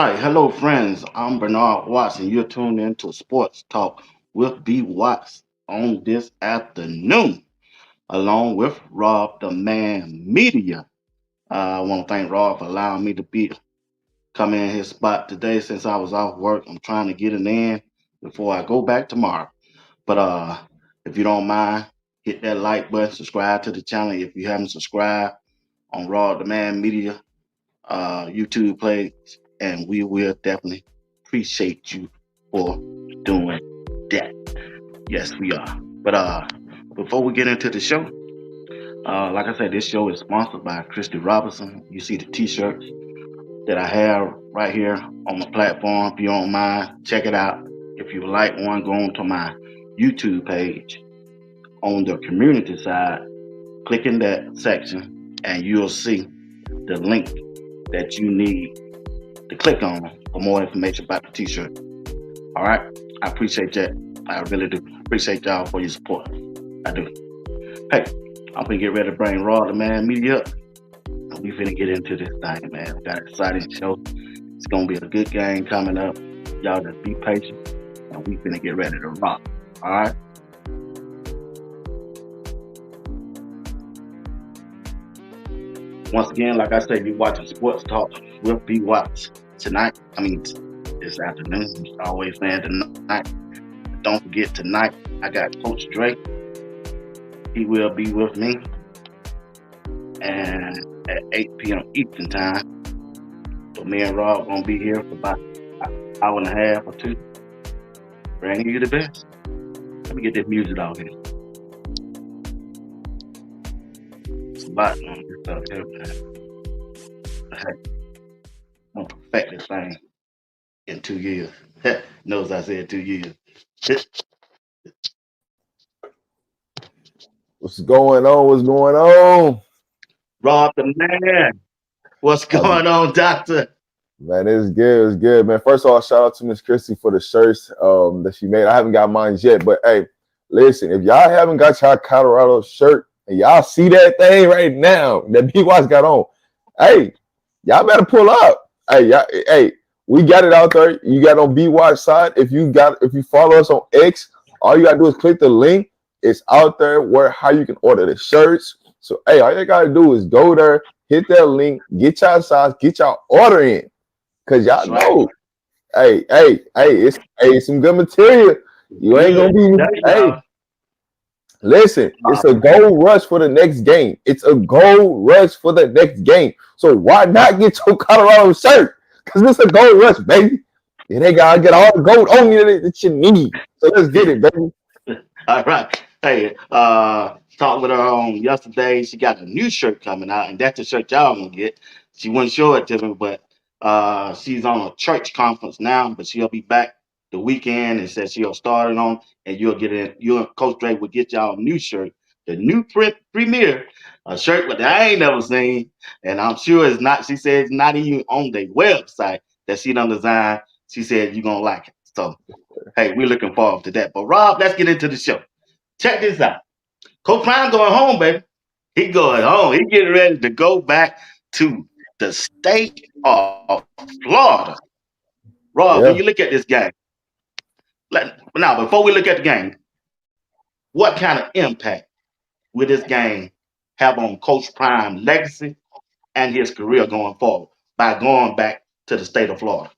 right, hello friends. I'm Bernard Watts, and you're tuned in to Sports Talk with BWatts on this afternoon, along with Rob the Man Media. I want to thank Rob for allowing me to be come in his spot today since I was off work. I'm trying to get it in before I go back tomorrow. But if you don't mind, hit that like button, subscribe to the channel if you haven't subscribed on Rob the Man Media YouTube page, and we will definitely appreciate you for doing that. Yes, we are. But before we get into the show, like I said, this show is sponsored by Christy Robinson. You see the T-shirts that I have right here on the platform. If you don't mind, check it out. If you would like one, go on to my YouTube page on the community side. Click in that section, and you'll see the link that you need to click on for more information about the T-shirt. All right, I appreciate that. I really do appreciate y'all for your support. I do. Hey, I'm gonna get ready to bring Raw the Man Media up. And we finna get into this thing, man. We got an exciting show. It's gonna be a good game coming up. Y'all just be patient, and we finna get ready to rock. All right. Once again, like I said, you're watching Sports Talk with BWatts tonight. This afternoon. Always saying tonight. Don't forget tonight, I got Coach Drake. He will be with me, and at 8 p.m. Eastern time. So me and Rob gonna be here for about an hour and a half or two, bringing you the best. Let me get this music out here. It's a lot on this stuff here, man. Hey, I'm gonna perfect this thing in 2 years. Knows I said 2 years. What's going on? What's going on? Rob the Man, what's How's it- going on, Doctor? Man, it's good. It's good, man. First of all, shout out to Miss Christie for the shirts that she made. I haven't got mine yet, but hey, listen, if y'all haven't got y'all Colorado shirt and y'all see that thing right now that B-Watts got on, hey, y'all better pull up. Hey, we got it out there. You got on B-Watts side. If you follow us on X, all you gotta do is click the link. It's out there where how you can order the shirts. So hey, all you gotta do is go there, hit that link, get y'all size, get y'all order in. Cause y'all That's right. know, it's some good material. You ain't gonna Good. be There you hey, go. listen, it's a gold rush for the next game. It's a gold rush for the next game. So why not get your Colorado shirt? Because it's a gold rush, baby. And they gotta get all the gold on you that you need. So let's get it, baby. All right. Hey, talked with her on yesterday. She got a new shirt coming out, and that's the shirt y'all gonna get. She wouldn't show it to me, but she's on a church conference now, but she'll be back the weekend and said she'll start it on, and you'll get it. You and Coach Drake will get y'all a new shirt, the new print premiere, a shirt that I ain't never seen, and I'm sure it's not. She said it's not even on their website that she done designed. She said you're gonna like it. So hey, we're looking forward to that. But Rob, let's get into the show. Check this out. Coach Prime going home, baby. He going home. He getting ready to go back to the state of Florida. Rob, when you look at Yeah. this game, now before we look at the game, what kind of impact will this game have on Coach Prime legacy and his career going forward by going back to the state of Florida?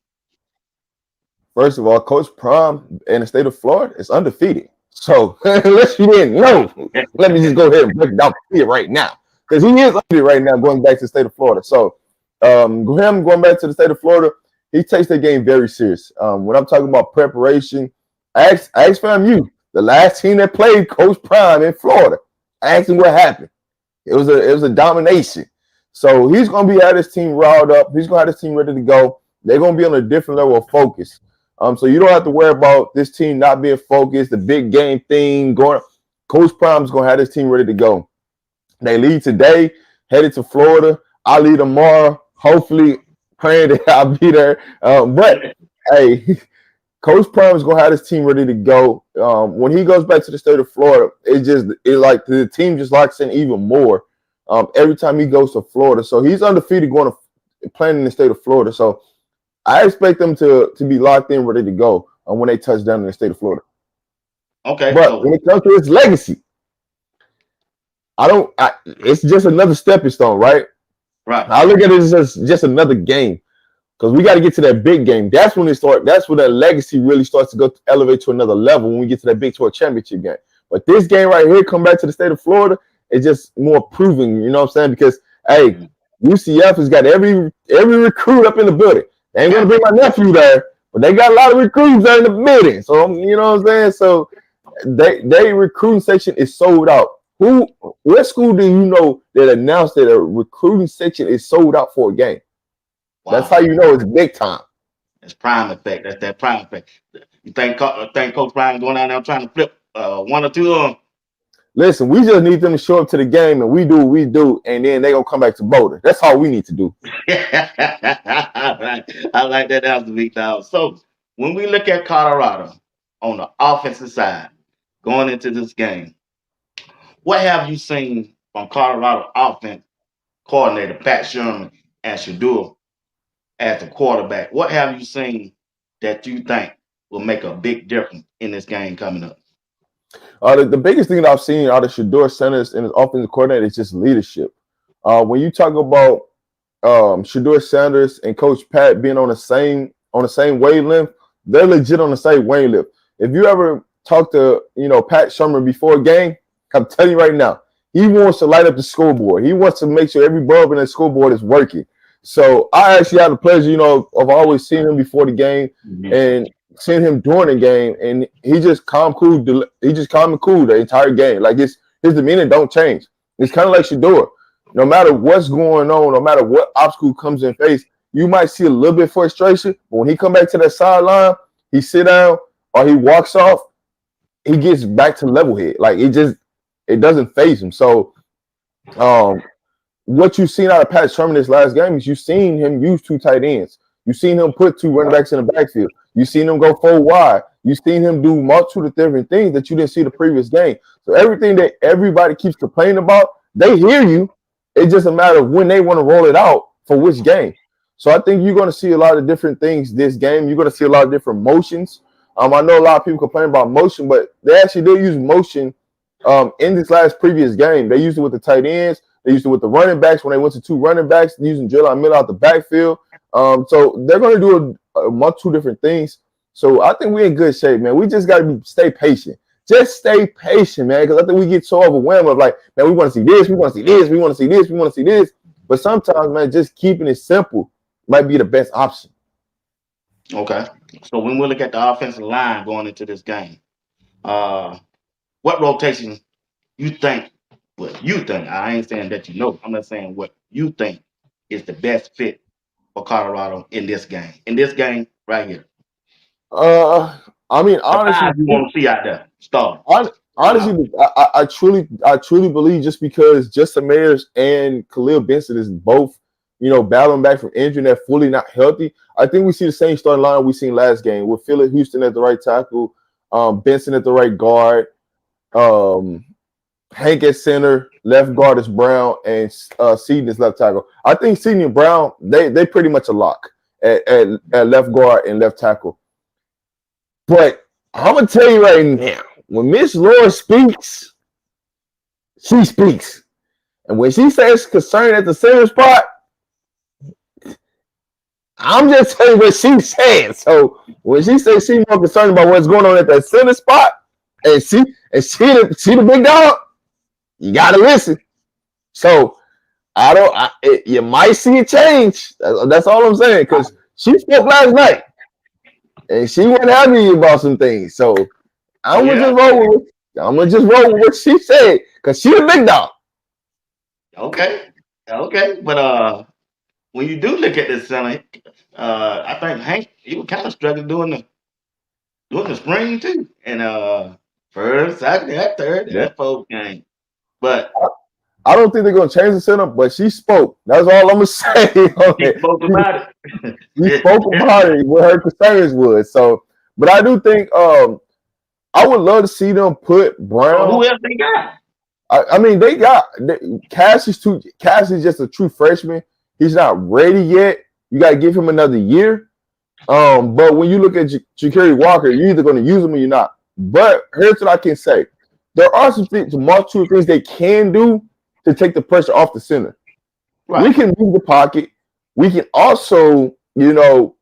First of all, Coach Prom in the state of Florida is undefeated. So unless you didn't know, let me just go ahead and break it down here right now. Because he is undefeated right now going back to the state of Florida. So him going back to the state of Florida, he takes the game very serious. When I'm talking about preparation, ask FAMU, the last team that played Coach Prime in Florida. Ask him what happened. It was a domination. So he's gonna be at his team riled up. He's gonna have his team ready to go. They're gonna be on a different level of focus. So you don't have to worry about this team not being focused, the big game thing going. Coach Prime's gonna have this team ready to go. They leave today, headed to Florida. I'll leave tomorrow. Hopefully, praying that I'll be there. But hey, Coach Prime is gonna have his team ready to go. When he goes back to the state of Florida, it like the team just locks in even more. Every time he goes to Florida, so he's undefeated going to playing in the state of Florida. So I expect them to be locked in, ready to go when they touch down in the state of Florida. Okay, But so when it comes to its legacy, it's just another stepping stone, right? right. I look at it as just another game because we got to get to that big game. That's when it starts. That's when that legacy really starts to go elevate to another level when we get to that Big 12 championship game. But this game right here, come back to the state of Florida, it's just more proving. You know what I'm saying? Because hey, Mhm. UCF has got every recruit up in the building. They ain't gonna bring my nephew there, but they got a lot of recruits there in the building. So you know what I'm saying? So they recruiting section is sold out. What school do you know that announced that a recruiting section is sold out for a game? That's Wow, how you know it's big time. that's prime effect. That's that prime effect. You think Coach Brian going down there trying to flip one or two of them? Listen, we just need them to show up to the game and we do what we do, and then they gonna come back to Boulder. That's all we need to do. I like that answer, Big Dog. So when we look at Colorado on the offensive side going into this game, what have you seen from Colorado offense coordinator Pat Sherman and Shador as the quarterback? What have you seen that you think will make a big difference in this game coming up? The biggest thing that I've seen out of Shador Sanders and his offensive coordinator is just leadership. When you talk about Shador Sanders and Coach Pat being on the same wavelength, they're legit on the same wavelength. If you ever talk to Pat Shermer before a game, I'm telling you right now, he wants to light up the scoreboard. He wants to make sure every bulb in the scoreboard is working. So I actually had the pleasure, of always seeing him before the game Mhm. and seeing him during the game, and he just calm, cool. He just calm and cool the entire game. Like his demeanor don't change. It's kind of like Shador. No matter what's going on, no matter what obstacle comes in face, you might see a little bit of frustration, but when he come back to that sideline, he sit down or he walks off, he gets back to level head. Like it doesn't phase him. So um, what you've seen out of Pat Sherman this last game is you've seen him use two tight ends. You've seen him put two running backs in the backfield. You've seen him go full wide. You've seen him do multitude of different things that you didn't see the previous game. So everything that everybody keeps complaining about, they hear you. It's just a matter of when they want to roll it out for which game. So I think you're going to see a lot of different things this game. You're going to see a lot of different motions. I know a lot of people complain about motion, but they actually did use motion in this last previous game. They used it with the tight ends. They used it with the running backs when they went to two running backs, using Jalen Miller out the backfield. So they're going to do a multitude of different things. So I think we're in good shape, man. We just got to stay patient. Just stay patient, man, because I think we get so overwhelmed of like, man, we want to see this, we want to see this, we want to see this, we want to see this. But sometimes, man, just keeping it simple might be the best option. Okay. So when we look at the offensive line going into this game, uh, what rotation you think? What you think? I ain't saying that you know. I'm not saying what you think is the best fit for Colorado in this game. In this game right here, Uh, I mean, the honestly, five you want to see out there. Start. Start out. honestly, I truly believe just because Justin Mayers and Khalil Benson is both, battling back from injury and they're fully not healthy. I think we see the same starting line we seen last game with Phillip Houston at the right tackle, Benson at the right guard, um, Hank at center, left guard is Brown, and Seaton is left tackle. I think Seaton and Brown they pretty much a lock at left guard and left tackle. But I'm gonna tell you right now, when Miss Laura speaks, she speaks. And when she says concerned at the center spot, I'm just telling you what she said. So when she says she's more concerned about what's going on at that center spot, and she the big dog, you gotta listen. So you might see a change. That's all I'm saying. Because she spoke last night and she went happy about some things. So I'm gonna Yeah. just roll with I'm gonna just roll with what she said because she the big dog. Okay. Okay. But when you do look at this center, I think Hank he was kind of struggling doing the spring too, and first, second, that third, Yeah. that fourth game. But I don't think they're gonna change the setup, but she spoke. That's all I'm gonna say on he it. spoke about She spoke it. about it, what her concerns was. So, but I do think I would love to see them put So Brown. who else they got? I mean, Cass is just a true freshman. He's not ready yet. You got to give him another year. But when you look at Ja'Carry Walker, you're either going to use him or you're not. But here's what I can say: there are some things, multiple things they can do to take the pressure off the center. Right. We can move the pocket. We can also, move,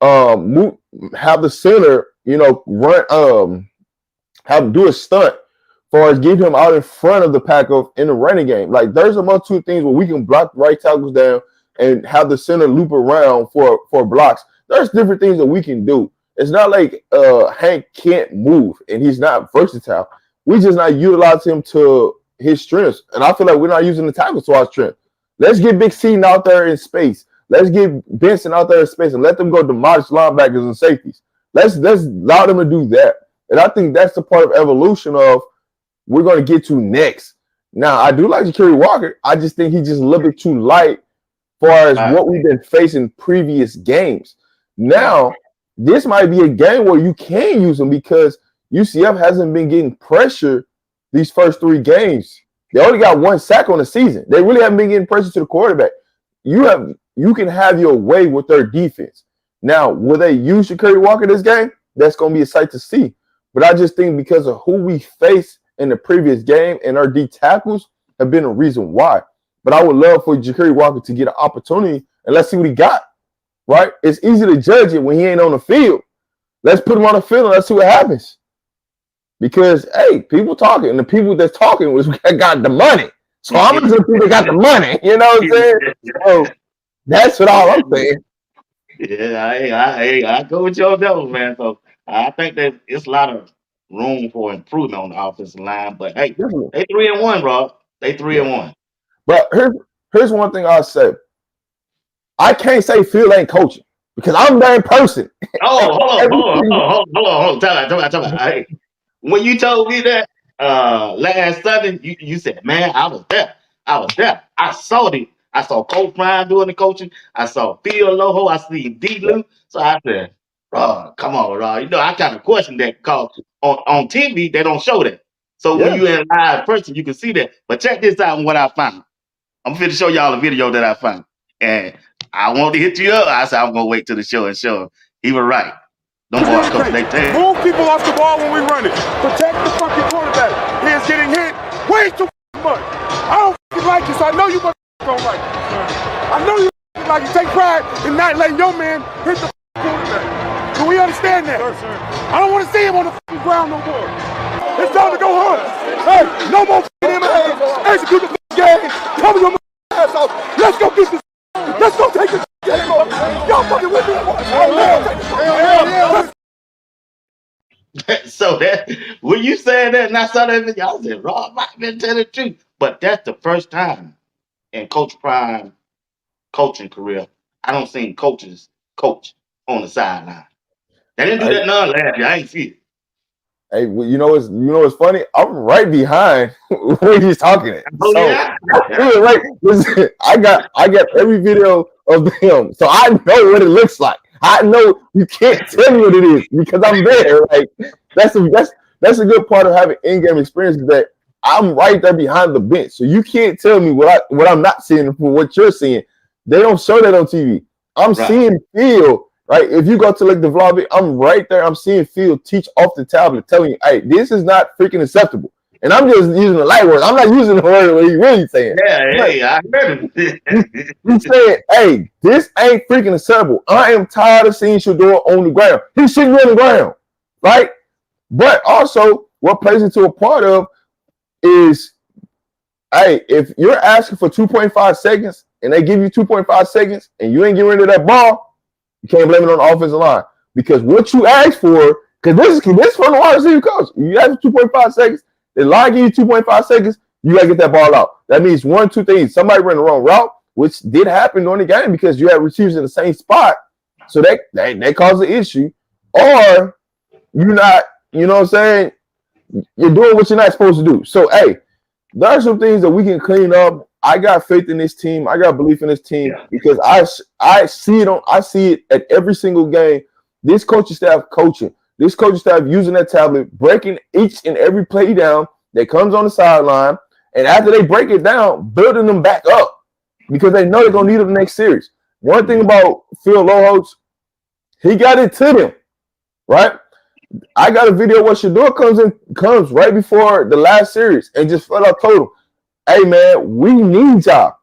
have the center, run, have do a stunt for us, get him out in front of the pack of in the running game. Like there's a multitude of things where we can block right tackles down and have the center loop around for blocks. There's different things that we can do. It's not like Hank can't move and he's not versatile. We just not utilize him to his strengths. And I feel like we're not using the tackles to our strength. Let's get Big Seaton out there in space. Let's get Benson out there in space and let them go demolish linebackers and safeties. Let's allow them to do that. And I think that's the part of evolution of we're going to get to next. Now, I do like Ja'Carry Walker. I just think he's just a little bit too light as far as what we've been facing previous games. Now, this might be a game where you can use him because UCF hasn't been getting pressure these first 3 games. They only got 1 sack on the season. They really haven't been getting pressure to the quarterback. You can have your way with their defense. Now, will they use Ja'Carry Walker this game? That's going to be a sight to see. But I just think because of who we faced in the previous game and our D tackles have been a reason why. But I would love for Ja'Carry Walker to get an opportunity and let's see what he got. Right? It's easy to judge it when he ain't on the field. Let's put him on the field and let's see what happens. Because, hey, people talking, and the people that's talking was got the money. So I'm going to people that got the money. You know what I'm saying? So that's what all I'm saying. Yeah, I go with your devil, man. So I think that it's a lot of room for improvement on the offensive line. But hey, Definitely. they 3-1, Rob. They 3-1. But here's one thing I'll say. I can't say Phil ain't coaching because I'm that person. Oh, hold on. Tell me. Hey, when you told me that last Sunday, you said, man, I was there. I saw it. I saw Coach Prime doing the coaching. I saw Phil Loho. I see D. Lou. So I said, Rob, come on, Rob. You know, I kind of questioned that because on TV, they don't show that. So when you in live person, you can see that. But check this out and what I found. I'm going to show y'all a video that I found. And I want to hit you up. I said, I'm going to wait till the show and show him. He was right. Don't boys coach they take. Move people off the ball when we run it. Protect the fucking quarterback. He is getting hit way too much. I don't like it, so I know you don't like it. I know you like it. Take pride in not letting your man hit the quarterback. Do we understand that? Sir. I don't want to see him on the ground no more. It's time to go hunt. Hey, no more MMA. Execute the game. Cover your ass off. Let's go get this. Let's go take this game off. Y'all fucking with me. So that when you said that and I saw that video, I said, Rob might have been telling the truth. But that's the first time in Coach Prime coaching career I don't seen coaches coach on the sideline. They didn't do that none last year. I ain't see it. Hey, well, you know what's funny? I'm right behind when he's talking it. Oh, so, yeah? Right, listen, I got every video of him, so I know what it looks like. I know you can't tell me what it is because I'm there. Like that's a good part of having in-game experience is that I'm right there behind the bench, so you can't tell me what I'm not seeing for what you're seeing. They don't show that on TV. I'm seeing Phil. Right, if you go to like the vlog, I'm right there. I'm seeing Phil teach off the tablet, telling you, "Hey, this is not freaking acceptable." And I'm just using the light word. I'm not using the word what he's really saying. Yeah, hey, I heard him. He's saying, "Hey, this ain't freaking acceptable. I am tired of seeing Shador on the ground. He shouldn't be on the ground, right?" But also, what plays into a part of is, hey, if you're asking for 2.5 seconds and they give you 2.5 seconds and you ain't getting rid of that ball. You can't blame it on the offensive line because what you asked for, because this is from the wide receiver coach. You ask for 2.5 seconds, the line give you 2.5 seconds, you gotta get that ball out. That means 2 things. Somebody ran the wrong route, which did happen during the game because you had receivers in the same spot. So that caused the issue. Or you're not, you know what I'm saying? You're doing what you're not supposed to do. So hey, there are some things that we can clean up. I got faith in this team. I got belief in this team because I see it at every single game. This coaching staff coaching, this coaching staff using that tablet, breaking each and every play down that comes on the sideline, and after they break it down, building them back up because they know they're gonna need it the next series. One thing about Phil Loho, He got it to them, right? I got a video where Shador comes right before the last series and just flat out told him, hey man, we need y'all.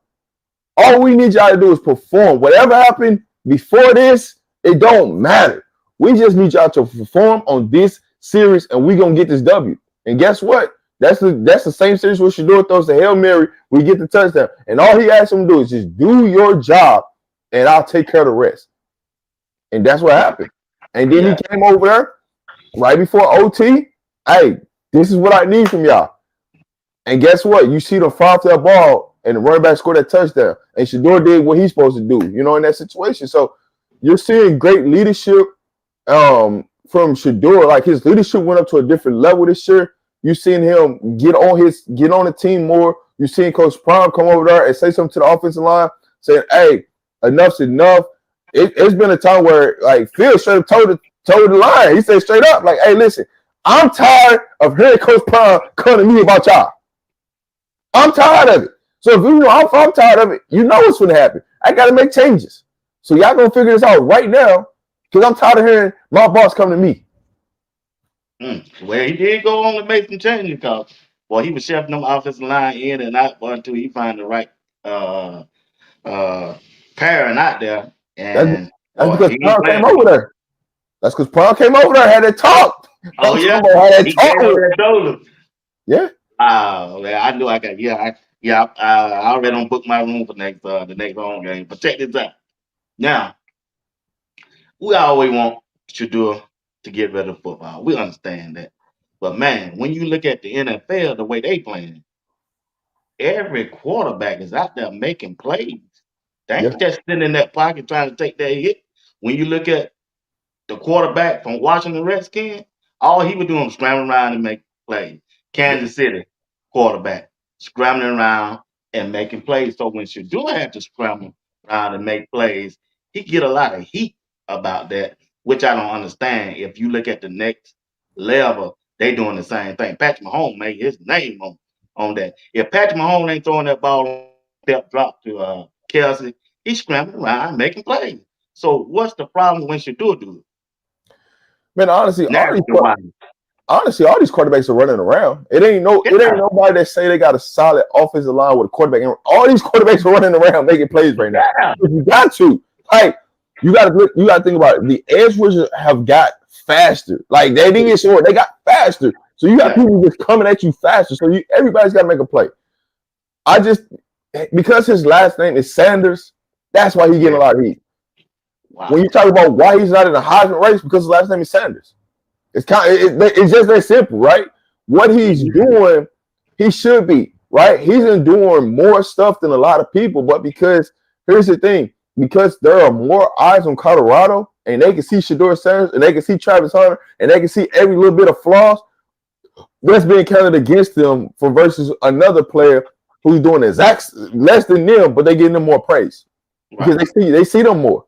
All we need y'all to do is perform. Whatever happened before this, it don't matter. We just need y'all to perform on this series and we gonna get this W. And guess what? That's the same series where Shador throws the Hail Mary, we get the touchdown. And all he asked him to do is just do your job and I'll take care of the rest. And that's what happened. And then he came over there right before OT. Hey, this is what I need from y'all. And guess what? You see them fall to that ball and the running back scored that touchdown. And Shador did what he's supposed to do, in that situation. So you're seeing great leadership from Shador. Like his leadership went up to a different level this year. You're seeing him get on the team more. You're seeing Coach Prime come over there and say something to the offensive line, saying, hey, enough's enough. It's been a time where like Phil straight up told the line. He said straight up, like, hey, listen, I'm tired of hearing Coach Prime come to me about y'all. I'm tired of it. So if I'm tired of it, what's going to happen. I got to make changes. So y'all going to figure this out right now because I'm tired of hearing my boss come to me. Well, he did go on to make some changes because, well, he was chefing them offensive line in and out until he find the right pairing out there. And that's because Prime came over there. That's because Prime came over there and had that talk. Oh, yeah. He came over that shoulder. Yeah. I knew I got. I already don't book my room for the next home game. But check this out. Now, we always want Shador to get rid of football. We understand that. But man, when you look at the NFL, the way they playing, every quarterback is out there making plays. They ain't just sitting in that pocket trying to take that hit. When you look at the quarterback from Washington Redskins, all he was doing was scrambling around and making plays. Kansas City quarterback scrambling around and making plays. So when Shador had to scramble around and make plays, he get a lot of heat about that, which I don't understand. If you look at the next level, they doing the same thing. Patrick Mahomes made his name on that. If Patrick Mahomes ain't throwing that ball on step drop to Kelsey, he's scrambling around making plays. So what's the problem when Shador do it? Man, honestly, all these quarterbacks are running around. It ain't nobody that say they got a solid offensive line with a quarterback. And all these quarterbacks are running around making plays right now. Yeah. You got to. Like, you got to think about it. The edge rushers have got faster. Like, they didn't get short. They got faster. So you got people just coming at you faster. So everybody's got to make a play. Because his last name is Sanders, that's why he's getting a lot of heat. Wow. When you talk about why he's not in the Heisman race, because his last name is Sanders. It's just that simple, right? What he's doing, he should be, right? He's been doing more stuff than a lot of people, but because here's the thing, because there are more eyes on Colorado and they can see Shador Sanders and they can see Travis Hunter and they can see every little bit of flaws that's being counted against them versus another player who's doing less than them, but they're getting them more praise because they see them more,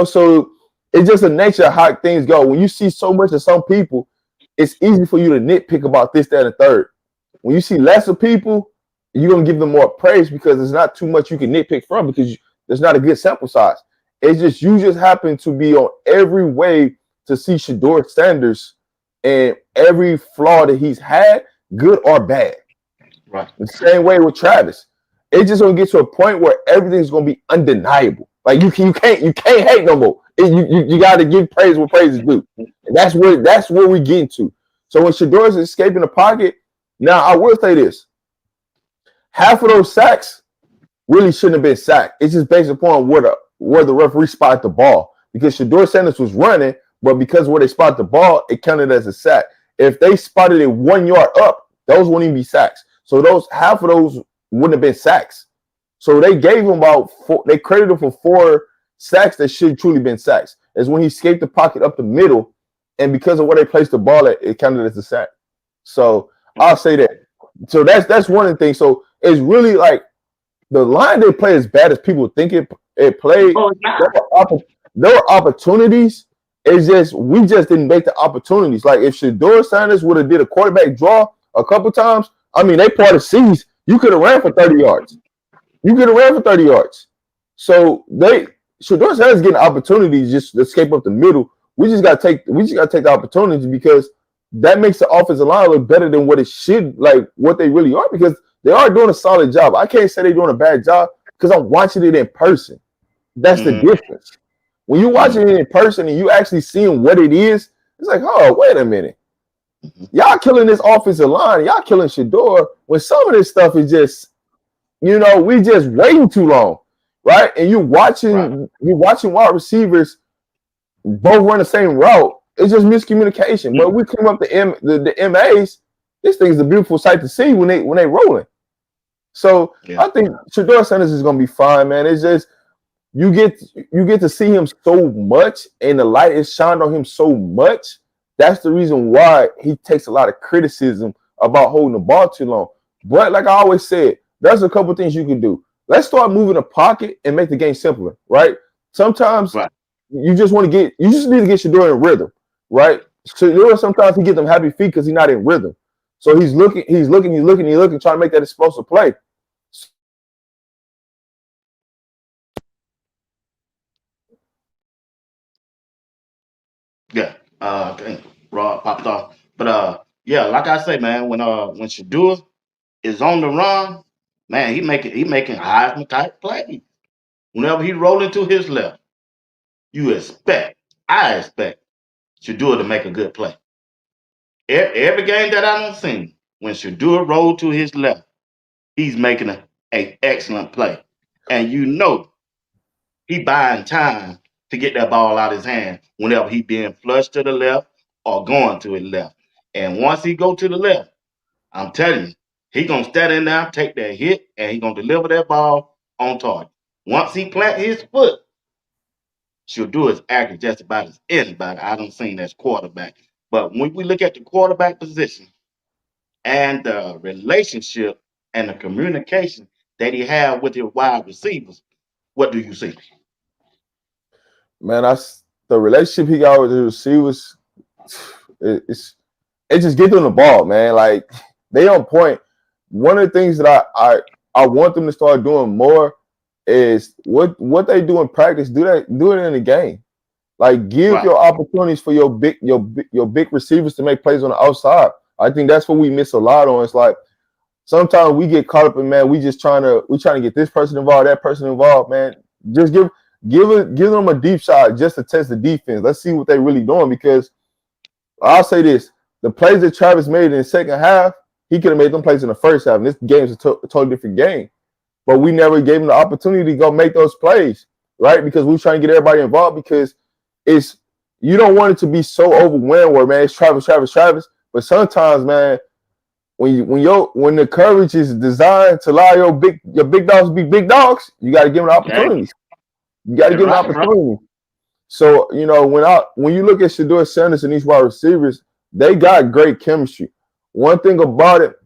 so it's just the nature of how things go. When you see so much of some people, it's easy for you to nitpick about this, that, and the third. When you see less of people, you're going to give them more praise because there's not too much you can nitpick from because there's not a good sample size. It's just you just happen to be on every way to see Shador Sanders and every flaw that he's had, good or bad. Right. The same way with Travis. It's just going to get to a point where everything's going to be undeniable. Like you can't hate no more. You got to give praise where praise is due. And that's where we get into. So when Shador's escaping the pocket, now I will say this: half of those sacks really shouldn't have been sacked. It's just based upon where the referee spotted the ball because Shador Sanders was running, but because where they spotted the ball, it counted as a sack. If they spotted it 1 yard up, those wouldn't even be sacks. So half of those wouldn't have been sacks. So they gave him they credited him for 4 sacks that should truly been sacks. Is when he escaped the pocket up the middle, and because of where they placed the ball at, it counted as a sack. So I'll say that. So that's one of the things. So it's really like the line they play as bad as people think it played. There were opportunities. It's just we just didn't make the opportunities. Like if Shador Sanders would have did a quarterback draw a couple times, I mean they parted seas. You could have ran for 30 yards. So Shador Sanders getting opportunities just to escape up the middle. We just gotta take the opportunities because that makes the offensive line look better than what it should, like what they really are, because they are doing a solid job. I can't say they're doing a bad job because I'm watching it in person. That's the difference. When you're watching it in person and you actually seeing what it is, it's like, oh, wait a minute. Y'all killing this offensive line. Y'all killing Shador when some of this stuff is just, we just waiting too long, right? And you're watching wide receivers both run the same route. It's just miscommunication. But we came up the MAs. This thing is a beautiful sight to see when they rolling. So I think Shador Sanders is gonna be fine, man. It's just you get to see him so much, and the light is shined on him so much. That's the reason why he takes a lot of criticism about holding the ball too long. But like I always said, there's a couple things you can do. Let's start moving the pocket and make the game simpler, right? Sometimes you just need to get Shador in rhythm, right? Shador sometimes he get them happy feet because he's not in rhythm. So he's looking, trying to make that explosive play. Yeah. I think Rob popped off. But yeah, like I say, man, when Shador is on the run, man, he making Heisman type plays. Whenever he rolling to his left, I expect Shador to make a good play. Every game that I don't seen, when Shador rolled to his left, he's making an excellent play. And he buying time to get that ball out of his hand whenever he being flushed to the left or going to his left. And once he go to the left, I'm telling you, he gonna stand in there, take that hit, and he gonna deliver that ball on target. Once he plant his foot, Shador is accurate just about as anybody I done seen as quarterback. But when we look at the quarterback position and the relationship and the communication that he have with his wide receivers, what do you see? Man, the relationship he got with the receivers, it just get them the ball, man. Like they on point. One of the things that I want them to start doing more is what they do in practice. Do it in the game. Like give your opportunities for your big receivers to make plays on the outside. I think that's what we miss a lot on. It's like sometimes we get caught up in, man, we trying to get this person involved, that person involved, man. Just give them a deep shot just to test the defense. Let's see what they're really doing, because I'll say this: the plays that Travis made in the second half, he could have made them plays in the first half. And this game is a totally different game. But we never gave him the opportunity to go make those plays, right? Because we were trying to get everybody involved, because you don't want it to be so overwhelmed where, man, it's Travis. But sometimes, man, when the coverage is designed to allow your big dogs to be big dogs, you got to give them the opportunities. You got to give them opportunity. So, when you look at Shador Sanders and these wide receivers, they got great chemistry. One thing about it,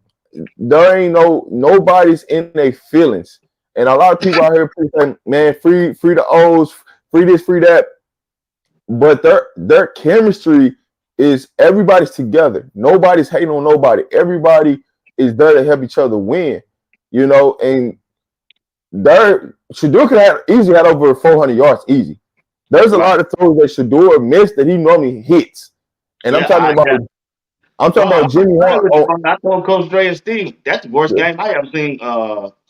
there ain't nobody's in their feelings. And a lot of people out here saying, man, free the O's, free this, free that. But their chemistry is everybody's together. Nobody's hating on nobody. Everybody is there to help each other win. And Shador could have easily had over 400 yards easy. There's a lot of throws that Shador missed that he normally hits. And I'm talking about Jimmy Horn. I told Coach Dre and Steve, that's the worst game I ever seen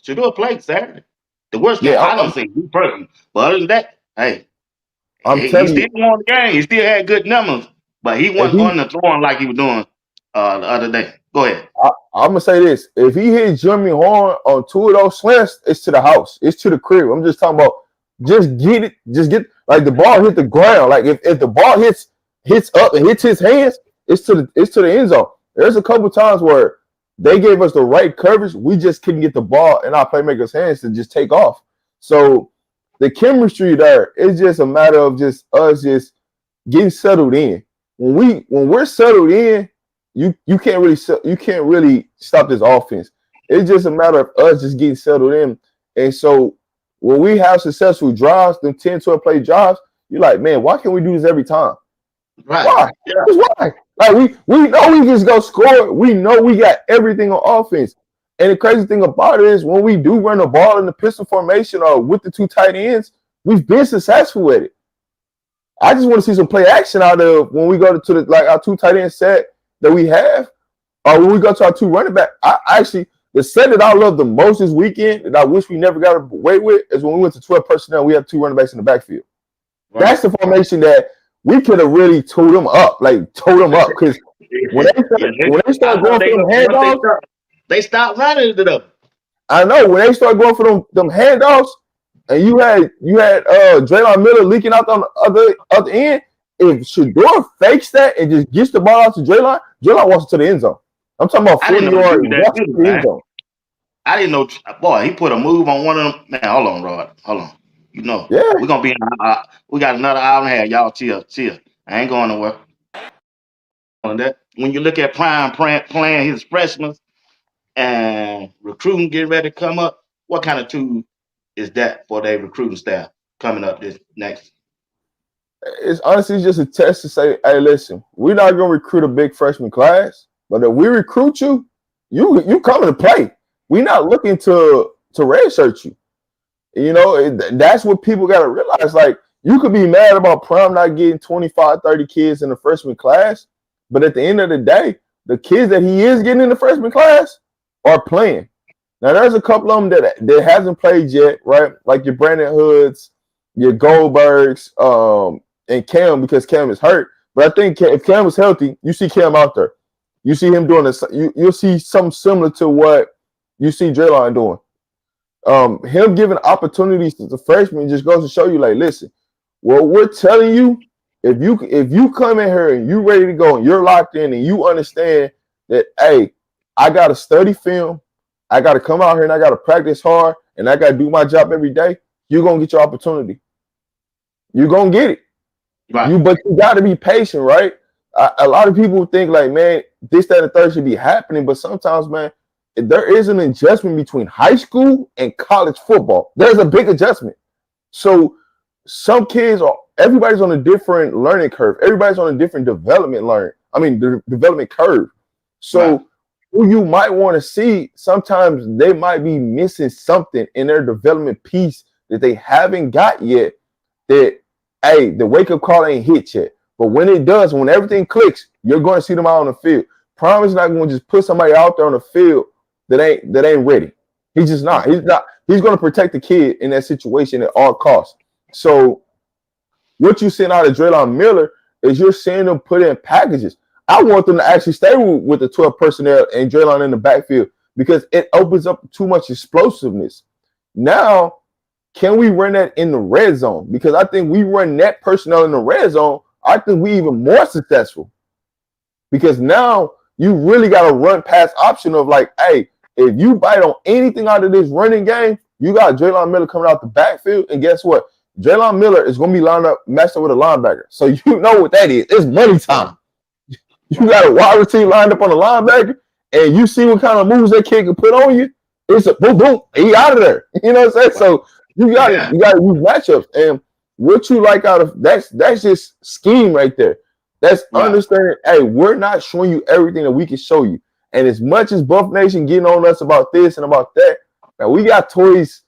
Shador play Saturday. The worst game I done seen personally. But other than that, hey, he still won the game. He still had good numbers, but he wasn't going to throw him like he was doing the other day. Go ahead. I'm gonna say this: if he hit Jimmy Horn on 2 of those slants, it's to the house. It's to the crib. I'm just talking about just get like the ball hit the ground. Like if the ball hits up and hits his hands, it's to the end zone. There's a couple times where they gave us the right coverage. We just couldn't get the ball in our playmakers' hands to just take off. So the chemistry there is just a matter of just us just getting settled in. When we're settled in, you can't really stop this offense. It's just a matter of us just getting settled in. And so when we have successful drives, them 10, 12 play drives, you're like, man, why can't we do this every time? Right. Why? Yeah. Why? Like we know we just go score. We know we got everything on offense. And the crazy thing about it is when we do run the ball in the pistol formation or with the 2 tight ends, We've been successful at it. I just want to see some play action out of when we go to the like our 2 tight end set that we have, or when we go to our 2 running back. I actually the set that I love the most this weekend that I wish we never got away with is when we went to 12 personnel. We had 2 running backs in the backfield. Right. That's the formation that we could have really towed them up, because when they start going for them handoffs, they start running it up. I know when they start going for them handoffs, and you had Draymond Miller leaking out on the other end. If Shedeur fakes that and just gets the ball out to Draymond walks to the end zone. I'm talking about 40 yards to the end zone. I didn't know, boy. He put a move on one of them. Man, hold on, Rod. Hold on. Yeah, we're gonna be in. We got another hour and a half. Y'all chill. I ain't going nowhere. On that, when you look at Prime playing his freshmen and recruiting getting ready to come up, what kind of tool is that for their recruiting staff coming up this next? It's honestly just a test to say, hey, listen, we're not gonna recruit a big freshman class, but if we recruit you, you coming to play. We're not looking to redshirt you. That's what people got to realize. Like, you could be mad about Prime not getting 25, 30 kids in the freshman class, but at the end of the day, the kids that he is getting in the freshman class are playing. Now, there's a couple of them that hasn't played yet, right? Like your Brandon Hoods, your Goldbergs, and Cam, because Cam is hurt. But I think if Cam was healthy, you see Cam out there. You see him doing this. You'll see something similar to what you see Draylon doing. Him giving opportunities to the freshmen just goes to show you, like, listen, well, we're telling you, if you come in here and you ready to go and you're locked in and you understand that, hey, I got to study film, I got to come out here and I got to practice hard and I got to do my job every day, you're going to get your opportunity. You're going to get it. Right. But you got to be patient, right? A lot of people think like, man, this, that, and the third should be happening. But sometimes, man, there is an adjustment between high school and college football. There's a big adjustment. So some kids everybody's on a different learning curve. Everybody's on a different development curve. So who you might want to see, sometimes they might be missing something in their development piece that they haven't got yet, that, hey, the wake-up call ain't hit yet. But when it does, when everything clicks, you're going to see them out on the field. Prime is not going to just put somebody out there on the field that ain't ready. He's just not. He's not. He's going to protect the kid in that situation at all costs. So what you seeing out of Draylon Miller is you're seeing them put in packages. I want them to actually stay with the 12 personnel and Draylon in the backfield because it opens up too much explosiveness. Now, can we run that in the red zone? Because I think we run that personnel in the red zone, I think we even more successful. Because now you really got a run pass option of like, hey, if you bite on anything out of this running game, you got Draylon Miller coming out the backfield. And guess what? Draylon Miller is going to be lined up, matched up with a linebacker. So you know what that is. It's money time. You got a wide receiver lined up on the linebacker, and you see what kind of moves that kid can put on you. It's a boom, boom, he out of there. You know what I'm saying? So you got to use matchups. And what you like out of that's just scheme right there. That's understanding, hey, we're not showing you everything that we can show you. And as much as Buff Nation getting on us about this and about that, man, we got toys.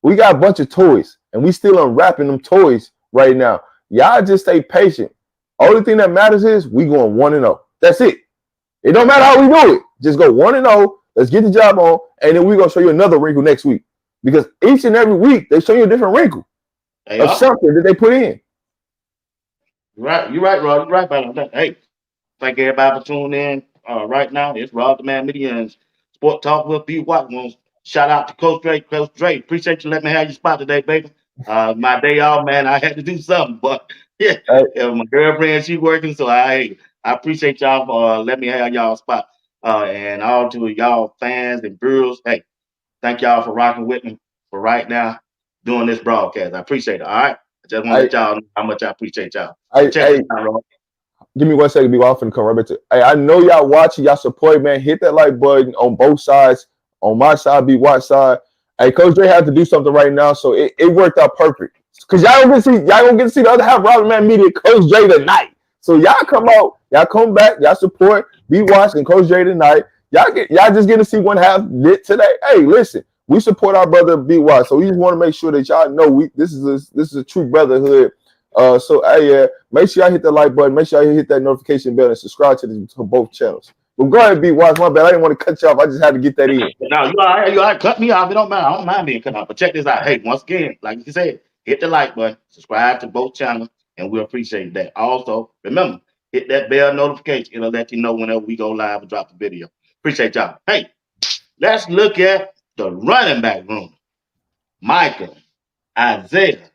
We got a bunch of toys, and we still unwrapping them toys right now. Y'all just stay patient. Only thing that matters is we going 1-0. That's it. It don't matter how we do it. Just go 1-0. Let's get the job on, and then we're going to show you another wrinkle next week. Because each and every week, they show you a different wrinkle of something that they put in. You're right, Rob. You're right about that. Hey, thank everybody for tuning in right now. It's RobDaManMedia and Sport Talk with BWatts. Shout out to Coach Dre. Coach Dre, appreciate you letting me have your spot today, baby. My day off, man, I had to do something, but yeah, my girlfriend, she working, so I appreciate y'all for letting me have y'all spot. And all to y'all fans and viewers, hey, thank y'all for rocking with me for right now doing this broadcast. I appreciate it. All right. I just want to let y'all know how much I appreciate y'all. Check it out, Rob. Give me 1 second, I'm finna come right back to. Hey, I know y'all watching, y'all support, man. Hit that like button on both sides. On my side, BWatts side. Hey, Coach Dre had to do something right now, so it worked out perfect. Cause y'all gonna get to see the other half of RobDaManMedia, Coach Dre tonight. So y'all come out, y'all come back, y'all support BWatts and Coach Dre tonight. Y'all just get to see one half lit today. Hey, listen, we support our brother BWatts. So we just want to make sure that y'all know this is a true brotherhood. So hey, make sure y'all hit the like button, make sure y'all hit that notification bell, and subscribe to both channels. Well, go ahead, BWatts. My bad. I didn't want to cut you off. I just had to get that in. Now you all right, you all right. Cut me off. It don't matter. I don't mind being cut off. But check this out. Hey, once again, like you said, hit the like button, subscribe to both channels, and we appreciate that. Also, remember, hit that bell notification. It'll let you know whenever we go live and drop the video. Appreciate y'all. Hey, let's look at the running back room. Michael, Isaiah,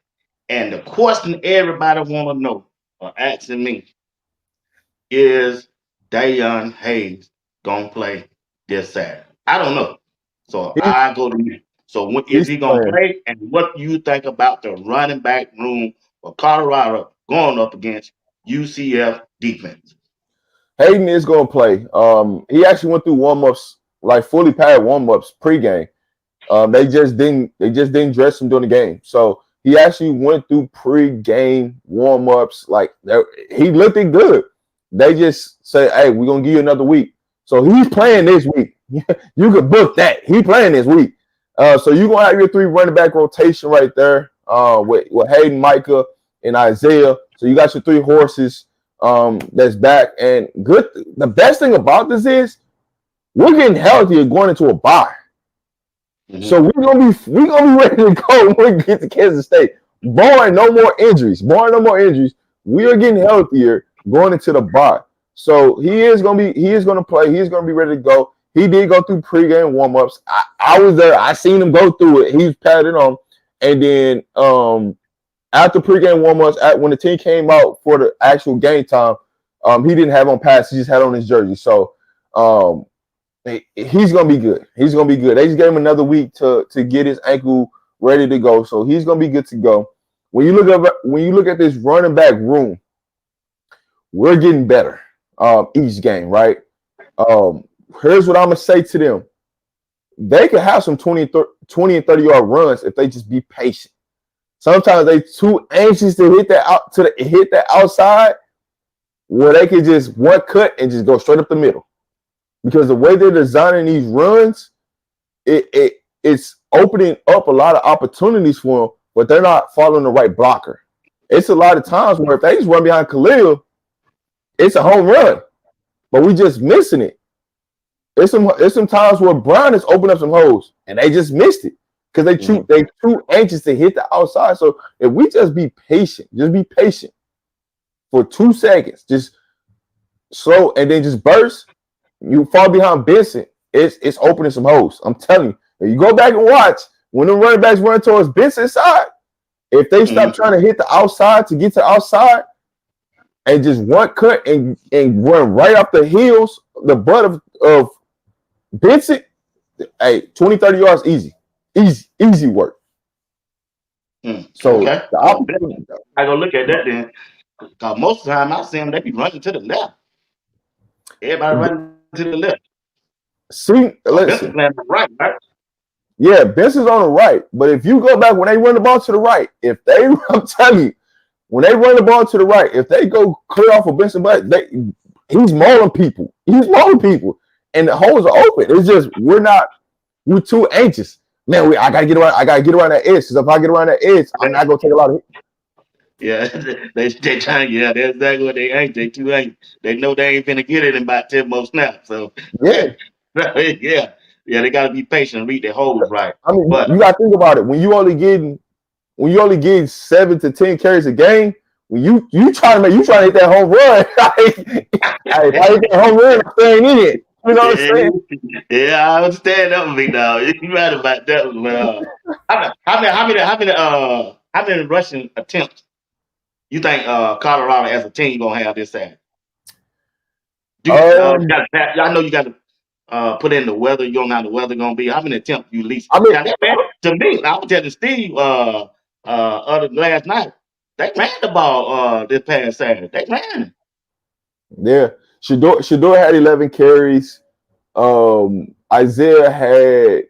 and the question everybody want to know or asking me is Dayon Hayes gonna play this Saturday? I don't know. So I go to you. So when is he gonna play? And what do you think about the running back room for Colorado going up against UCF defense? Hayden is gonna play. He actually went through warm-ups, like fully padded warm-ups pregame. They just didn't dress him during the game. So he actually went through pre-game warm-ups. Like he looked good. They just say, hey, we're gonna give you another week. So he's playing this week. You could book that. He playing this week. So you're gonna have your 3 running back rotation right there, with Hayden, Micah, and Isaiah. So you got your 3 horses that's back. And good. The best thing about this is we're getting healthier going into a bye. Mm-hmm. So we're gonna be ready to go when we get to Kansas State. Barring no more injuries, we are getting healthier going into the bye. So he is gonna play. He is gonna be ready to go. He did go through pregame warm-ups. I was there. I seen him go through it. He was padded on, and then after pregame warm-ups, when the team came out for the actual game time, he didn't have on pads. He just had on his jersey. So he's gonna be good. He's gonna be good. They just gave him another week to get his ankle ready to go. So he's gonna be good to go. When you look at this running back room, we're getting better each game, right? Here's what I'm gonna say to them: they could have some 20 and 30-yard runs if they just be patient. Sometimes they too anxious to hit that outside, where they could just one cut and just go straight up the middle. Because the way they're designing these runs, it's opening up a lot of opportunities for them, but they're not following the right blocker. It's a lot of times where if they just run behind Khalil, it's a home run, but we just missing it. It's some times where Brown has opened up some holes and they just missed it because they too anxious to hit the outside. So if we just be patient for 2 seconds, just slow and then just burst. You fall behind Benson, it's opening some holes. I'm telling you. If you go back and watch when the running backs run towards Benson's side, if they stop trying to hit the outside to get to outside and just one cut and run right off the heels, the butt of Benson, hey, 20, 30 yards, easy work. So okay. I go look at that then. Because most of the time I see them, they be running to the left. Everybody running to the left. See, listen. Right? Yeah, Benson's on the right. But if you go back when they run the ball to the right, I'm telling you, when they run the ball to the right, if they go clear off of Benson, but he's mauling people. And the holes are open. It's just we're too anxious. Man, I gotta get around that edge. Because if I get around that edge, I'm not gonna take a lot of hits. Yeah, they trying. Yeah, that's exactly what they ain't. They too anxious. They know they ain't finna get it in about 10 more snaps. So yeah. They gotta be patient and read their holes right. I mean, you gotta think about it. When you only getting 7 to 10 carries a game, when you trying to hit that home run, if I hit that home run, I'm staying in it. You know what I'm saying? Yeah, I understand that with me now. You're right about that one. How many rushing attempts you think Colorado as a team gonna have this Saturday? I know you got to put in the weather. You don't know how the weather gonna be. How many attempts you least? To me, I was telling Steve last night. They ran the ball this past Saturday. They ran. Yeah, Shador had 11 carries. Isaiah had,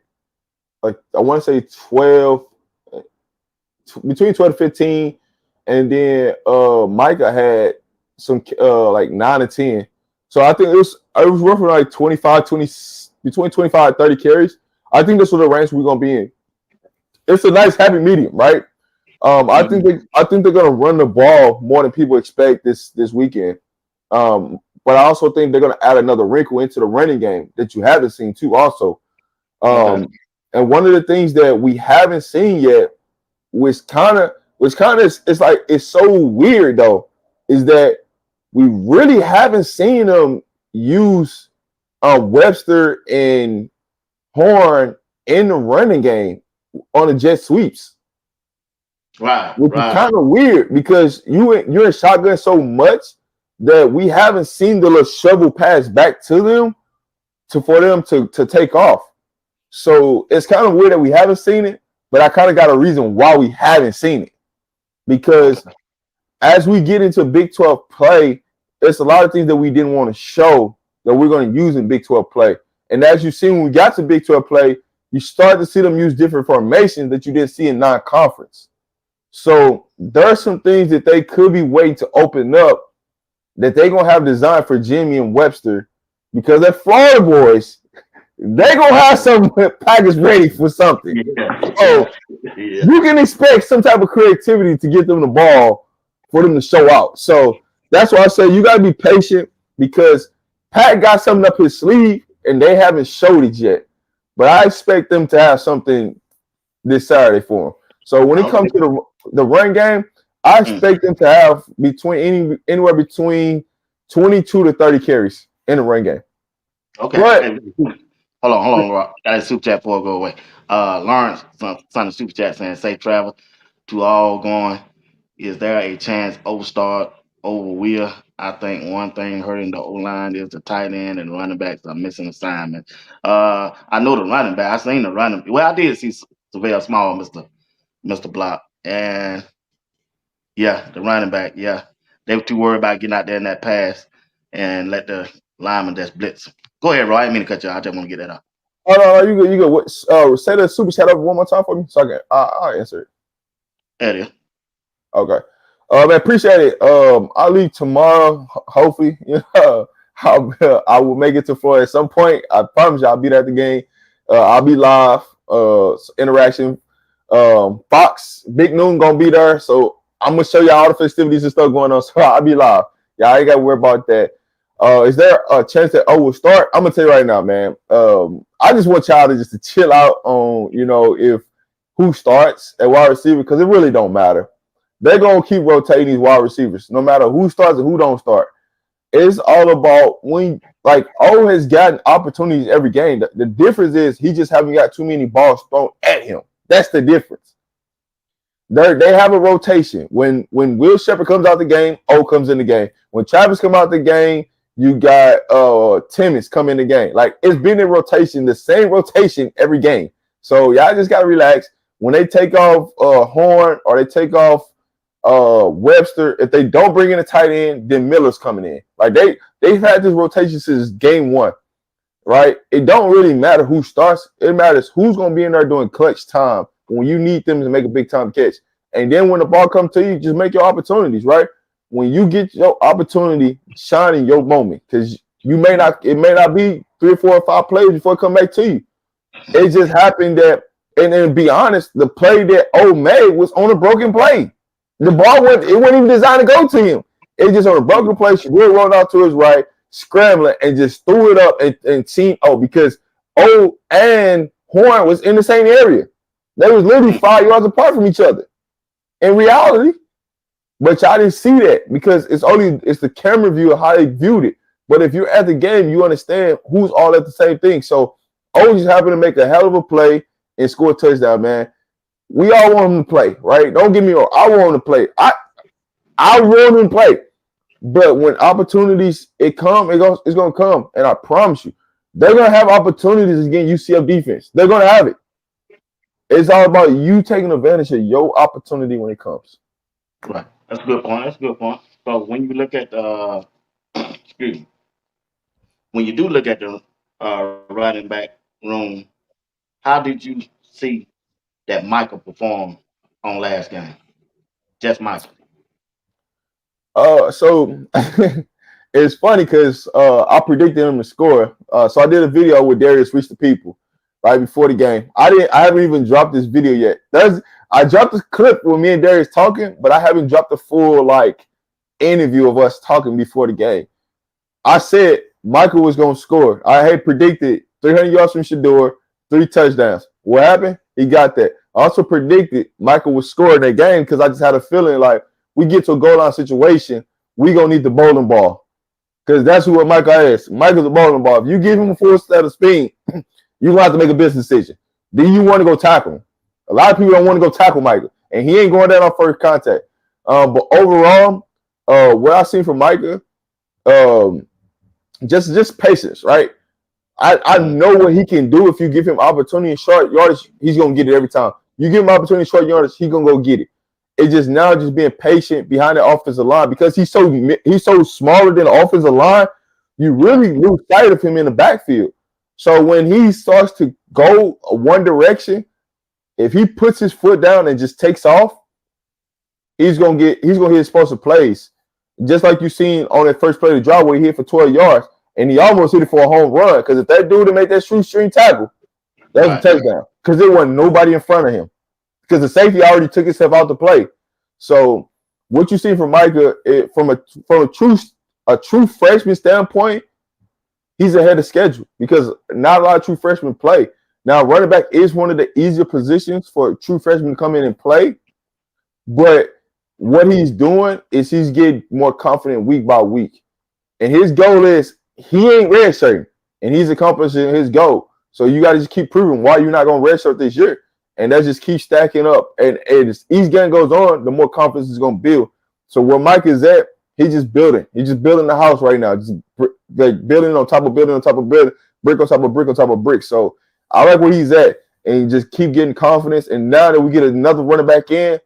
like, I want to say 12, between 12 and 15, and then Micah had some like 9 and 10. So I think it was roughly like between 25 and 30 carries. I think this is the range we're gonna be in. It's a nice happy medium, right? I think they're gonna run the ball more than people expect this weekend. But I also think they're gonna add another wrinkle into the running game that you haven't seen too. Also, Okay. and one of the things that we haven't seen yet, which kind of it's like it's so weird though, is that we really haven't seen them use Webster and Horn in the running game on the jet sweeps, Right. which is Right. kind of weird because you're in shotgun so much that we haven't seen the little shovel pass back to them for them to take off. So it's kind of weird that we haven't seen it, but I kind of got a reason why we haven't seen it. Because Okay. as we get into Big 12 play, there's a lot of things that we didn't want to show that we're going to use in Big 12 play. And as you see, when we got to Big 12 play, you start to see them use different formations that you didn't see in non-conference. So there are some things that they could be waiting to open up that they're going to have designed for Jimmy and Webster because they're Florida boys. They're going to have some package ready for something. Yeah. So Yeah. you can expect some type of creativity to get them the ball for them to show out. So that's why I say you got to be patient because Pat got something up his sleeve and they haven't showed it yet. But I expect them to have something this Saturday for them. So when it comes Okay. to the run game, I expect them to have anywhere between 22 to 30 carries in the run game. Okay. But Hey, hold on, Rob. Got a super chat before I go away. Lawrence, son of super chat saying safe travel to all going. Is there a chance overstart over Will? I think one thing hurting the O line is the tight end and running backs are missing assignments. I know the running back. I seen the running. Well, I did see Surveyor Small, Mister Block, and yeah, the running back. Yeah, they were too worried about getting out there in that pass and let the lineman just blitz. Go ahead, Roy. I didn't mean to cut you out. I just want to get that out. oh no, you go, you go. What? Say the super chat over one more time for me, so I can I'll answer it. There it is. Okay. Man, appreciate it. I'll leave tomorrow. Hopefully, I will make it to Florida at some point. I promise you, I'll be there at the game. I'll be live. Interaction. Fox Big Noon gonna be there, so I'm gonna show you all the festivities and stuff going on. So I'll be live. Y'all ain't gotta worry about that. Is there a chance that O will start? I'm gonna tell you right now, man. I just want y'all to just to chill out on, if who starts at wide receiver because it really don't matter. They're gonna keep rotating these wide receivers, no matter who starts and who don't start. It's all about when, like, O has gotten opportunities every game. The difference is he just haven't got too many balls thrown at him. That's the difference. They have a rotation. When Will Shepherd comes out the game, O comes in the game. When Travis come out the game, you got Timmons come in the game. Like, it's been in rotation, the same rotation every game. So y'all just gotta relax. When they take off Horn or they take off Webster, if they don't bring in a tight end, then Miller's coming in. Like they've had this rotation since game one, right? It don't really matter who starts. It matters who's gonna be in there doing clutch time when you need them to make a big time catch. And then when the ball comes to you, just make your opportunities, right? When you get your opportunity, shine in your moment, because it may not be 3 or 4 or 5 plays before it come back to you. It just happened that, and then to be honest, the play that O made was on a broken play. The ball wasn't even designed to go to him. It just on a broken play. She really rolled out to his right, scrambling, and just threw it up and seen because O and Horn was in the same area. They was literally 5 yards apart from each other in reality. But y'all didn't see that because it's the camera view of how they viewed it. But if you're at the game, you understand who's all at the same thing. So O just happened to make a hell of a play and score a touchdown, man. We all want him to play, right? Don't get me wrong. I want him to play. I want him to play. But when opportunities it's gonna come, and I promise you, they're gonna have opportunities against UCF defense. They're gonna have it. It's all about you taking advantage of your opportunity when it comes. Right. That's a good point. That's a good point. So when you look at excuse me, when you do look at the running back room, how did you see that Michael perform on last game? Just Michael. So it's funny because I predicted him to score. So I did a video with Darius Reach the People. right before the game. I haven't even dropped this video yet. I dropped this clip with me and Darius talking, but I haven't dropped the full like interview of us talking before the game. I said Michael was gonna score. I had predicted 300 yards from Shador, 3 touchdowns. What happened? He got that. I also predicted Michael would score in that game because I just had a feeling like we get to a goal line situation, we gonna need the bowling ball. Because that's what Michael is. Michael's a bowling ball. If you give him a full set of speed, you're gonna have to make a business decision. Do you want to go tackle him? A lot of people don't want to go tackle Michael, and he ain't going down on first contact. But overall, what I've seen from Michael, just patience, right? I know what he can do if you give him opportunity in short yardage, he's gonna get it every time. You give him opportunity in short yardage, he's gonna go get it. It's just now just being patient behind the offensive line because he's so smaller than the offensive line. You really lose sight of him in the backfield. So when he starts to go one direction, if he puts his foot down and just takes off, he's gonna hit explosive plays. Just like you seen on that first play of the drive where he hit for 12 yards and he almost hit it for a home run. Because if that dude to make that shoestring tackle, that was a touchdown. Because there wasn't nobody in front of him. Because the safety already took himself out the play. So what you see from Micah, from a true freshman standpoint, he's ahead of schedule because not a lot of true freshmen play. Now, running back is one of the easier positions for a true freshman to come in and play. But what he's doing is he's getting more confident week by week. And his goal is he ain't redshirting, and he's accomplishing his goal. So you got to just keep proving why you're not going to redshirt this year. And that just keeps stacking up. And as each game goes on, the more confidence is going to build. So where Mike is at, he's just building. He's just building the house right now. Just like building on top of building on top of building, brick on top of brick on top of brick. So I like where he's at. And just keep getting confidence. And now that we get another running back in,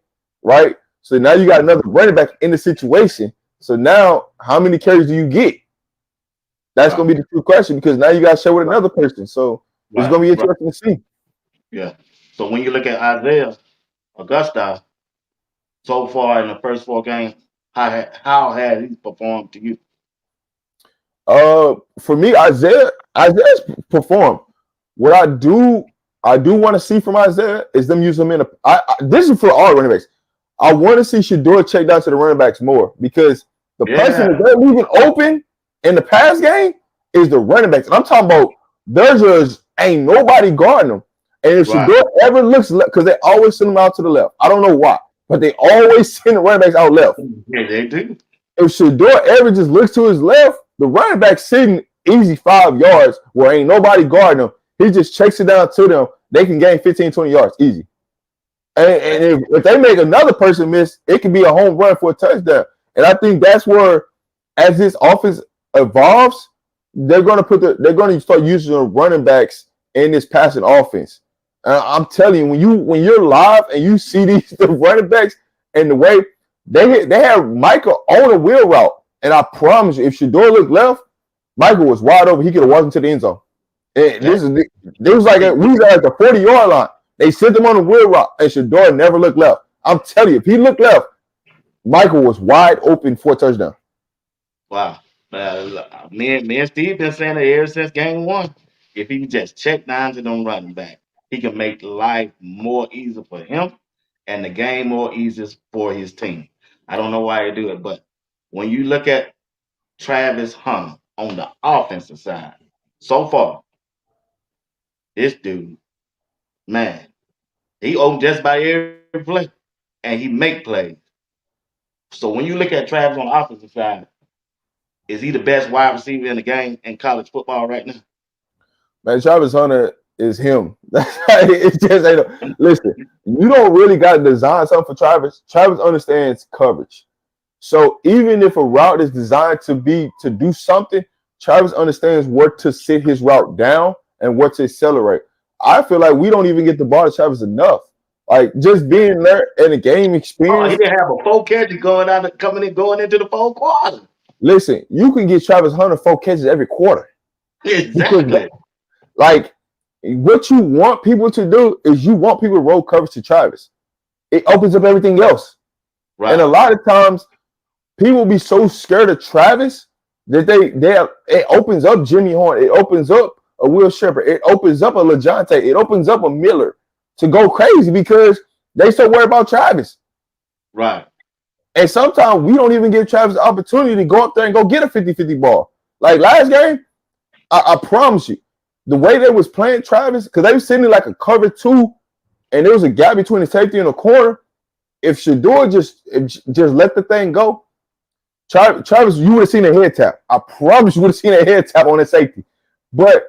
right? So now you got another running back in the situation. So now how many carries do you get? That's going to be the true question because now you got to share with another person. So it's going to be interesting to see. Yeah. So when you look at Isaiah Augusta so far in the first 4 games, how has he performed to you? For me, Isaiah's performed. What I do want to see from Isaiah is them use him in this is for all running backs. I want to see Shador check down to the running backs more because the person that they're leaving open in the pass game is the running backs. And I'm talking about there's just ain't nobody guarding them. And if Shador ever looks left, because they always send them out to the left. I don't know why, but they always send the running backs out left. Yeah, they do. If Shador ever just looks to his left, the running back sitting easy 5 yards where ain't nobody guarding them. He just checks it down to them. They can gain 15, 20 yards easy. And if they make another person miss, it can be a home run for a touchdown. And I think that's where, as this offense evolves, they're going to start using the running backs in this passing offense. I'm telling you, when you're live and you see the running backs and the way they have Michael on a wheel route, and I promise you, if Shador looked left, Michael was wide open. He could have walked into the end zone. And we was like at the 40-yard line. They sent him on the wheel route, and Shador never looked left. I'm telling you, if he looked left, Michael was wide open for a touchdown. Wow. Me and Steve been saying it ever since game 1. If he just check down to them running back, he can make life more easy for him and the game more easy for his team. I don't know why he do it, but when you look at Travis Hunter on the offensive side, so far, this dude, man, he owned just by every play, and he make plays. So when you look at Travis on the offensive side, is he the best wide receiver in the game in college football right now? Man, Travis Hunter is him. It's just listen. You don't really got to design something for Travis. Travis understands coverage. So even if a route is designed to do something, Travis understands where to sit his route down and where to accelerate. I feel like we don't even get the ball to Travis enough. Like just being there in a game experience. Oh, he didn't have a 4 catches going into the 4th quarter. Listen, you can get Travis Hunter 4 catches every quarter. Exactly. Like what you want people to do is you want people to roll coverage to Travis. It opens up everything else. Right. And a lot of times people be so scared of Travis that it opens up Jimmy Horn. It opens up a Will Shepherd. It opens up a LeJounte. It opens up a Miller to go crazy because they so worried about Travis. Right. And sometimes we don't even give Travis the opportunity to go up there and go get a 50-50 ball. Like last game, I promise you, the way they was playing Travis, because they was sitting in like a cover 2, and there was a gap between the safety and the corner. If Shedeur just let the thing go, Travis, you would have seen a head tap. I promise you would have seen a head tap on the safety. But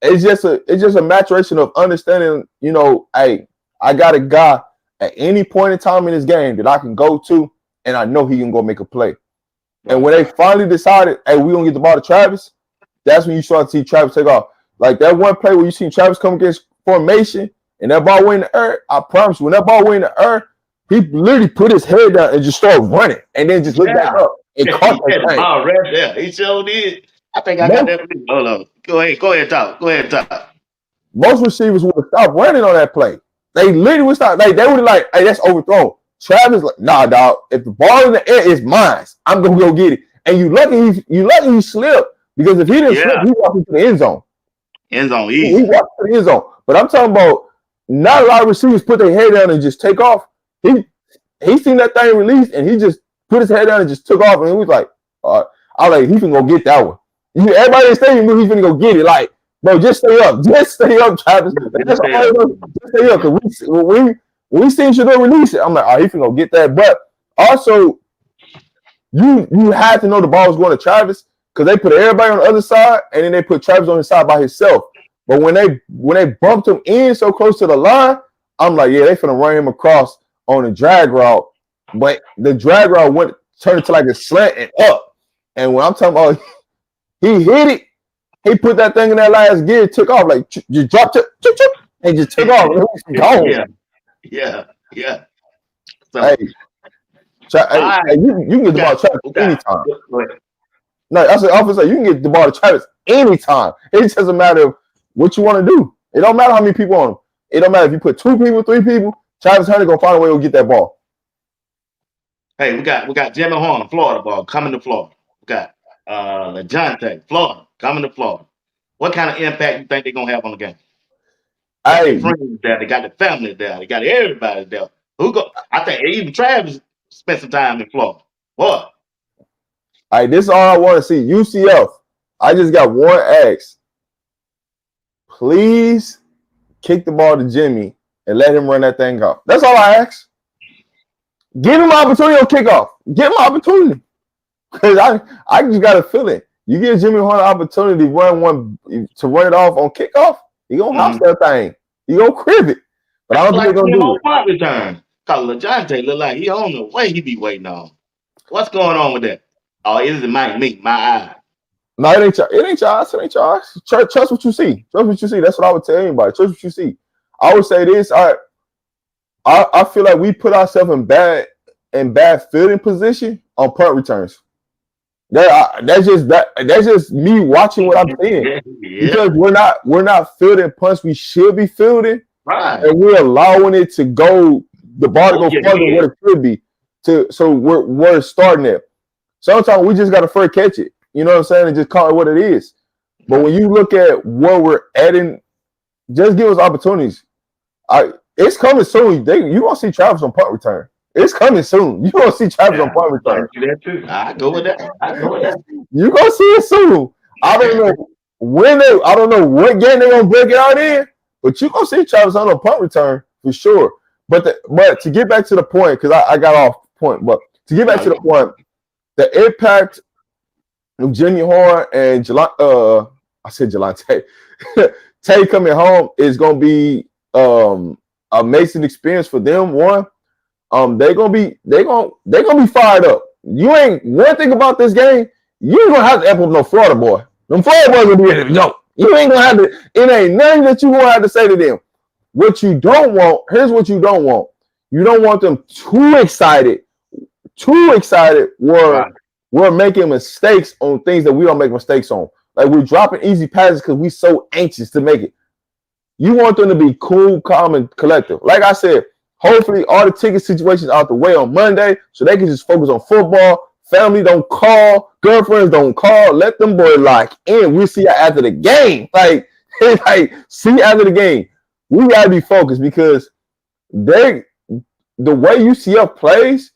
it's just a maturation of understanding, hey, I got a guy at any point in time in this game that I can go to, and I know he can go make a play. And when they finally decided, hey, we're going to get the ball to Travis, that's when you start to see Travis take off. Like that one play where you see Travis come against formation and that ball went in the air, I promise you, when that ball went in the air, he literally put his head down and just started running and then just looked back up and caught that thing. Oh, right there. He sure did. I think I got that. Hold on. Go ahead, talk. Most receivers would have stopped running on that play. They literally would stop. Like, they would have like, hey, that's overthrown. Travis like, nah, dog. If the ball in the air is mine, I'm gonna go get it. And you lucky he slipped, because if he didn't slip, he walked into the end zone. End zone easy. He walked to the end zone. But I'm talking about not a lot of receivers put their head down and just take off. He seen that thing released and he just put his head down and just took off. And he was like, I was like, he can go get that one. Everybody in the stadium knew he's gonna go get it. Like, bro, just stay up, Travis. Just stay up. Because when we seen Shedeur release it, I'm like, he can go get that. But also, you had to know the ball was going to Travis, because they put everybody on the other side and then they put Travis on his side by himself. But when they bumped him in so close to the line, I'm like, yeah, they finna run him across on a drag route. But the drag route turned into like a slant and up. And when I'm talking about he hit it, he put that thing in that last gear, took off, like just dropped it, and just took off. Yeah. So, hey, you can get the ball to Travis anytime. No, I said, officer, you can get the ball to Travis anytime. It just doesn't matter what you want to do. It don't matter how many people on him. It don't matter if you put 2 people, 3 people. Travis Hunter gonna find a way to get that ball. Hey, we got Jimmy Horn, Florida ball coming to Florida. We got LeJounte, Florida, coming to Florida. What kind of impact you think they're gonna have on the game? Hey, friends there, they got the family there, they got everybody there. I think even Travis spent some time in Florida. What? All right, this is all I want to see. UCF, I just got one ask. Please kick the ball to Jimmy and let him run that thing off. That's all I ask. Give him an opportunity on kickoff. Give him an opportunity. Because I just got a feeling. You give Jimmy Horn an opportunity to run it off on kickoff, he gonna house that thing. He gonna crib it. But I don't think they're gonna do it. Punt return. Cause LeJounte look like he on the way he be waiting on. What's going on with that? Oh, it is my eye. No, it ain't your eyes. Trust what you see. Trust what you see. That's what I would tell anybody. Trust what you see. I would say this. I feel like we put ourselves in bad fielding position on punt returns. That's just me watching what I'm seeing. Because we're not fielding punts we should be fielding, right? And we're allowing it to go, the ball to go further than what it could be. So we're starting it. Sometimes we just got to first catch it. You know what I'm saying? And just call it what it is. But when you look at where we're adding, just give us opportunities. It's coming soon. You're going to see Travis on punt return. It's coming soon. You're going to see Travis on punt return. I go with that. You're going to see it soon. I don't know what game they're going to break it out in, but you're going to see Travis on a punt return for sure. But to get back to the point, because I got off point, but to get back to the point, the impact of Jimmy Horn and Jelante Tay coming home is going to be amazing experience for them. One, they're gonna be fired up. You ain't one thing about this game. You ain't gonna have to amp up no Florida boy. Them Florida boys gonna be ready to go. You ain't gonna have to. It ain't nothing that you gonna have to say to them. What you don't want. Here's what you don't want. You don't want them too excited. We're making mistakes on things that we don't make mistakes on. Like we're dropping easy passes because we're so anxious to make it. You want them to be cool, calm, and collective. Like I said, hopefully all the ticket situations out the way on Monday so they can just focus on football. Family don't call. Girlfriends don't call. Let them boys lock in. We'll see you after the game. Like, It's like, see after the game, we gotta be focused because they, the way UCF plays,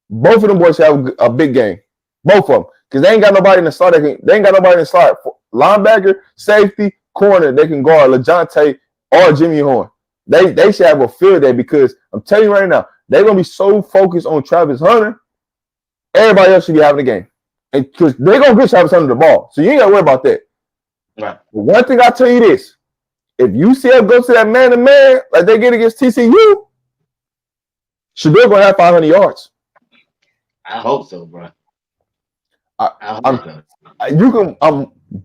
both of them boys have a big game. Both of them. Because they ain't got nobody in the start. They ain't got nobody in the start. Linebacker, safety, corner, they can guard LeJontay or Jimmy Horn. They should have a field day because I'm telling you right now, they're going to be so focused on Travis Hunter, everybody else should be having a game. And because they're going to get Travis Hunter the ball. So you ain't got to worry about that. Right. But one thing I'll tell you this. If UCF goes to that man-to-man like they get against TCU, Shador going to have 500 yards. I hope so, bro. I hope so. You can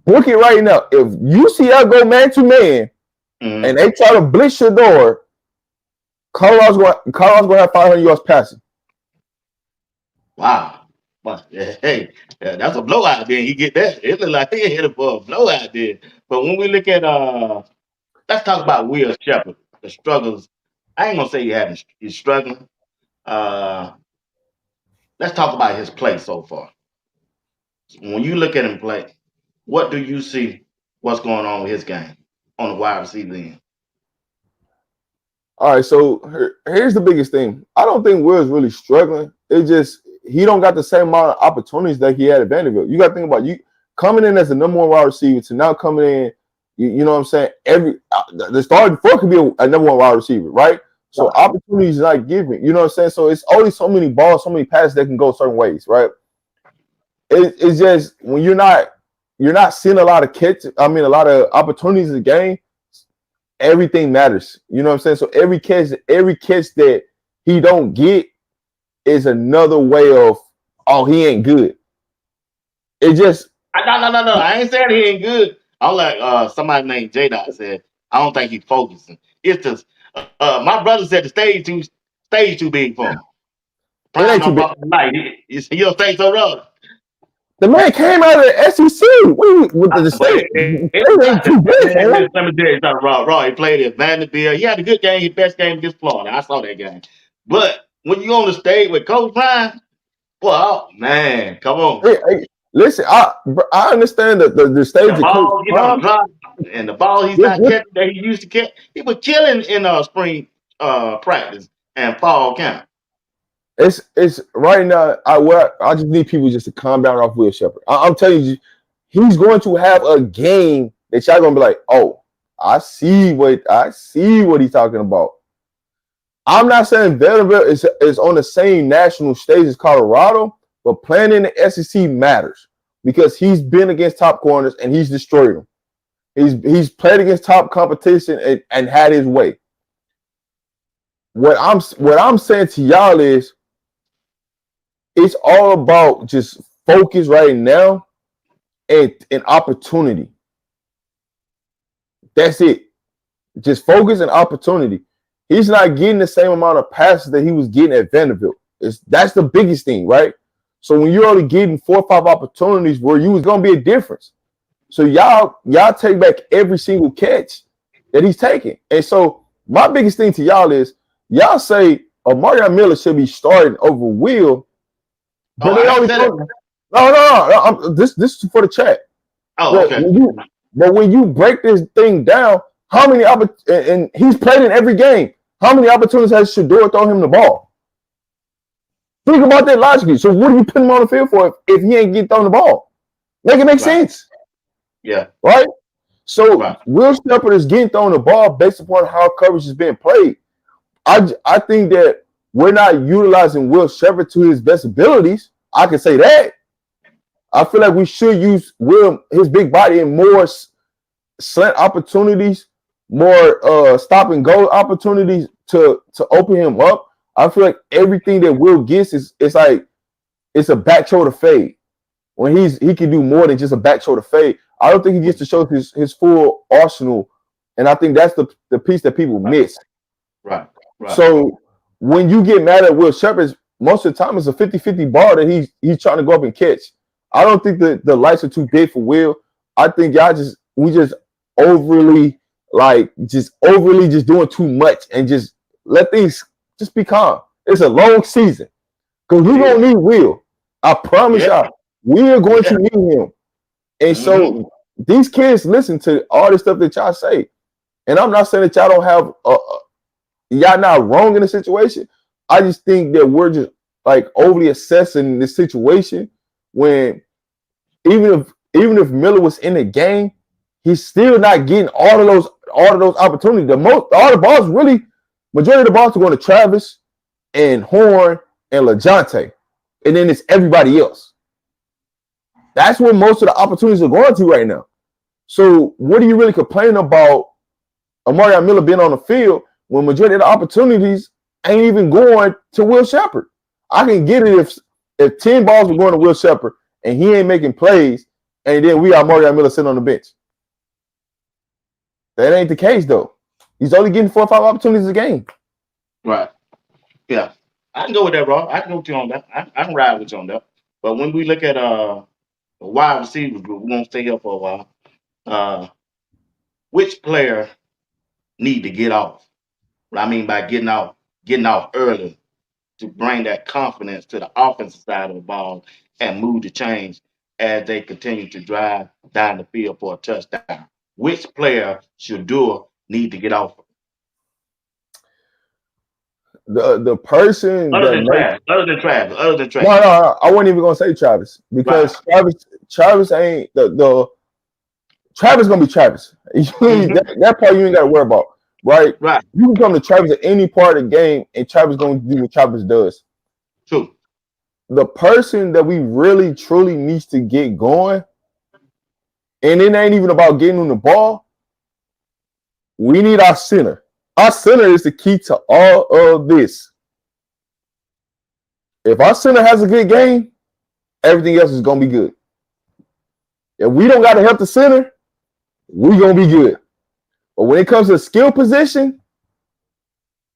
book it right now. If UCF go man to man and they try to blitz Shador, Colorado's going to have 500 yards passing. Wow. But hey, that's a blowout. Then he get that. It look like he hit it for a blowout. Then, but when we look at let's talk about Will Shepherd. The struggles. I ain't gonna say he's struggling. Let's talk about his play so far. When you look at him play, what do you see? What's going on with his game on the wide receiver end? All right, so here's the biggest thing. I don't think Will's really struggling. It's just he don't got the same amount of opportunities that he had at Vanderbilt. You got to think about you coming in as the number one wide receiver to now coming in. You know what I'm saying? The starting four could be a number one wide receiver, right? So opportunities not given. You know what I'm saying? So it's only so many balls, so many passes that can go certain ways, right? It's just when you're not seeing a lot of a lot of opportunities in the game. Everything matters. You know what I'm saying? So every catch that he don't get is another way of, oh, he ain't good. It just no. I ain't saying he ain't good. I'm like somebody named J-Dot said, I don't think he's focusing. It's just my brother said the stage too big for him. It ain't too big. You don't think so, brother? The man came out of the SEC with the state. It ain't too big. Let me tell you something, Raw. He played at Vanderbilt. He had a good game, his best game against Florida. I saw that game. But when you on the stage with Coach Prime, well, man, come on. Hey, listen, I understand that the stage the ball, you know, drop, and the ball he's not catching that he used to catch. He was killing in spring practice and fall camp. It's right now. I just need people just to calm down off Will Shepherd. I'm telling you, he's going to have a game that y'all gonna be like, oh, I see what he's talking about. I'm not saying Vanderbilt is on the same national stage as Colorado, but playing in the SEC matters because he's been against top corners and he's destroyed them. He's played against top competition and had his way. What I'm saying to y'all is, it's all about just focus right now and opportunity. That's it. Just focus and opportunity. He's not getting the same amount of passes that he was getting at Vanderbilt. That's the biggest thing, right? So when you're only getting 4 or 5 opportunities where you was gonna be a difference. So y'all take back every single catch that he's taking. And so my biggest thing to y'all is y'all say Amarion Miller should be starting over Will. But they always no. This is for the chat. Oh, okay. When you break this thing down, how many and he's played in every game. How many opportunities has Shador thrown him the ball? Think about that logically. So what are you putting him on the field for if he ain't getting thrown the ball? Make it make sense. Yeah. Right? So Will Shepherd is getting thrown the ball based upon how coverage is being played. I think that we're not utilizing Will Shepherd to his best abilities. I can say that. I feel like we should use his big body in more slant opportunities, more stop and go opportunities to open him up. I feel like everything that Will gets it's a back shoulder fade. When he can do more than just a back shoulder fade. I don't think he gets to show his full arsenal, and I think that's the piece that people miss. Right. So when you get mad at Will Shepherd, most of the time it's a 50-50 ball that he's trying to go up and catch. I don't think the lights are too big for Will. I think we just overly doing too much and just let things just be calm. It's a long season because we don't need Will. I promise y'all, we are going to need him. And so these kids listen to all this stuff that y'all say. And I'm not saying that y'all don't have y'all not wrong in the situation. I just think that we're just like overly assessing the situation when even if Miller was in the game, he's still not getting all of those opportunities. All the balls really, majority of the balls are going to Travis and Horn and LeJounte, and then it's everybody else. That's where most of the opportunities are going to right now. So what are you really complaining about Amari Miller being on the field when majority of the opportunities ain't even going to Will Sheppard? I can get it if 10 balls were going to Will Sheppard and he ain't making plays, and then we got Amari Miller sitting on the bench. That ain't the case, though. He's only getting 4 or 5 opportunities a game. Right. Yeah. I can go with that, bro. I can go with you on that. I can ride with you on that. But when we look at the wide receivers group, we're gonna stay here for a while. Which player need to get off? What I mean by getting off early to bring that confidence to the offensive side of the ball and move the chains as they continue to drive down the field for a touchdown. Which player should need to get off? The person Other that than makes Travis. no, I wasn't even gonna say Travis because Right. Travis ain't the Travis gonna be Travis. that part you ain't gotta worry about, right? Right. You can come to Travis at any part of the game, and Travis gonna do what Travis does. True. The person that we really truly needs to get going, and it ain't even about getting on the ball. We need our center. Our center is the key to all of this. If our center has a good game, everything else is gonna be good. If we don't gotta help the center, we're gonna be good. But when it comes to skill position,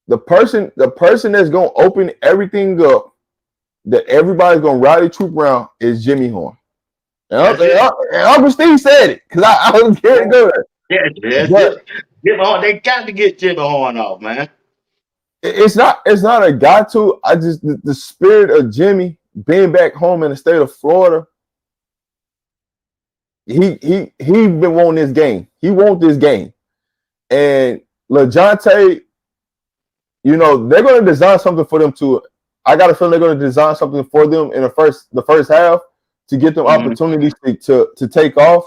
the person that's gonna open everything up, that everybody's gonna rally troop around, is Jimmy Horn. And Uncle Steve said it because I was scared to go there. Yeah. Jimmy Horn, they got to get Jimmy Horn off, man. It's not a got to. I just the spirit of Jimmy being back home in the state of Florida. He been wanting this game. He wants this game. And LeJounte, they're going to design something for them too. I got a feeling they're going to design something for them in the first half to get them opportunities to take off.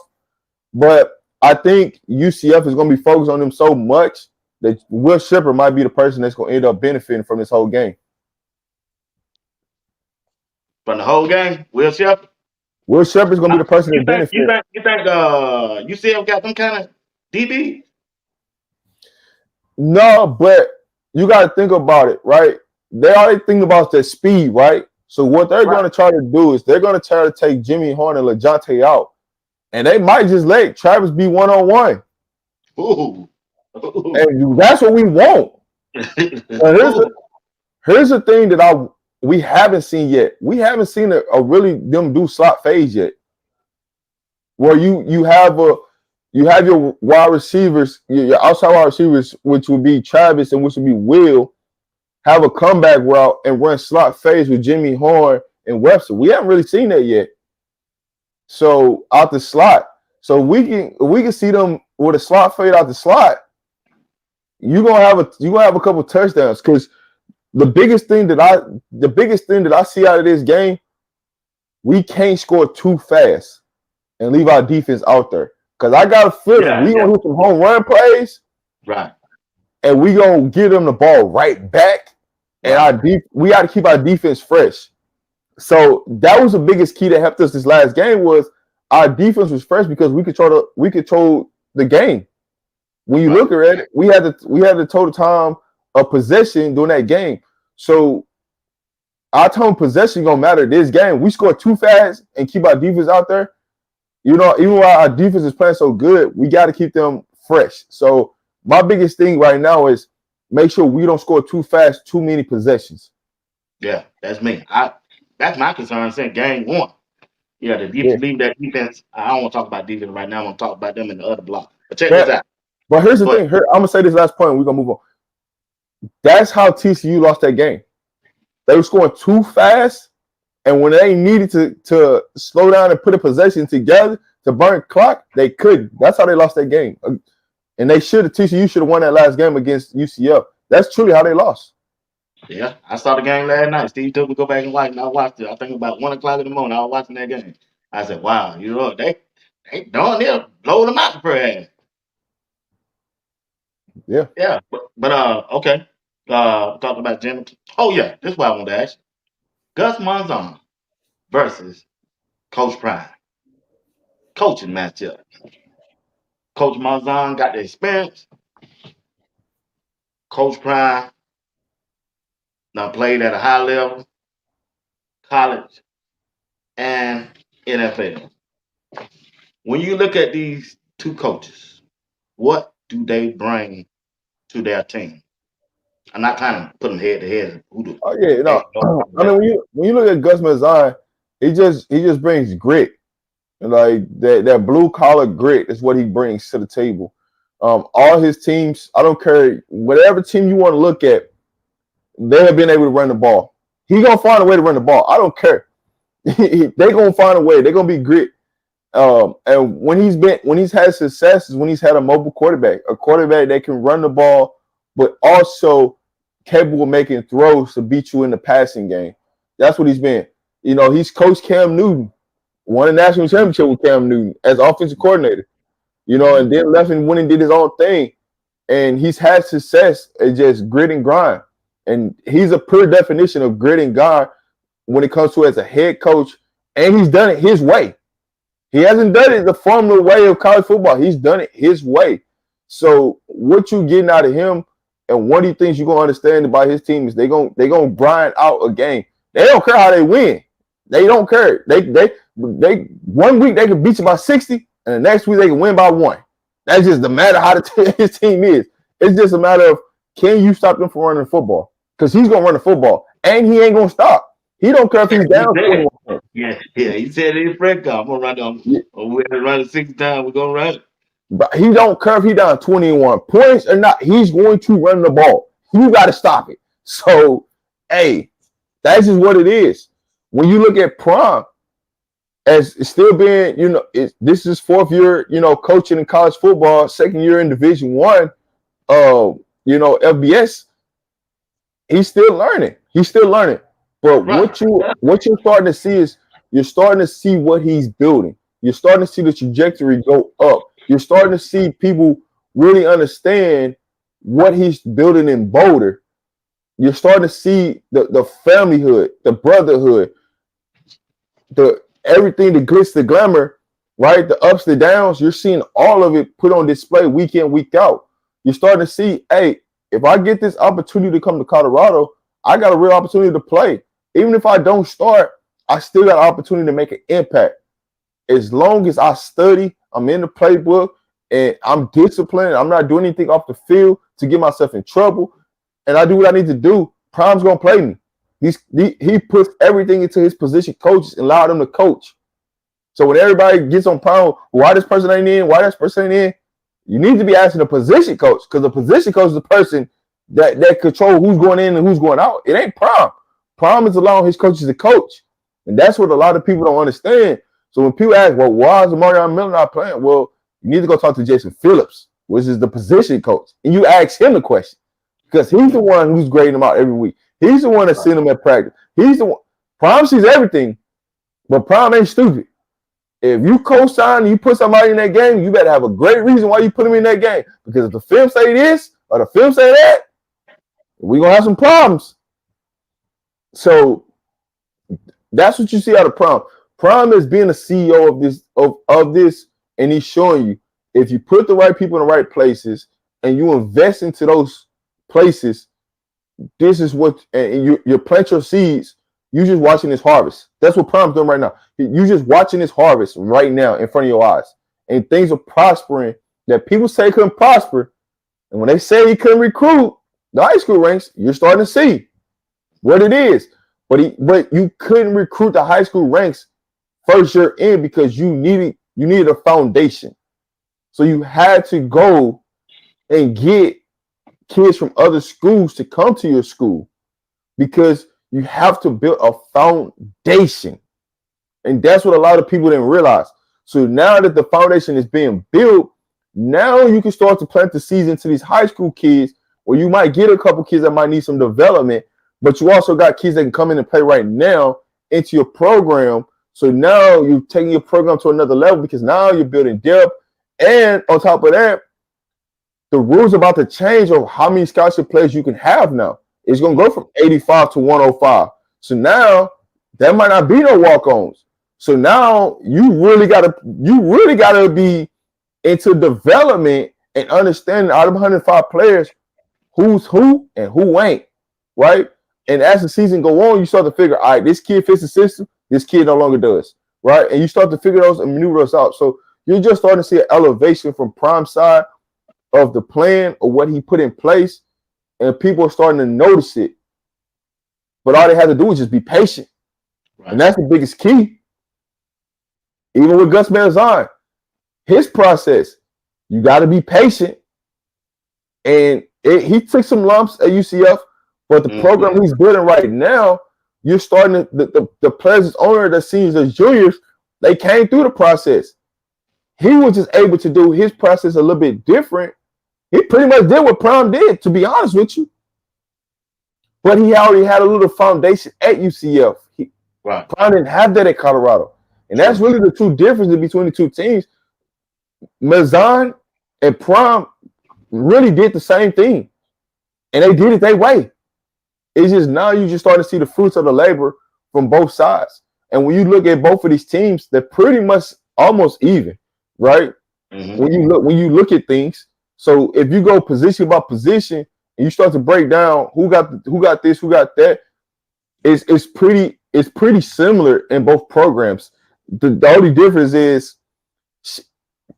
But I think UCF is going to be focused on them so much that Will Sheppard might be the person that's going to end up benefiting from this whole game. From the whole game, Will Sheppard? Will Sheppard's going to be the person that benefits. You think UCF got them kind of DB? No, but you got to think about it, right? They already think about their speed, right? So what they're going to try to do is they're going to try to take Jimmy Horn and LeJounte out. And they might just let Travis be one-on-one. Ooh. And that's what we want. Here's the thing that we haven't seen yet. We haven't seen a really them do slot phase yet. Where you have your wide receivers, your outside wide receivers, which would be Travis and which would be Will, have a comeback route and run slot phase with Jimmy Horn and Webster. We haven't really seen that yet. So out the slot, so we can see them with a slot fade out the slot. You're gonna have a couple touchdowns because the biggest thing that I see out of this game, we can't score too fast and leave our defense out there. Because I got a feeling we gonna hit some home run plays, right? And we gonna give them the ball right back, and we got to keep our defense fresh. So that was the biggest key that helped us this last game was our defense was fresh because we controlled the game. When you look at it, we had the total time of possession during that game. So our time of possession gonna matter this game. We score too fast and keep our defense out there. Even while our defense is playing so good, we got to keep them fresh. So my biggest thing right now is make sure we don't score too fast, too many possessions. Yeah, that's me. That's my concern since game one. Yeah, the defense, leave that defense. I don't want to talk about defense right now. I want to talk about them in the other block. But check this out. But here's the thing. I'm going to say this last point and we're going to move on. That's how TCU lost that game. They were scoring too fast, and when they needed to slow down and put a possession together to burn clock, they couldn't. That's how they lost that game. And they should have. TCU should have won that last game against UCF. That's truly how they lost. Yeah, I saw the game last night. Steve told me to go back and watch, and I watched it. I think about 1 o'clock in the morning. I was watching that game. I said, "Wow, you know they darn near blow them out for ass." Yeah. Yeah, but okay. Talking about Jimmy. Oh yeah, this is what I wanted to ask you. Gus Malzahn versus Coach Prime. Coaching matchup. Coach Malzahn got the experience. Coach Prime now played at a high level, college and NFL. When you look at these two coaches, what do they bring to their team? I'm not trying to put them head to head. Who do Oh yeah. they No. I mean, when you look at Gus Malzahn, he just brings grit. And like that blue collar grit is what he brings to the table. All his teams, I don't care whatever team you want to look at, they have been able to run the ball. He gonna find a way to run the ball. I don't care. They gonna find a way. They're gonna be grit. And when he's had success is when he's had a mobile quarterback, a quarterback that can run the ball, but also capable of making throws to beat you in the passing game. That's what he's been. You know, he's coached Cam Newton, won a national championship with Cam Newton as offensive coordinator. You know, and then left and went and did his own thing. And he's had success at just grit and grind. And he's a pure definition of grit and grind when it comes to as a head coach. And he's done it his way. He hasn't done it the formula way of college football. He's done it his way. So what you getting out of him and one of the things you're going to understand about his team is they're gonna grind out a game. They don't care how they win. They don't care. They 1 week they can beat you by 60, and the next week they can win by 1. That's just the matter how his team is. It's just a matter of can you stop them from running the football? Because he's gonna run the football and he ain't gonna stop. He don't care if he's down 21 points. Yeah. He said it in Fred I'm gonna run them. Yeah. We're gonna run it 60 times. We're gonna run it. But he don't care if he down 21 points or not. He's going to run the ball. You got to stop it. So, hey, that's just what it is. When you look at Prime, as it's still being, you know, this is 4th year, you know, coaching in college football, 2nd year in Division I, you know, FBS. He's still learning. But what you're starting to see is you're starting to see what he's building. You're starting to see the trajectory go up. You're starting to see people really understand what he's building in Boulder. You're starting to see the familyhood, the brotherhood, the everything, the glitz, the glamour, right? The ups, the downs. You're seeing all of it put on display week in, week out. You're starting to see, hey, if I get this opportunity to come to Colorado, I got a real opportunity to play. Even if I don't start, I still got an opportunity to make an impact. As long as I study, I'm in the playbook, and I'm disciplined, I'm not doing anything off the field to get myself in trouble, and I do what I need to do, Prime's going to play me. He puts everything into his position coaches and allow them to coach. So when everybody gets on Prime, why this person ain't in, why that person ain't in, you need to be asking the position coach, because the position coach is the person that control who's going in and who's going out. It ain't Prime. Prime is allowing his coaches to coach, and that's what a lot of people don't understand. So when people ask, well, why is Marion Miller not playing? Well, you need to go talk to Jason Phillips, which is the position coach, and you ask him the question because he's the one who's grading them out every week. He's the one that's seeing them at practice. He's the one. Prime sees everything, but Prime ain't stupid. If you co-sign and you put somebody in that game, you better have a great reason why you put him in that game. Because if the film say this or the film say that, we're going to have some problems. So that's what you see out of Prime. Prime is being a CEO of this, and he's showing you if you put the right people in the right places and you invest into those places, this is what, and you plant your seeds. You just watching this harvest. That's what Prime's doing right now. You just watching this harvest right now in front of your eyes, and things are prospering that people say couldn't prosper. And when they say he couldn't recruit the high school ranks, you're starting to see what it is. But you couldn't recruit the high school ranks first year in because you needed a foundation. So you had to go and get kids from other schools to come to your school because you have to build a foundation. And that's what a lot of people didn't realize. So now that the foundation is being built, now you can start to plant the seeds into these high school kids, where you might get a couple kids that might need some development, but you also got kids that can come in and play right now into your program. So now you're taking your program to another level, because now you're building depth. And on top of that, the rules about to change of how many scholarship players you can have now. It's going to go from 85 to 105. So now there might not be no walk-ons. So now you really gotta be into development and understanding out of 105 players who's who and who ain't, right? And as the season go on, you start to figure, all right, this kid fits the system, this kid no longer does, right? And you start to figure those and maneuver those out. So you're just starting to see an elevation from Prime side of the plan or what he put in place, and people are starting to notice it. But all they have to do is just be patient. Right. And that's the biggest key. Even with Gus Malzahn, his process, you got to be patient. And he took some lumps at UCF, but the program he's building right now, you're starting to, the players, owner, the seniors, the juniors, they came through the process. He was just able to do his process a little bit different. He pretty much did what Prime did, to be honest with you. But he already had a little foundation at UCF. Right. Prime didn't have that at Colorado. And that's really the two differences between the two teams. Malzahn and Prime really did the same thing. And they did it their way. It's just now you just start to see the fruits of the labor from both sides. And when you look at both of these teams, they're pretty much almost even, right? Mm-hmm. When you look at things. So if you go position by position and you start to break down who got this, who got that, it's pretty similar in both programs. The only difference is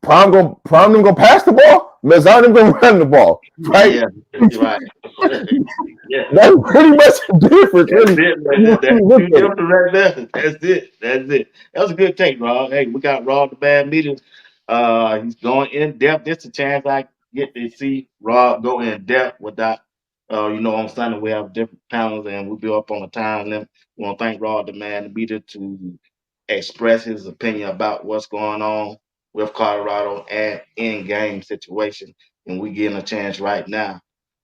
Prime gonna pass the ball, Malzahn gonna run the ball, right? Yeah, right. Yeah. That's pretty much the difference. That's it. That's it. That was a good take, Rob. Hey, we got Rob the Bad Media. He's going in depth. This is a chance I get to see Rob go in depth with that. On Sunday we have different panels and we'll be up on the time limit. We want to thank Rob the Man Media to express his opinion about what's going on with Colorado and in-game situation. And we getting a chance right now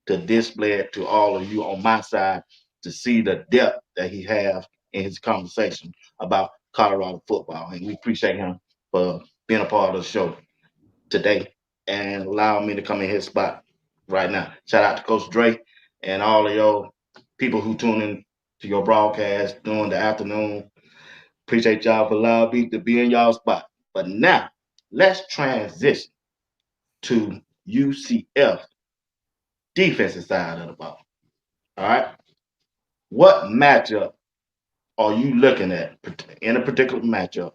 to display it to all of you on my side to see the depth that he has in his conversation about Colorado football. And we appreciate him for being a part of the show today and allowing me to come in his spot right now. Shout out to Coach Dre and all of your people who tune in to your broadcast during the afternoon. Appreciate y'all for allowing me to be in y'all spot. But now, let's transition to UCF defensive side of the ball. All right. What matchup are you looking at in a particular matchup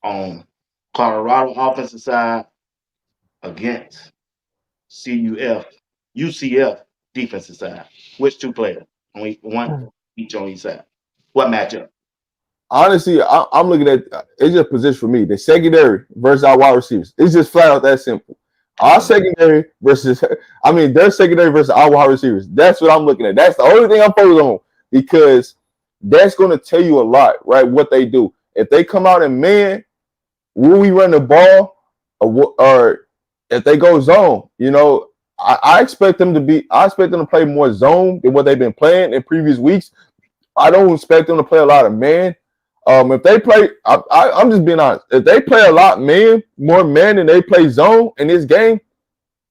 on Colorado offensive side against UCF defensive side? Which two players? One each on each side. What matchup? Honestly, I'm looking at it's just a position for me. The secondary versus our wide receivers. It's just flat out that simple. Our secondary their secondary versus our wide receivers. That's what I'm looking at. That's the only thing I'm focused on, because that's going to tell you a lot, right? What they do. If they come out and man, will we run the ball, or if they go zone? I expect them to play more zone than what they've been playing in previous weeks. I don't expect them to play a lot of man. If they play, I'm just being honest. If they play a lot more man than they play zone in this game,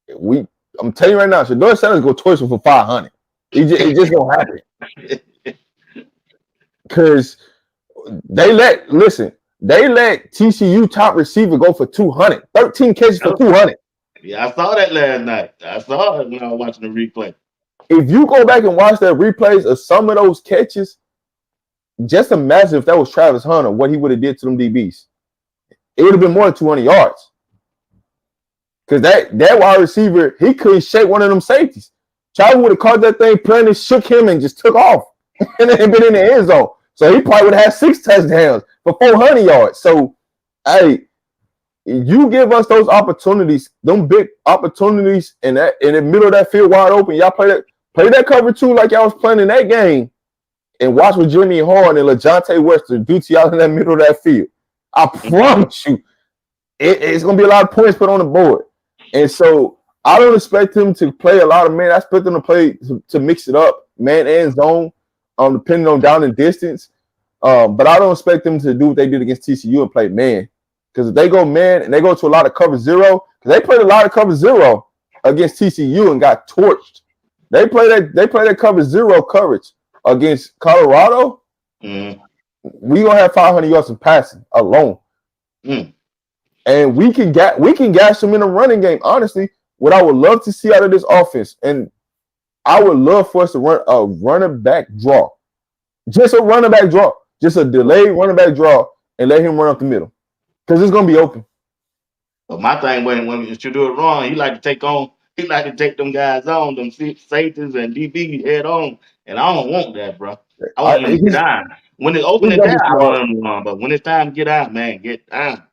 I'm telling you right now, Shedeur Sanders go torch for 500. It just won't happen. Because they let TCU top receiver go for 200, 13 catches for 200. Yeah, I saw that last night. I saw it when I was watching the replay. If you go back and watch the replays of some of those catches, just imagine if that was Travis Hunter, what he would have did to them DBs. It would have been more than 200 yards. Because that wide receiver, he couldn't shake one of them safeties. Travis would have caught that thing, planted, shook him, and just took off. And then been in the end zone. So he probably would have had 6 touchdowns for 400 yards. So, hey, you give us those opportunities, them big opportunities in the middle of that field wide open. Y'all play that cover 2 like y'all was playing in that game, and watch what Jimmy Horn and LaJohntay Western do to y'all in that middle of that field. I promise you, it's going to be a lot of points put on the board. And so I don't expect him to play a lot of man. I expect him to play to mix it up, man and zone, depending on down and distance. But I don't expect them to do what they did against TCU and play man. Because if they go man and they go to a lot of cover zero, because they played a lot of cover zero against TCU and got torched. They play that cover zero coverage against Colorado. Mm. We gonna have 500 yards of passing alone. Mm. And we can gash them in the running game. Honestly, what I would love to see out of this offense, and I would love for us to run a running back draw. Just a running back draw. Just a delayed running back draw and let him run up the middle. Because it's gonna be open. But my thing when you do it wrong, he like to take them guys on, them safeties and DB head on. And I don't want that, bro. I want him to get down. When it's open and down, I want him to run. But when it's time to get out, man, get down.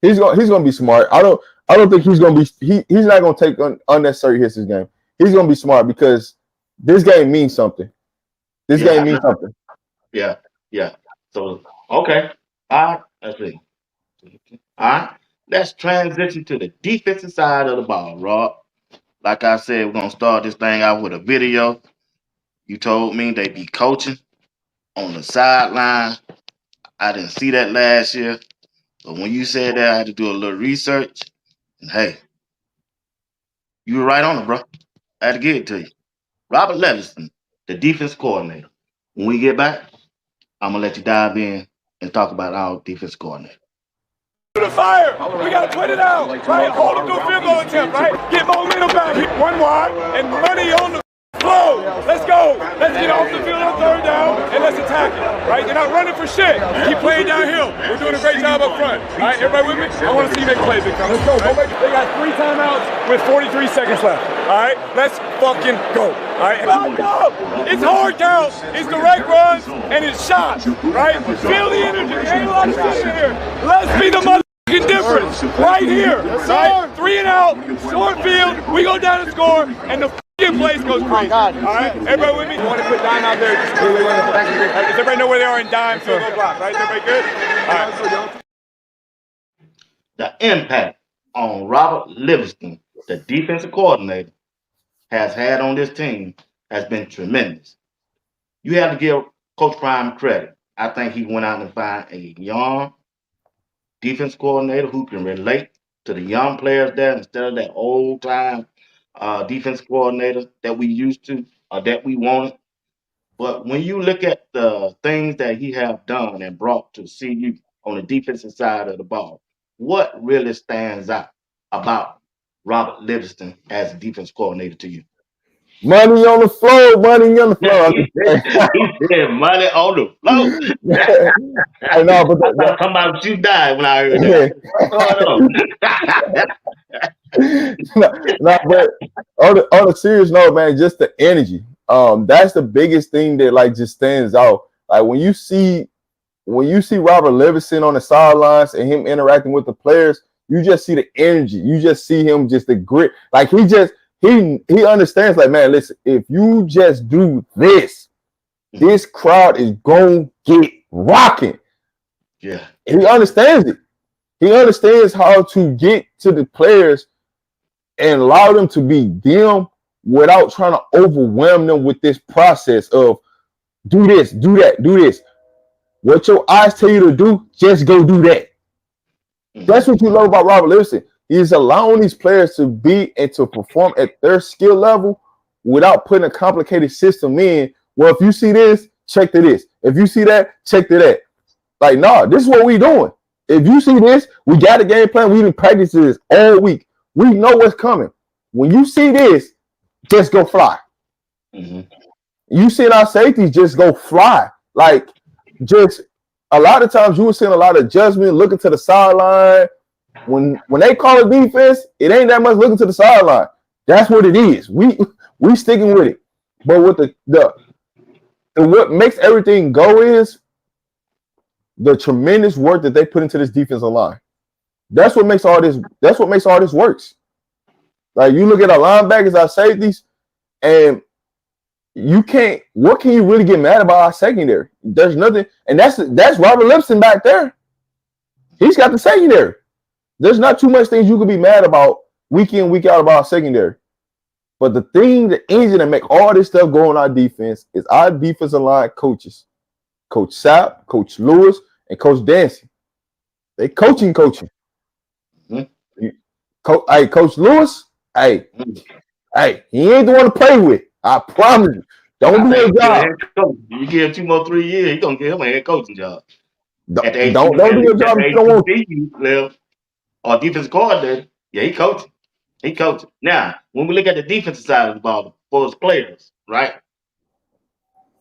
He's gonna be smart. I don't think he's gonna be he's not gonna take unnecessary hits this game. He's gonna be smart because this game means something. This game means something. Yeah. So okay. All right, let's see. All right. Let's transition to the defensive side of the ball, Rob. Like I said, we're gonna start this thing out with a video. You told me they be coaching on the sideline. I didn't see that last year. But when you said that, I had to do a little research. And hey, you were right on it, bro. I had to give it to you. Robert Levinson, the defense coordinator. When we get back, I'm gonna let you dive in and talk about our defense coordinator. To the fire. We got to put it out. Right? Hold them to a field goal attempt, right? Get momentum back. One wide and money on the flow. Let's go. Let's get off the field on third down and let's attack it. Right? They're not running for shit. Keep playing downhill. We're doing a great job up front. All right, everybody with me? I want to see you make plays, big time. Let's go. Right? They got 3 timeouts with 43 seconds left. All right? Let's fucking go. All right? It's hard count. It's direct runs and it's shots. Right? Feel the energy. There ain't a lot of shit in here. Let's be the motherfucking difference right here. Right? 3 and out. Short field. We go down and score and the place goes crazy. All right, everybody with me? You want to put dime out there? Does everybody know where they are in dime field goal block? Right? Is everybody good? All right. The impact on Robert Livingston, the defensive coordinator, has had on this team has been tremendous. You have to give Coach Prime credit. I think he went out and found a young defense coordinator who can relate to the young players there instead of that old time defense coordinator that we used to or that we wanted. But when you look at the things that he have done and brought to CU on the defensive side of the ball, what really stands out about Robert Livingston as a defense coordinator to you? Money on the floor, money on the floor. He said money on the floor. I know, but I thought about you died when I heard that. But on a serious note, man, just the energy. That's the biggest thing that like just stands out. Like when you see Robert Livingston on the sidelines and him interacting with the players, you just see the energy. You just see him just the grit. Like he understands. Like, man, listen, if you just do this, this crowd is gonna get rocking. Yeah, he understands it. He understands how to get to the players and allow them to be them without trying to overwhelm them with this process of do this, do that, do this. What your eyes tell you to do, just go do that. That's what you love about Robert Livingston. He's allowing these players to be and to perform at their skill level without putting a complicated system in. Well, if you see this, check to this. If you see that, check to that. Like, nah, this is what we doing. If you see this, we got a game plan. We've been practicing this all week. We know what's coming. When you see this, just go fly. Mm-hmm. You see our safeties just go fly. Like, just a lot of times you were seeing a lot of judgment looking to the sideline. When they call a defense, it ain't that much looking to the sideline. That's what it is. We sticking with it. But with the what makes everything go is the tremendous work that they put into this defensive line. That's what makes all this. That's what makes all this works. Like you look at our linebackers, our safeties, and you can't. What can you really get mad about our secondary? There's nothing, and that's Robert Livingston back there. He's got the secondary. there's not too much things you could be mad about week in, week out about our secondary. But the thing, the engine that make all this stuff go on our defense is our defensive line coaches. Coach Sapp, Coach Lewis, and Coach Dancy. They coaching. Mm-hmm. Coach Lewis, he ain't the one to play with. I promise you. Don't do your job. You give him 2 more 3 years, you're going to give him a head coaching job. Don't do your job. Or defensive coordinator, yeah, he coaching. Now, when we look at the defensive side of the ball, for his players, right?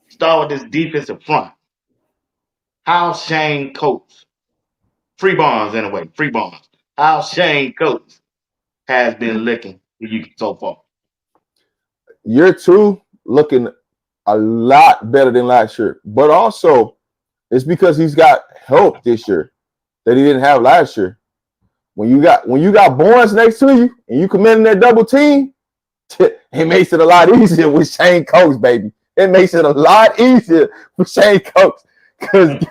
Start with this defensive front. How Shane Coates, free bonds anyway, how Shane Coates has been looking for you so far. Year 2 looking a lot better than last year, but also it's because he's got help this year that he didn't have last year. When you got Barnes next to you and you commit in that double team, it makes it a lot easier with Shane Coates, baby. It makes it a lot easier with Shane Coates because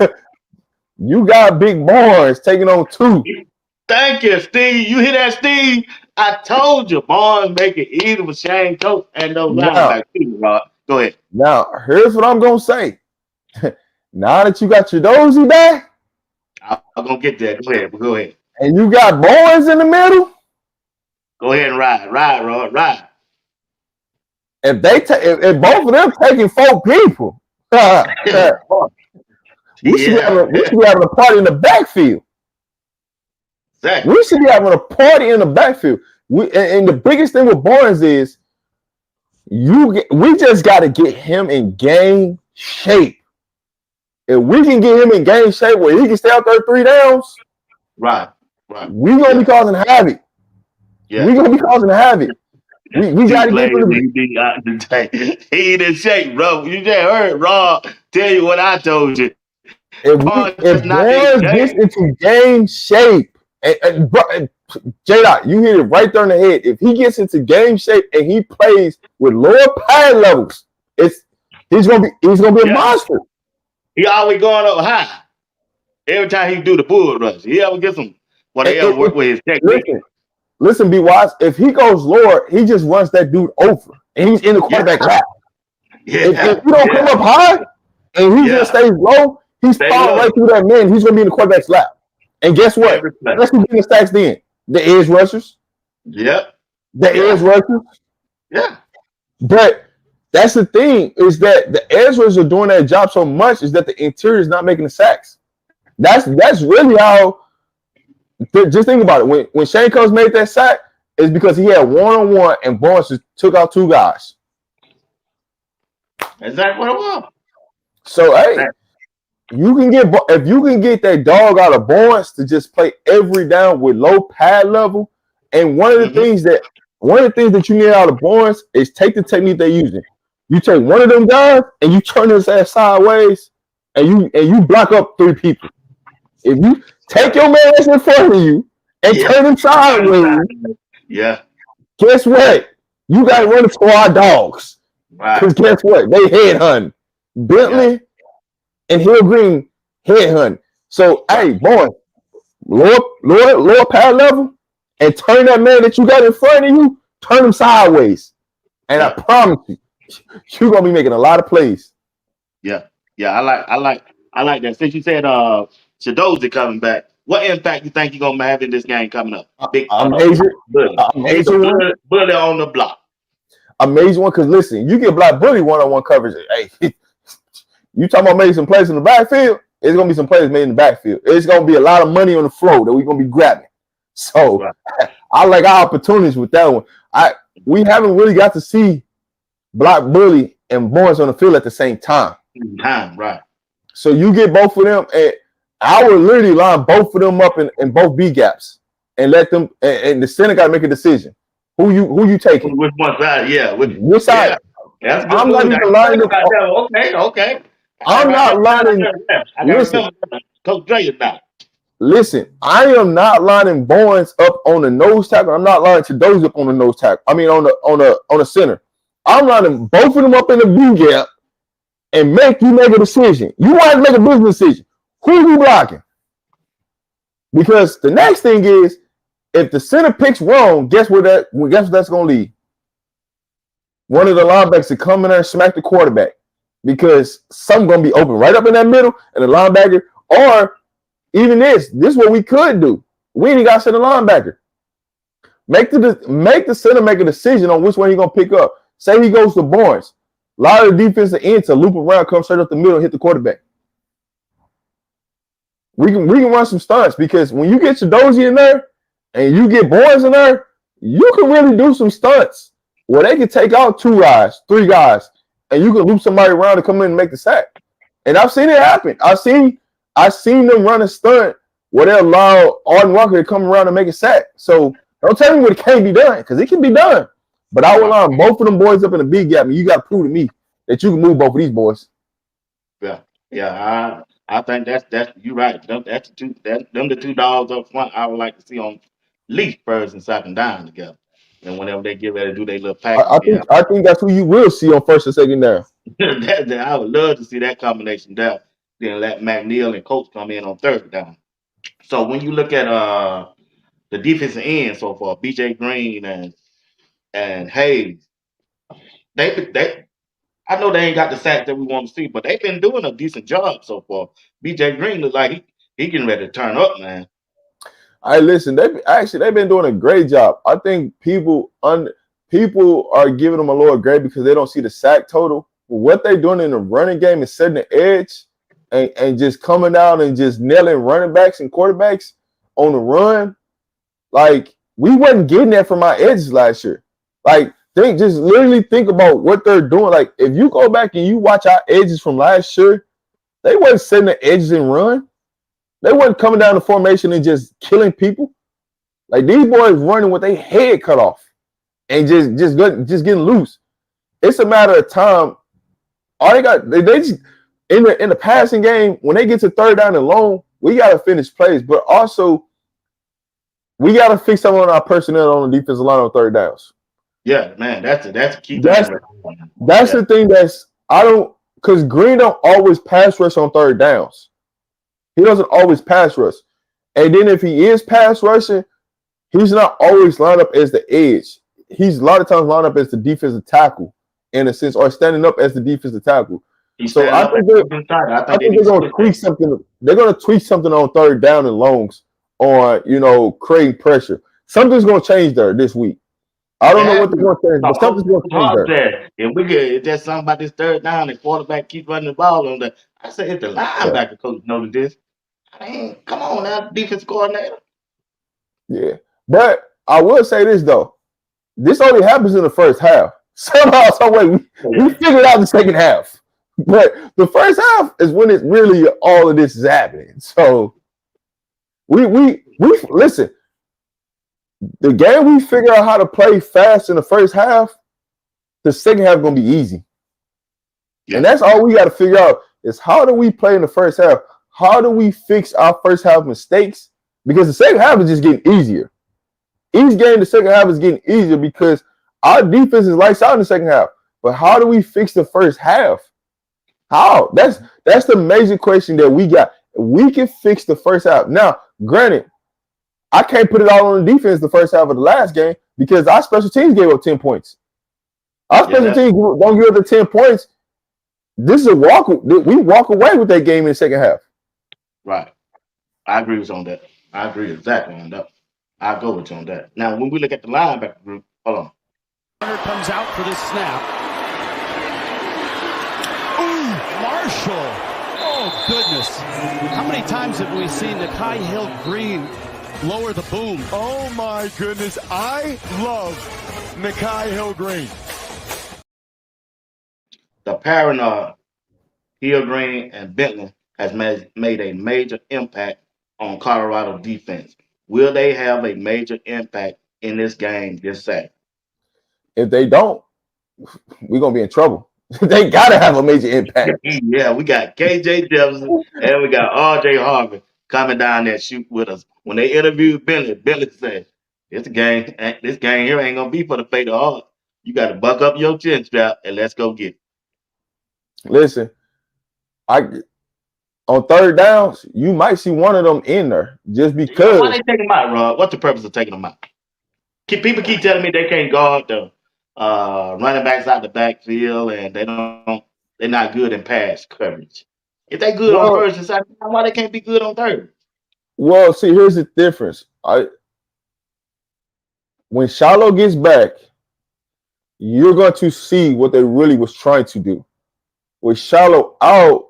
you got big Barnes taking on 2. Thank you, Steve. You hear that, Steve? I told you, Barnes make it easy with Shane Coates and those linebackers. Rod, go ahead. Now, here's what I'm gonna say. Now that you got your dozy back, I'm gonna get there. Go ahead. And you got Barnes in the middle. Go ahead and ride, Rod, ride. If both of them taking 4 people, we should be having a party in the backfield. Exactly. We should be having a party in the backfield. And the biggest thing with Barnes is we just got to get him in game shape. If we can get him in game shape where he can stay out there 3 downs, right. We're gonna be causing havoc. Yeah. We're gonna be causing havoc. We gotta get rid of it. He in shape, bro. You just heard Rob tell you what I told you. If Barnes gets into game shape, and J-Dot, you hit it right there in the head. If he gets into game shape and he plays with lower pad levels, he's gonna be a monster. He always going up high. Every time he do the bull rush, he ever get some. Whatever work with his technique. Listen, BWatts. If he goes lower, he just runs that dude over, and he's in the quarterback lap. Yeah. If you don't come up high, and he just stays low, he's falling right through that man. He's gonna be in the quarterback's lap. And guess what? Let's be in the stacks then. The edge rushers. Yep. The edge rushers. Yeah. But that's the thing is that the edge rushers are doing that job so much is that the interior is not making the sacks. That's really how. Just think about it. When Shane Coates made that sack, it's because he had 1-on-1 and Barnes just took out 2 guys. Exactly what it was. So if you can get that dog out of Barnes to just play every down with low pad level, and one of the things that you need out of Barnes is take the technique they're using. You take one of them guys and you turn his ass sideways, and you block up 3 people. If you take your man that's in front of you and turn him sideways, guess what? You got to run it for our dogs. Because guess what? They headhunt. Bentley and Hill Green headhunt. So, boy, lower pad level and turn that man that you got in front of you, turn him sideways. And I promise you, you're going to be making a lot of plays. Yeah. I like that. Since you said Shadozi coming back, what impact you think you're gonna have in this game coming up? Amazing bully on the block. Amazing one, because listen, you get block bully 1-on-1 coverage. Hey, you talking about making some plays in the backfield? It's gonna be some plays made in the backfield. It's gonna be a lot of money on the floor that we're gonna be grabbing. So I like our opportunities with that one. We haven't really got to see block bully and Barnes on the field at the same time. Right. So you get both of them, and I would literally line both of them up in both B gaps and let them. And the center got to make a decision. Who you taking? Which one side? Yeah. Which side? Yeah. I'm not even lining them. Okay. I'm not lining. Coach Dre is not. Listen, I am not lining Barnes up on the nose tackle. I'm not lining Shadozi up on the nose tackle. I mean on the center. I'm lining both of them up in the B gap. And make a decision. You want to make a business decision. Who are you blocking? Because the next thing is, If the center picks wrong, guess what that's gonna lead? One of the linebackers to come in there and smack the quarterback because some gonna be open right up in that middle, and the linebacker, or even this is what we could do. We ain't got to send a linebacker. Make the center make a decision on which one he gonna pick up. Say he goes to Barnes. Allow the defensive end to loop around, come straight up the middle, and hit the quarterback. We can run some stunts because when you get your Dozy in there and you get Barnes in there, you can really do some stunts where they can take out 2 guys, 3 guys, and you can loop somebody around to come in and make the sack. And I've seen it happen. I've seen them run a stunt where they allow Arden Walker to come around and make a sack. So don't tell me what it can't be done, because it can be done. But I will line both of them boys up in the big gap, and you got to prove to me that you can move both of these boys. Yeah. I think that's you're right. Them the 2 dogs up front. I would like to see on at least first and second down together. And whenever they get ready to do their little package, I think that's who you will see on first and second down. I would love to see that combination there. Then let McNeil and Coach come in on third down. So when you look at the defensive end so far, BJ Green and Hayes, they I know they ain't got the sack that we want to see, but they've been doing a decent job so far. BJ Green looks like he getting ready to turn up, man. Listen, they've been doing a great job. I think people are giving them a lower grade because they don't see the sack total. But what they're doing in the running game is setting the edge and just coming down and just nailing running backs and quarterbacks on the run. Like, we wasn't getting that from our edges last year. Like, just literally think about what they're doing. Like, if you go back and you watch our edges from last year, they wasn't setting the edges and run. They wasn't coming down the formation and just killing people. Like, these boys running with their head cut off and just getting loose. It's a matter of time. All they just in the passing game, when they get to third down and long, we gotta finish plays, but also we gotta fix something on our personnel on the defensive line on third downs. Yeah, man, that's a key. That's the thing because Green don't always pass rush on third downs. He doesn't always pass rush. And then if he is pass rushing, he's not always lined up as the edge. He's a lot of times lined up as the defensive tackle in a sense, or standing up as the defensive tackle. So I think they're going to tweak something. They're going to tweak something on third down and longs on, creating pressure. Something's going to change there this week. I don't know what they're going to change, but something's going to change there. If there's something about this third down and quarterback keep running the ball on the, I said, if the linebacker coach noticed this, I mean, come on now, defense coordinator. Yeah, but I will say this though, this only happens in the first half. Somehow, some way, we figured out the second half. But the first half is when it's really all of this is happening. So we listen. The game we figure out how to play fast in the first half, the second half is gonna be easy. Yeah. And that's all we got to figure out is how do we play in the first half? How do we fix our first half mistakes? Because the second half is just getting easier. Each game, the second half is getting easier because our defense is lights out in the second half. But how do we fix the first half? How? That's the major question that we got. We can fix the first half. Now, granted, I can't put it all on the defense the first half of the last game because our special teams gave up 10 points. Our special teams don't give up the 10 points. This is a walk. We walk away with that game in the second half. Right. I agree with you on that. I agree exactly on that. I'll go with you on that. Now, when we look at the linebacker group, hold on. Hunter comes out for this snap. Ooh, Marshall. Oh, goodness. How many times have we seen Nikai Hill-Green lower the boom? Oh, my goodness. I love Nikai Hill-Green. The pairing of Hill-Green and Bentley has made a major impact on Colorado defense. Will they have a major impact in this game this Saturday? If they don't, we're going to be in trouble. They got to have a major impact. Yeah, we got KJ Jefferson and we got RJ Harvey coming down there shoot with us. When they interviewed Bentley said, this game here ain't going to be for the faint of heart. You got to buck up your chin strap and let's go get it. Listen, on third downs, you might see one of them in there just Yeah, why because. they take him out, Rob? What's the purpose of taking him out? People keep telling me they can't guard the running backs out the backfield, and they're not good in pass coverage. If they good on first and Well, second, why they can't be good on third? see, here's the difference. When Shiloh gets back, you're going to see what they really was trying to do. With Shiloh out,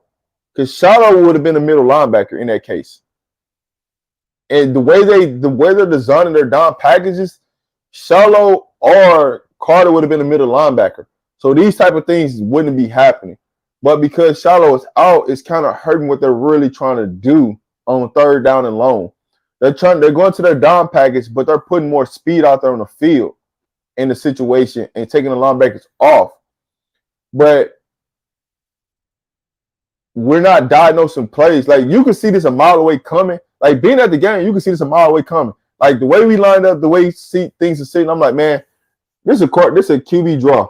because Shiloh would have been a middle linebacker in that case. And the way they're designing their down packages, Shiloh or Carter would have been a middle linebacker. So these type of things wouldn't be happening. But because Shiloh is out, it's kind of hurting what they're really trying to do on third down and long. They're going to their down package, but they're putting more speed out there on the field in the situation and taking the linebackers off. But we're not diagnosing plays. Like, you can see this a mile away coming. Like, being at the game, you can see this a mile away coming. Like, the way we lined up, the way things are sitting, I'm like, man, this is a QB draw.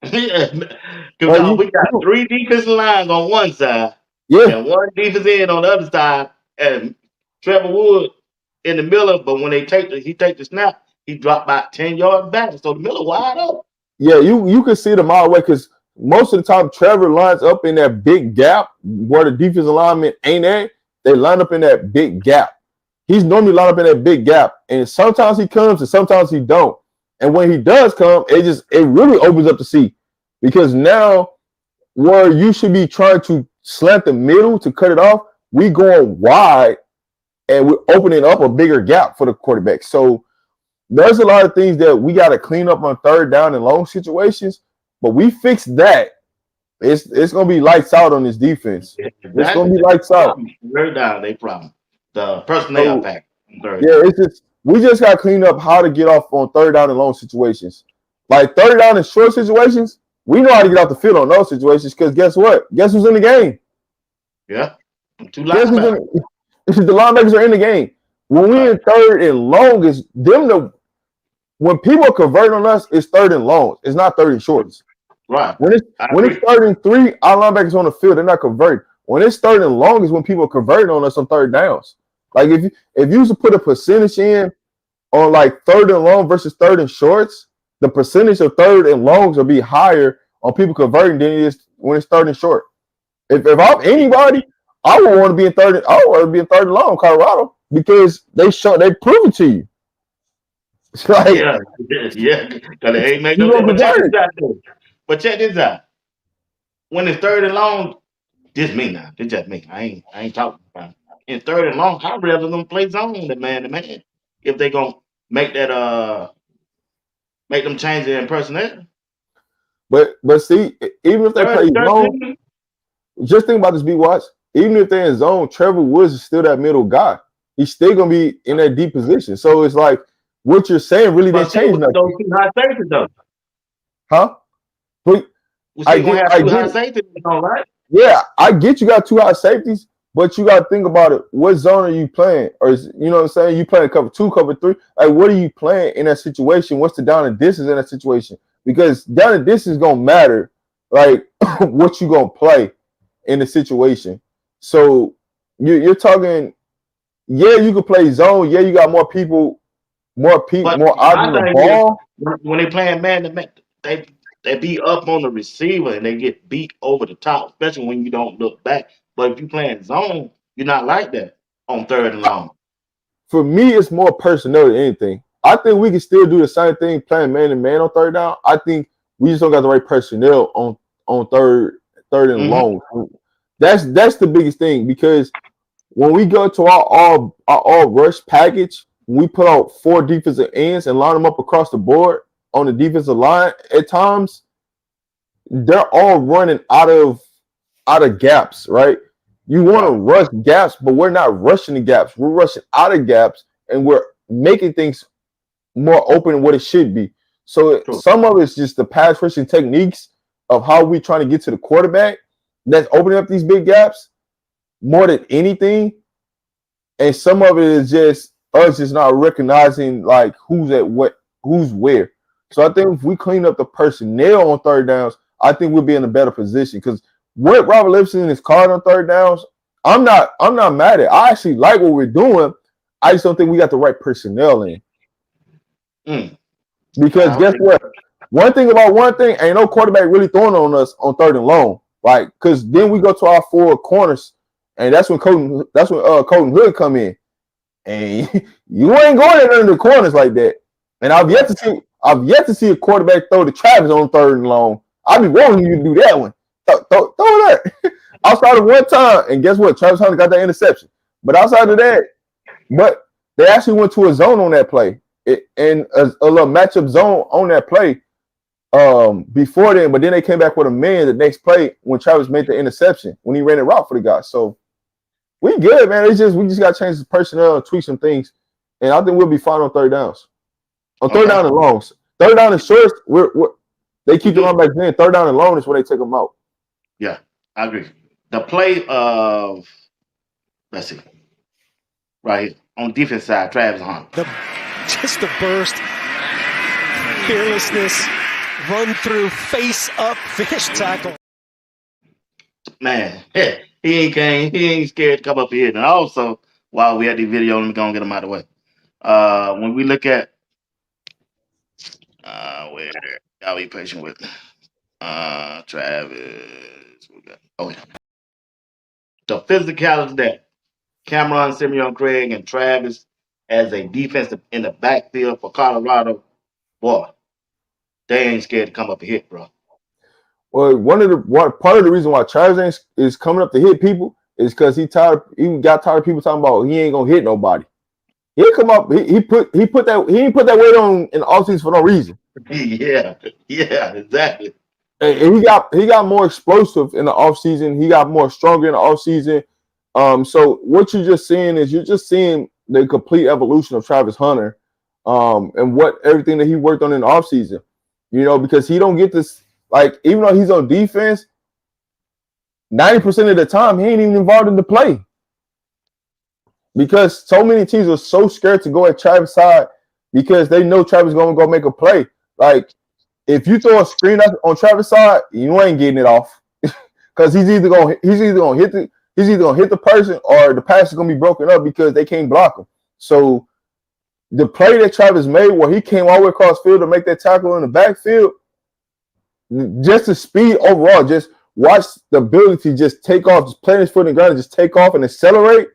Yeah, Like, because we got three defensive lines on one side yeah, and one defense end on the other side, and Trevor Wood in the middle. But when he take the snap, he dropped about 10 yards back, so the middle wide open. yeah, you can see it a mile away because most of the time Trevor lines up in that big gap where the defensive lineman ain't at. They line up in that big gap. He's normally lined up in that big gap, and sometimes he comes and sometimes he don't. And when he does come, it really opens up the seat because now where you should be trying to slant the middle to cut it off, we going wide and we're opening up a bigger gap for the quarterback. So there's a lot of things that we got to clean up on third down and long situations, but we fixed that. It's gonna be lights out on this defense. It's gonna be lights out. Third down, they problem. The personnel pack. Yeah, we just got to clean up how to get off on third down and long situations. Like third down and short situations, we know how to get off the field on those situations because guess what? Guess who's in the game? Yeah, two linebackers. The linebackers are in the game. When we in third and long, is them when people convert on us, it's third and long. It's not third and shorts. Right. When it's third and three, our linebackers on the field, they're not converting. When it's third and long is when people are converting on us on third downs. Like if you used to put a percentage in on like third and long versus third and shorts, the percentage of third and longs will be higher on people converting than it is when it's third and short. If I'm anybody, I would want to be in third. I would want to be in third and long, Colorado, because they prove it to you. It's like, yeah, because they ain't make no difference. But check this out. When it's third and long, this me now. This just me. I ain't talking about it. In third and long, I'd rather them play zone than man to man. If they gonna make that make them change their personnel. But see, even if they play zone, just think about this, BWatts. Even if they're in zone, Trevor Woods is still that middle guy. He's still gonna be in that deep position. So it's like what you're saying really didn't change nothing. Those two high safeties though. Huh? But I get high safeties, right? Yeah, I get you got two high safeties, but you got to think about it. What zone are you playing? Or you know what I'm saying? You playing cover 2, cover 3. Like, what are you playing in that situation? What's the down and distance in that situation? Because down and distance is gonna matter, like what you gonna play in the situation. So you're talking, yeah, you could play zone. Yeah, you got more people, more eyes on the ball. When they playing man to man, they be up on the receiver and they get beat over the top, especially when you don't look back. But if you playing zone, you're not like that on third and long. For me, it's more personnel than anything. I think we can still do the same thing playing man to man on third down. I think we just don't got the right personnel on third and long. That's the biggest thing, because when we go to our all rush package, we put out 4 defensive ends and line them up across the board on the defensive line. At times, they're all running out of gaps, right? You want to rush gaps, but we're not rushing the gaps. We're rushing out of gaps, and we're making things more open than what it should be. So some of it's just the pass rushing techniques of how we trying to get to the quarterback that's opening up these big gaps more than anything. And some of it is just us just not recognizing like who's where. So I think if we clean up the personnel on third downs, I think we'll be in a better position, because what Robert Lipson is calling on third downs, I'm not mad at it. I actually like what we're doing. I just don't think we got the right personnel in. Because guess what? One thing, ain't no quarterback really throwing on us on 3rd and long. Like, because then we go to our 4 corners, and that's when Colton Hood come in. And you ain't going in under the corners like that. And I've yet to see a quarterback throw to Travis on 3rd and long. I'd be wanting you to do that one. Throw that. Outside of one time, and guess what? Travis Hunter got that interception. But outside of that, but they actually went to a zone on that play. And a little matchup zone on that play before then, but then they came back with a man the next play when Travis made the interception, when he ran it route for the guy. So we good, man. We just got to change the personnel and tweak some things, and I think we'll be fine on 3rd downs. On 3rd down and longs. 3rd down and shorts, they keep the run back then. 3rd down and long is where they take them out. Yeah, I agree. The play of, let's see, right here on defense side, Travis Hunter. Just the burst, fearlessness, run through, face up, finish tackle. Man, he ain't scared to come up here. And also, while we had the video, let me go and get him out of the way. When we look at where y'all be patient with Travis. Yeah. The physicality that Cameron, Simeon Craig, and Travis as a defensive in the backfield for Colorado, boy, they ain't scared to come up and hit, bro. Well, part of the reason why Travis is coming up to hit people is because he got tired of people talking about he ain't gonna hit nobody. He come up, he ain't put that weight on in the offseason for no reason. Yeah, exactly. And he got more explosive in the offseason. He got more stronger in the offseason. So what you're just seeing is the complete evolution of Travis Hunter, and everything that he worked on in the offseason. You know, because he don't get this, like, even though he's on defense, 90% of the time he ain't even involved in the play. Because so many teams are so scared to go at Travis' side because they know Travis is gonna go make a play. Like, if you throw a screen on Travis' side, you ain't getting it off. Because he's either gonna hit the person or the pass is gonna be broken up because they can't block him. So the play that Travis made where he came all the way across field to make that tackle in the backfield, just the speed overall, just watch the ability to just take off, just plant his foot in the ground and just take off and accelerate.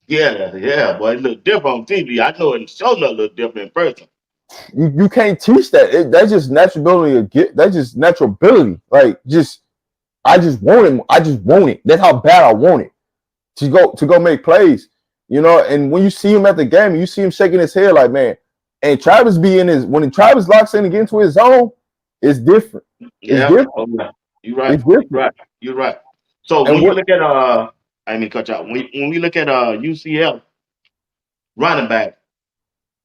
Yeah, boy, it look different on TV. I know it shows a little different in person. You can't teach that. That's just natural ability. That's just natural ability. Like, I just want it. I just want it. That's how bad I want it to go make plays. You know, and when you see him at the game, you see him shaking his head like, man. And Travis when Travis locks in and get into his zone, it's different. Yeah, it's different. You're right. It's different. You're right. So when you look at I mean, cut you out. When we look at UCF running back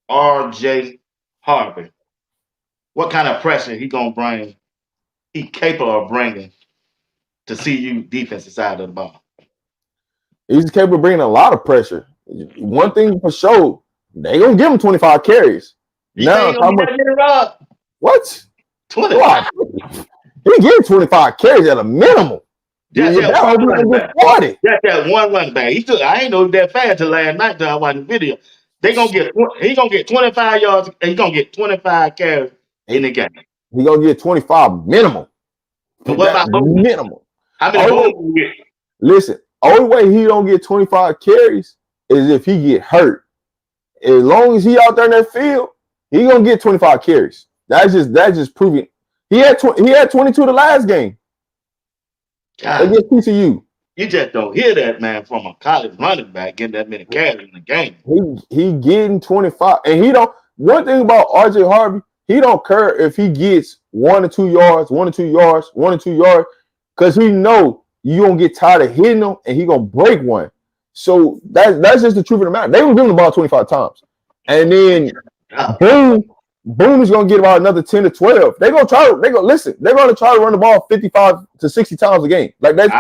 R.J. Harvey, what kind of pressure he gonna bring? He capable of bringing to CU defensive side of the ball. He's capable of bringing a lot of pressure. One thing for sure, they gonna give him 25 carries. Now, how much? What? 25. He getting 25 carries at a minimum. That one running back. I ain't know that fast till last night till I watched the video. He gonna get 25 yards. He gonna get 25 carries in the game. He gonna get 25 minimum. But what about minimum? How many goals will you get? Listen, only way he don't get 25 carries is if he get hurt. As long as he out there in that field, he gonna get 25 carries. That's just proving. He had 22 the last game. Against TCU. You just don't hear that, man, from a college running back getting that many carries in the game. He getting 25, and he don't. One thing about R.J. Harvey, he don't care if he gets 1 or 2 yards, because he know you gonna get tired of hitting him, and he gonna break one. So that's just the truth of the matter. They were giving the ball 25 times, and then Boom is gonna get about another 10 to 12. They're gonna try to run the ball 55 to 60 times a game. Like that. I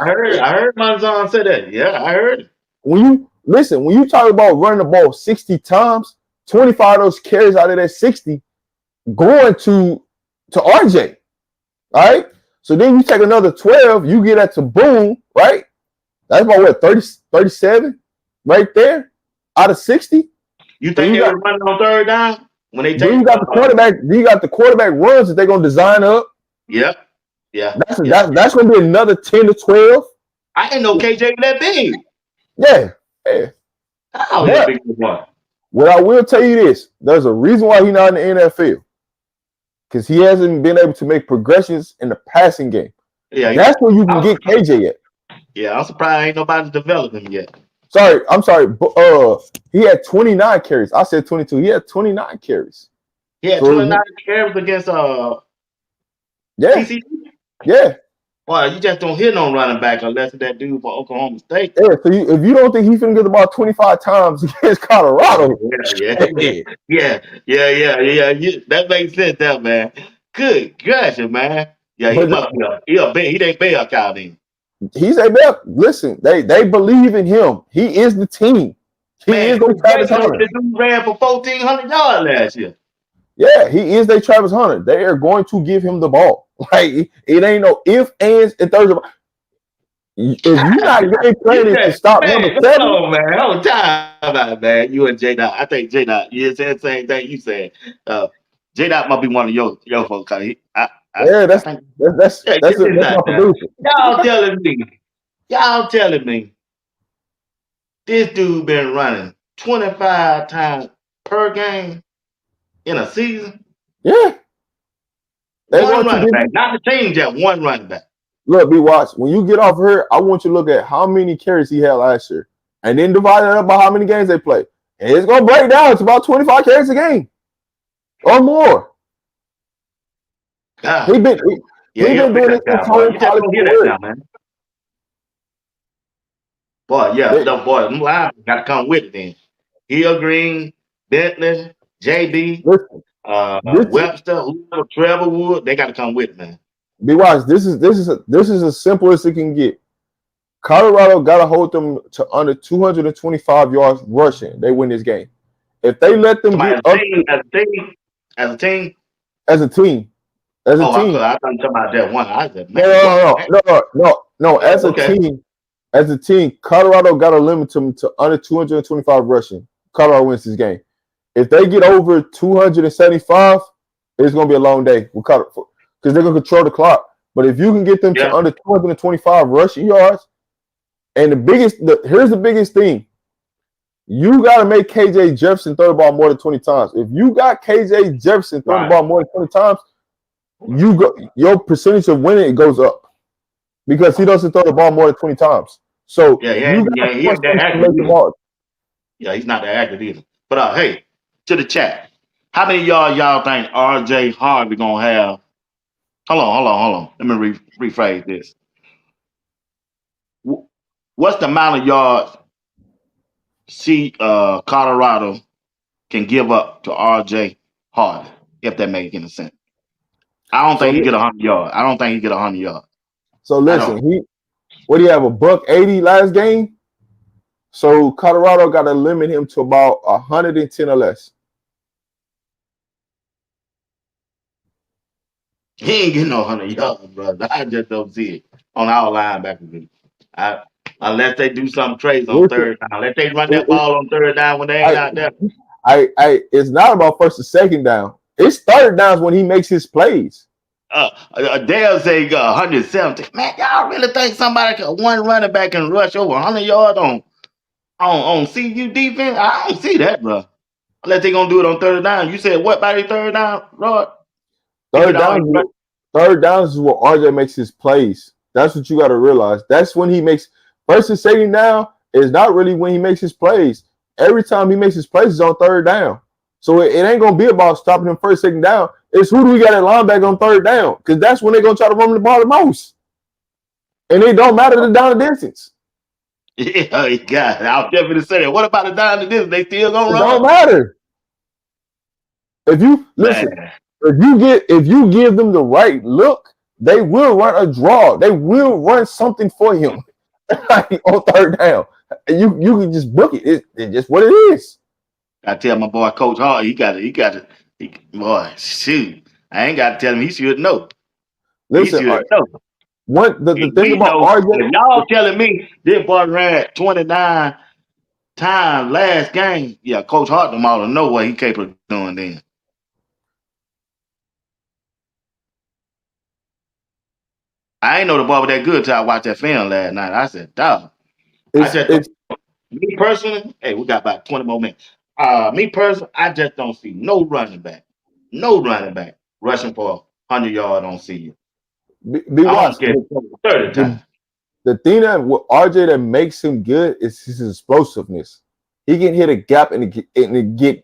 heard Manzon say that. Yeah, I heard it. When you talk about running the ball 60 times, 25 of those carries out of that 60 going to RJ. All right. So then you take another 12, you get that to Boom, right? That's about what 37 right there out of 60. You So think they were running on third down when they then take? you got the quarterback. You got the quarterback runs that they're gonna design up. Yeah, yeah, That's yeah. that's gonna be another 10 to 12. I didn't know KJ was that big. Yeah, yeah. Oh, he a But big one. what I will tell you this: there's a reason why he's not in the NFL because he hasn't been able to make progressions in the passing game. Yeah, That's where you can get KJ at. yeah. I'm surprised ain't nobody developed him yet. Sorry, I'm sorry. He had 29 carries. I said 22. He had 29 carries. He had So 29 carries against yeah, TCU. yeah. Boy, you just don't hit no running back unless it's that dude for Oklahoma State. Yeah, so if you don't think he's gonna get the ball 25 times against Colorado, Yeah. That makes sense, that man. Good gracious, man. Yeah, he but must be he ain't Bell Cow then. he's a man. Listen, they believe in him. He is the team. He is Man, their Travis Hunter. this dude ran for 1,400 yards last year. Yeah, he is their Travis Hunter. They are going to give him the ball. Like it ain't no if, ands, and thirds. If you're not game planning to stop number 7, on, man. Hold time about, man. You and J Dot. I think J Dot. You said the same thing you said. J Dot must be one of your folks. yeah, I that's think. that's Yeah, that's, get this that's my out there. producer. Y'all telling me this dude been running 25 times per game in a season? Yeah, they One want to running give back, not the team, just one running back. Look, BWatts, when you get off here, I want you to look at how many carries he had last year and then divide it up by how many games they play. And it's going to break down. It's about 25 carries a game or more. God. He been doing this boy. You just don't hear that now, man. Boy, them linemen got to come with it then. Hill Green, Bentley, JB, Webster, Trevor Wood, they got to come with it, man. BWatts, this is as simple as it can get. Colorado got to hold them to under 225 yards rushing. They win this game. If they let them get up as a team. I thought you were talking about that one. I said, man, no. As a team, Colorado got to limit them to under 225 rushing. Colorado wins this game. If they get over 275, it's going to be a long day because they're going to control the clock. But if you can get them to under 225 rushing yards, and here's the biggest thing. You got to make KJ Jefferson throw the ball more than 20 times. If you got KJ Jefferson throw the ball more than 20 times, your percentage of winning, it goes up because he doesn't throw the ball more than 20 times. So he's not that active either. But hey, to the chat, how many y'all think RJ Harvey gonna have? Hold on. Let me rephrase this. What's the amount of yards Colorado can give up to RJ Harvey, if that makes any sense? I don't think he get 100 yards. So listen, what do you have, $180 last game? So Colorado got to limit him to about 110 or less. He ain't getting no 100 yards, brother. I just don't see it on our linebacker. Unless they do something crazy on third down. Unless they run that ball on third down when they ain't out there. It's not about first and second down. It's third downs when he makes his plays. They'll say 170. Man, y'all really think one running back can rush over 100 yards on CU defense? I don't see that, bro. Unless they gonna do it on third down. You said what by the third down, Lord? Third down is where RJ makes his plays. That's what you got to realize. That's when he makes first and second down is not really when he makes his plays. Every time he makes his plays is on third down. So it ain't gonna be about stopping him first, second down. It's who do we got at linebacker on third down? Because that's when they're gonna try to run the ball the most. And it don't matter the down the distance. Yeah, God, I was definitely say that. What about the down the distance? They still gonna run? It don't matter. If you listen, if you give them the right look, they will run a draw. They will run something for him on third down. You can just book it. It's just what it is. I tell my boy Coach Hart, boy, shoot. I ain't got to tell him. He should know. Listen, The thing We about know RJ, if y'all telling me this boy ran 29 times last game, yeah, Coach Hart them all to know what he capable of doing then. I ain't know the boy was that good till I watched that film last night. I said, dog. I just don't. it's Me personally, hey, we got about 20 more minutes. Me personally, I just don't see no running back rushing for 100 yards on season. be I don't watched. care 30 times. The thing that with RJ that makes him good is his explosiveness. He can hit a gap and get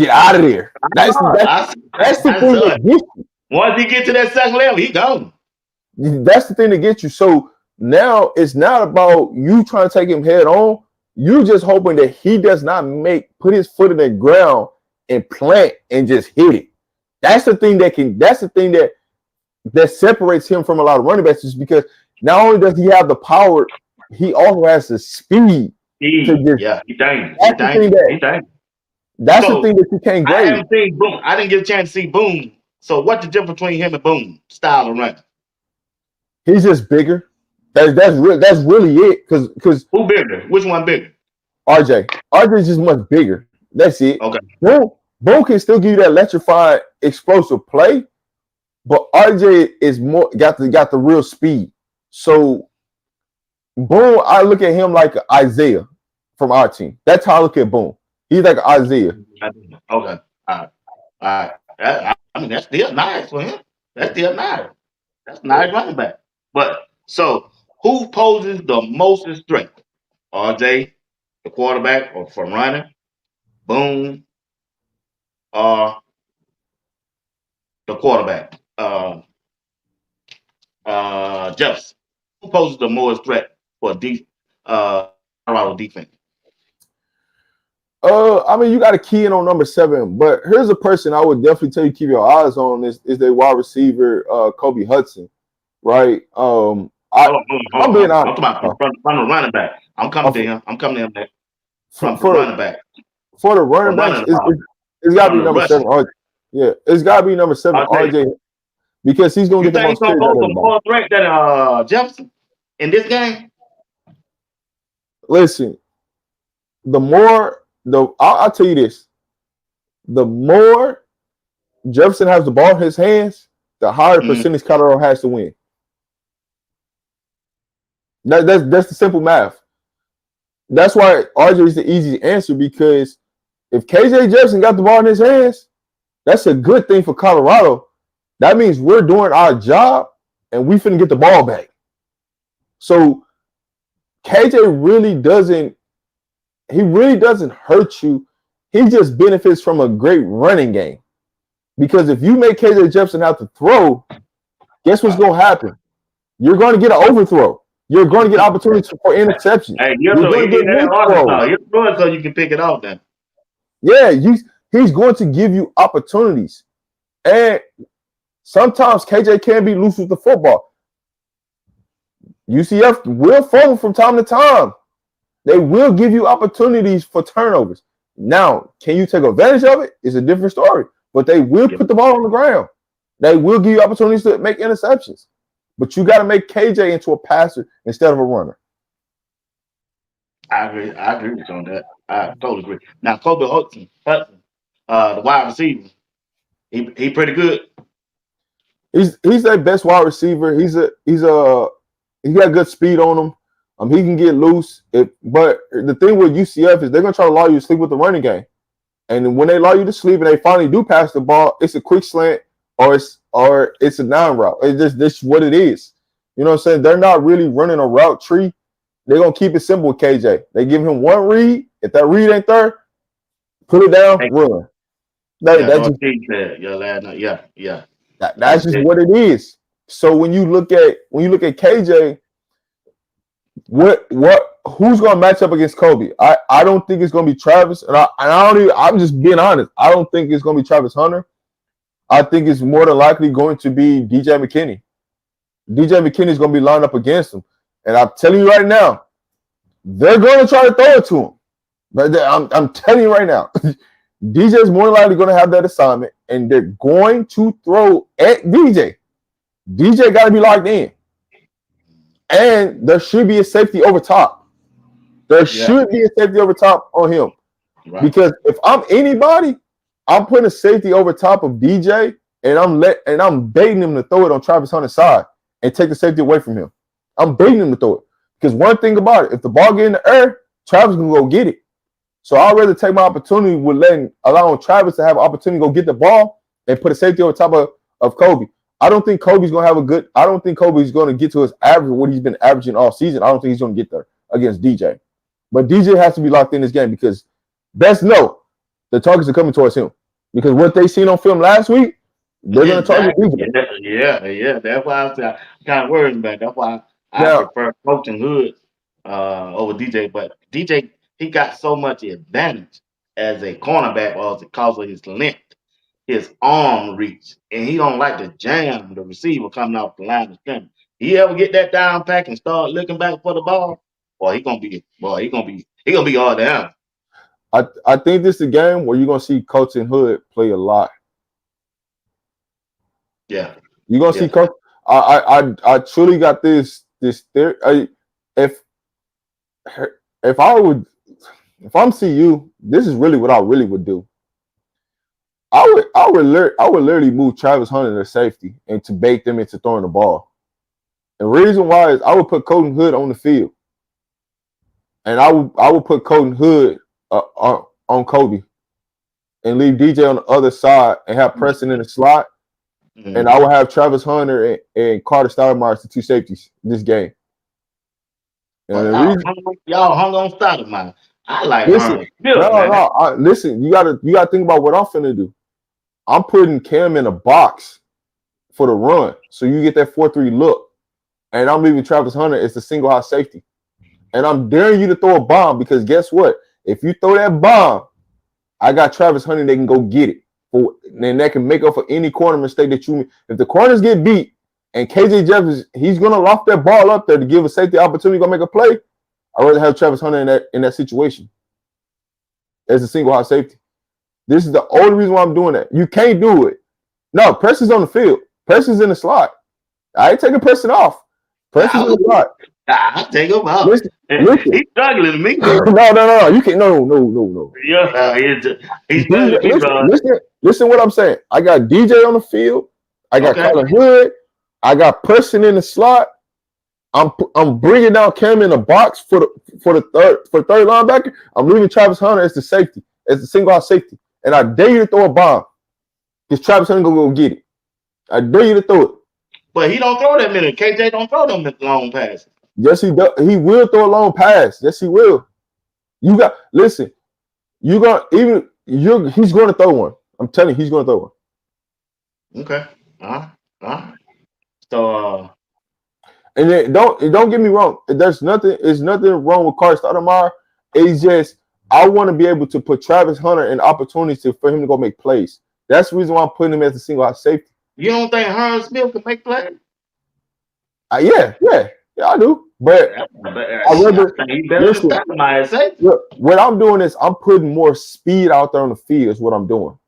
out of there. That's I, that's the I thing saw it. that gets you. Once he get to that second level, he gone. That's the thing that gets you. So now it's not about you trying to take him head on. You just hoping that he does not put his foot in the ground and plant and just hit it. That's the thing that separates him from a lot of running backs, is because not only does he have the power, he also has the speed to just. Yeah, he dangerous. That's the thing that's the So thing that you can't I grade. haven't seen Boom. I didn't get a chance to see Boom. So what's the difference between him and Boom? Style of running. He's just bigger. That's really it. Because Who bigger? Which one bigger? RJ is just much bigger. That's it. Okay. Boom can still give you that electrified, explosive play, but RJ is more got the real speed. So Boom, I look at him like Isaiah from our team. That's how I look at Boom. He's like Isaiah. Okay. All right. I mean, that's still nice for him. That's still nice. That's nice running back. But so who poses the most threat? RJ, the quarterback, or for running? Boom, or the quarterback? Jefferson. Who poses the most threat for Colorado defense? I mean, you got to key in on number 7, but here's a person I would definitely tell you keep your eyes on is their wide receiver, Kobe Hudson, right? I'm being I'm honest. talking about from the running back. I'm coming to him. I'm coming to him next. From the For running back. the running From backs, running it's got to from be the number 7. rushing. Yeah, it's got to be number 7, RJ, because he's gonna You get the think he's most gonna carries out pose of a everybody. more threat than Jefferson in this game? Listen, I'll tell you this: the more Jefferson has the ball in his hands, the higher percentage Colorado has to win. That's the simple math. That's why RJ is the easy answer, because if KJ Jefferson got the ball in his hands, that's a good thing for Colorado. That means we're doing our job and we finna get the ball back. So KJ really doesn't hurt you. He just benefits from a great running game. Because if you make KJ Jefferson have to throw, guess what's going to happen? You're going to get an overthrow. You're going to get opportunities for interceptions. Hey, You're going to get misthrows. You're throwing so you can pick it off then. Yeah, he's going to give you opportunities. And sometimes KJ can be loose with the football. UCF will fumble from time to time. They will give you opportunities for turnovers. Now, can you take advantage of it? It's a different story. But they will put the ball on the ground. They will give you opportunities to make interceptions. But you got to make KJ into a passer instead of a runner. I agree with you on that. I totally agree. Now, Kobe Hudson, the wide receiver, he pretty good. He's their best wide receiver. He's got good speed on him. He can get loose. But the thing with UCF is they're gonna try to allow you to sleep with the running game. And when they allow you to sleep and they finally do pass the ball, it's a quick slant or it's a down route. It's just this what it is. You know what I'm saying? They're not really running a route tree. They're gonna keep it simple with KJ. They give him one read. If that read ain't there, put it down, run. That's just what it is. So when you look at KJ, who's gonna match up against Kobe? I don't think it's gonna be Travis, I'm just being honest. I don't think it's gonna be Travis Hunter. I think it's more than likely going to be DJ McKinney. DJ McKinney is gonna be lined up against him, and I'm telling you right now, they're gonna try to throw it to him. But I'm telling you right now, DJ is more than likely gonna have that assignment, and they're going to throw at DJ. DJ got to be locked in. And there should be a safety over top. There should be a safety over top on him. Right. Because if I'm anybody, I'm putting a safety over top of DJ, and I'm baiting him to throw it on Travis Hunter's side and take the safety away from him. I'm baiting him to throw it. Because one thing about it, if the ball get in the air, Travis can go get it. So I'd rather take my opportunity with allowing Travis to have an opportunity to go get the ball and put a safety over top of Kobe. I don't think Kobe's going to get to his average, what he's been averaging all season. I don't think he's going to get there against DJ. But DJ has to be locked in this game because best know the targets are coming towards him. Because what they seen on film last week, they're going to target DJ. Yeah. That's why I'm kind of worried about it. That's why I prefer Colton Hood over DJ. But DJ, he got so much advantage as a cornerback because of his length, his arm reach, and he don't like to jam the receiver coming off the line of scrimmage. He ever get that down pack and start looking back for the ball, he gonna be all down. I think this is a game where you're gonna see Colton Hood play a lot. Yeah, you're gonna see Coach. I truly got this theory. If I'm CU, this is really what I really would do. I would literally move Travis Hunter to safety and to bait them into throwing the ball. The reason why is I would put Colton Hood on the field, and I would put Colton Hood on Kobe, and leave DJ on the other side and have Preston in the slot, and I would have Travis Hunter and Carter Stoudemire as the two safeties this game. Y'all hung on Stoudemire. I like listen. Listen, you gotta think about what I'm finna do. I'm putting Cam in a box for the run, so you get that 4-3 look, and I'm leaving Travis Hunter as the single high safety, and I'm daring you to throw a bomb because guess what? If you throw that bomb, I got Travis Hunter. They can go get it, and that can make up for any corner mistake that you. If the corners get beat and KJ Jefferson, he's gonna loft that ball up there to give a safety opportunity to go make a play. I'd rather have Travis Hunter in that situation as a single high safety. This is the only reason why I'm doing that. You can't do it. No, Preston's on the field. Preston's in the slot. I ain't taking Preston off. Preston's in the slot. I take him out. Listen. He's struggling to me. No. You can't. No. Yeah, he's struggling. Listen what I'm saying. I got DJ on the field. I got Colin Hood. I got Preston in the slot. I'm bringing down Cam in the box for third linebacker. I'm leaving Travis Hunter as the safety, as the single out safety, and I dare you to throw a bomb because Travis Hunter gonna go get it. I dare you to throw it. But he don't throw that many. KJ don't throw them long passes. Yes, he does. He will throw a long pass. Yes, he will. He's going to throw one. I'm telling you, he's going to throw one. Okay. So. And then don't get me wrong. There's nothing wrong with Carter Stoudemire. It's just I want to be able to put Travis Hunter in opportunities for him to go make plays. That's the reason why I'm putting him as a single out safety. You don't think Herm Smith can make plays? Yeah, I do. But what I'm doing is I'm putting more speed out there on the field. Is what I'm doing.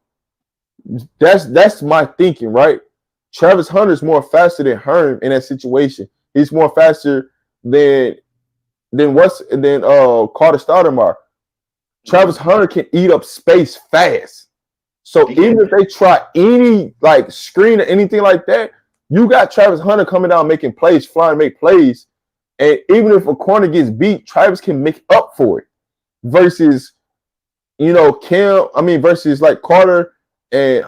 That's my thinking, right? Travis Hunter's more faster than Herm in that situation. He's more faster than Carter Stoudemire. Travis Hunter can eat up space fast. So even if they try any screen or anything like that, you got Travis Hunter coming down making plays, flying, make plays. And even if a corner gets beat, Travis can make up for it. Versus, versus like Carter and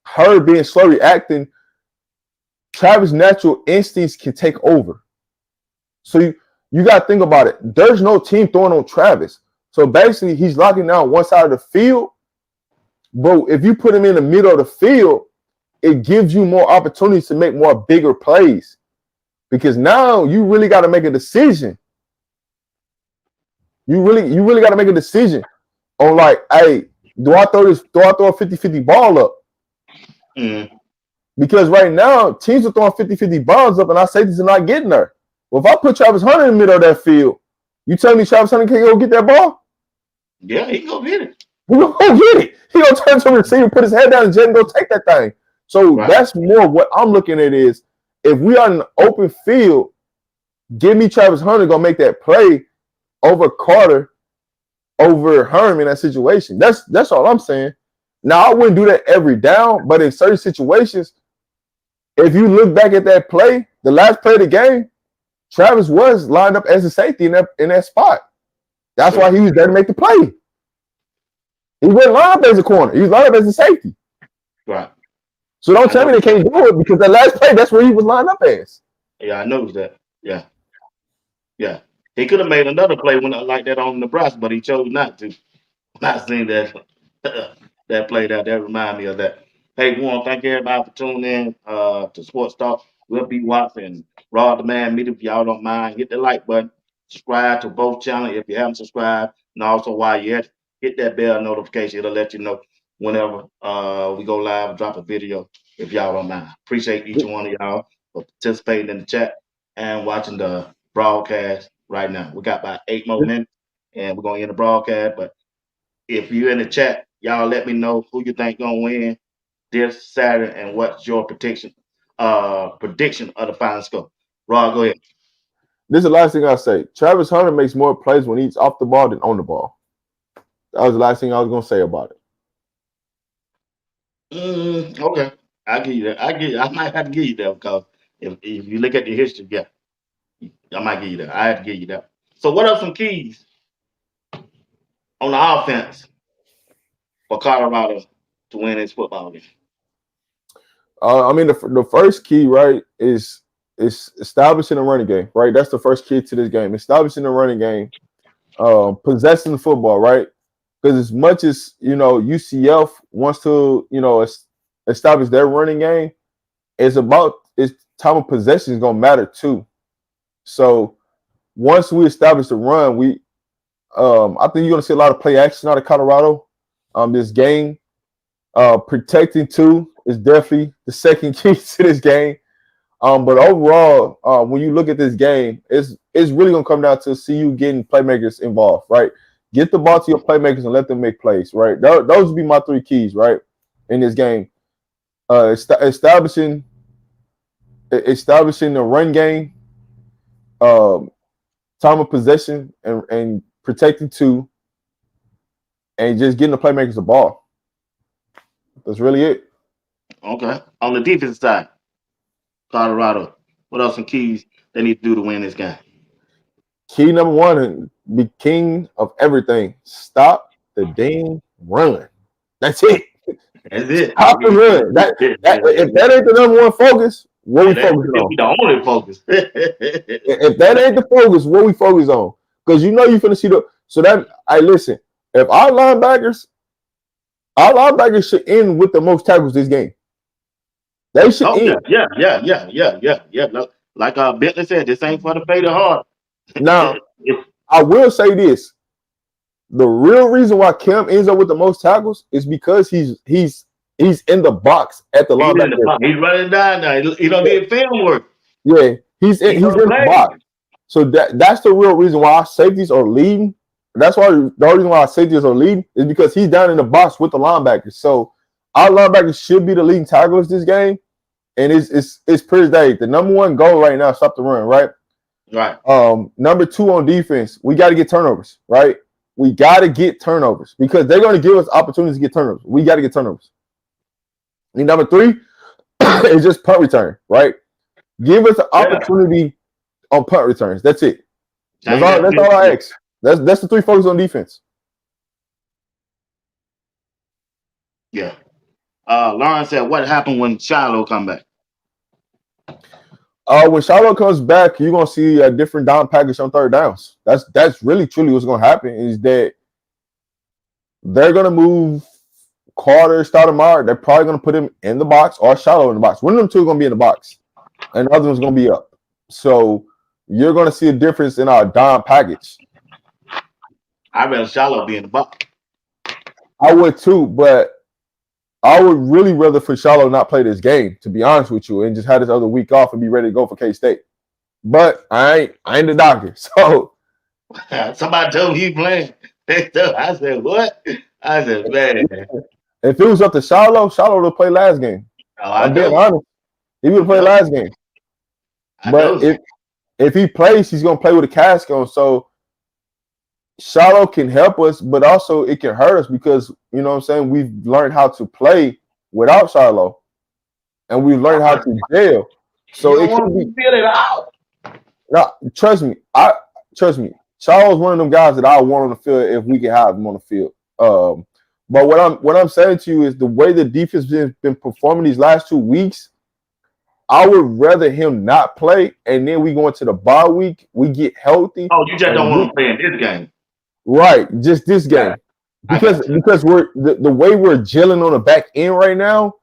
her being slow reacting, Travis' natural instincts can take over. So you got to think about it. There's no team throwing on Travis. So basically, he's locking down one side of the field. But if you put him in the middle of the field, it gives you more opportunities to make more bigger plays. Because now you really got to make a decision. You really got to make a decision on hey, do I throw a 50-50 ball up? Because right now, teams are throwing 50-50 balls up and our safeties are not getting there. Well, if I put Travis Hunter in the middle of that field, you tell me Travis Hunter can't go get that ball? Yeah, he can go get it. He gonna go get it. He gonna turn to the receiver, put his head down, and go take that thing. So that's more what I'm looking at is if we are in an open field, give me Travis Hunter gonna make that play over Carter, over Herm in that situation. That's all I'm saying. Now I wouldn't do that every down, but in certain situations, if you look back at that play, the last play of the game, Travis was lined up as a safety in that spot. That's why he was there to make the play. He wasn't lined up as a corner. He was lined up as a safety. Right. So don't tell me they can't do it because that last play, that's where he was lined up as. Yeah, I noticed that. Yeah. Yeah. He could have made another play when like that on Nebraska, but he chose not to. Not seen that that play that remind me of that. Hey, we want to thank everybody for tuning in to Sports Talk. We'll be watching Raw Demand Media. If y'all don't mind, hit the like button, subscribe to both channels if you haven't subscribed, and also while you're at it, hit that bell notification. It'll let you know whenever we go live and drop a video. If y'all don't mind, appreciate each one of y'all for participating in the chat and watching the broadcast right now. We got about 8 more minutes, and we're gonna end the broadcast, but if you're in the chat, y'all let me know who you think gonna win this Saturday and what's your prediction of the final score. Rod, go ahead. This is the last thing I'll say. Travis Hunter makes more plays when he's off the ball than on the ball. That was the last thing I was gonna say about it. Okay, I'll give you that. I might have to give you that because if you look at the history, yeah, I might give you that. I have to give you that. So, what are some keys on the offense for Colorado to win this football game? I mean, the first key, right, is establishing a running game, right? That's the first key to this game. Establishing a running game, possessing the football, right? Because as much as, UCF wants to, establish their running game, it's time of possession is going to matter too. So once we establish the run, I think you're going to see a lot of play action out of Colorado this game. Protecting too is definitely the second key to this game. But overall, when you look at this game, it's really going to come down to see you getting playmakers involved, right? Get the ball to your playmakers and let them make plays, right? Those would be my 3 keys, right, in this game. Establishing the run game, time of possession, and protecting too, and just getting the playmakers the ball. That's really it. Okay. On the defense side, Colorado, what are some keys they need to do to win this game? Key number 1, and be king of everything. Stop the dang run. That's it. That's it. Stop the run. If that ain't the number 1 focus, what we focusing on? The only focus. If that ain't the focus, what we focus on? Because you finna see so that listen. If our linebackers should end with the most tackles this game. They should end. Yeah. Like Bentley said, this ain't for the faint of heart. Now, I will say this. The real reason why Cam ends up with the most tackles is because he's in the box at the linebacker. He's running down now. He don't need film work. Yeah, he's in the box. So that's the real reason why our safeties are leading. That's why the reason why our safeties are leading is because he's down in the box with the linebackers. So our linebackers should be the leading tacklers this game. And it's pretty day. The number 1 goal right now is stop the run, right? Right. Number 2 on defense, we got to get turnovers, right? We got to get turnovers because they're going to give us opportunities to get turnovers. We got to get turnovers. And number 3 is just punt return, right? Give us an opportunity on punt returns. That's it. That's all I ask. That's the 3 focus on defense. Yeah. Lauren said, what happened when Shiloh come back? When Shiloh comes back, you're gonna see a different down package on third downs. That's really truly what's gonna happen is that they're gonna move Carter, Stoudemire. They're probably gonna put him in the box or Shiloh in the box. One of them 2 are gonna be in the box, and the other one's gonna be up. So you're gonna see a difference in our down package. I'd rather Shiloh be in the box. I would too, but I would really rather for Shiloh not play this game, to be honest with you, and just have this other week off and be ready to go for K-State. But I ain't the doctor, so somebody told me he playing. I said, what? I said, man. If it was up to Shiloh would have played last game. I'm being honest. He would have played last game. I But do. if he plays, he's gonna play with a cast on. So Shiloh can help us, but also it can hurt us because you know what I'm saying, we've learned how to play without Shiloh. And we've learned how to jail. You So don't it want could to be feel it out. no, trust me. Trust me. Charles one of them guys that I want on the field if we can have him on the field. But what I'm saying to you is the way the defense has been performing these last 2 weeks, I would rather him not play, and then we go into the bye week, we get healthy, Oh, you just don't and want we to play in this game. right just this Right. game I because got you. we're the way we're gelling on the back end right now,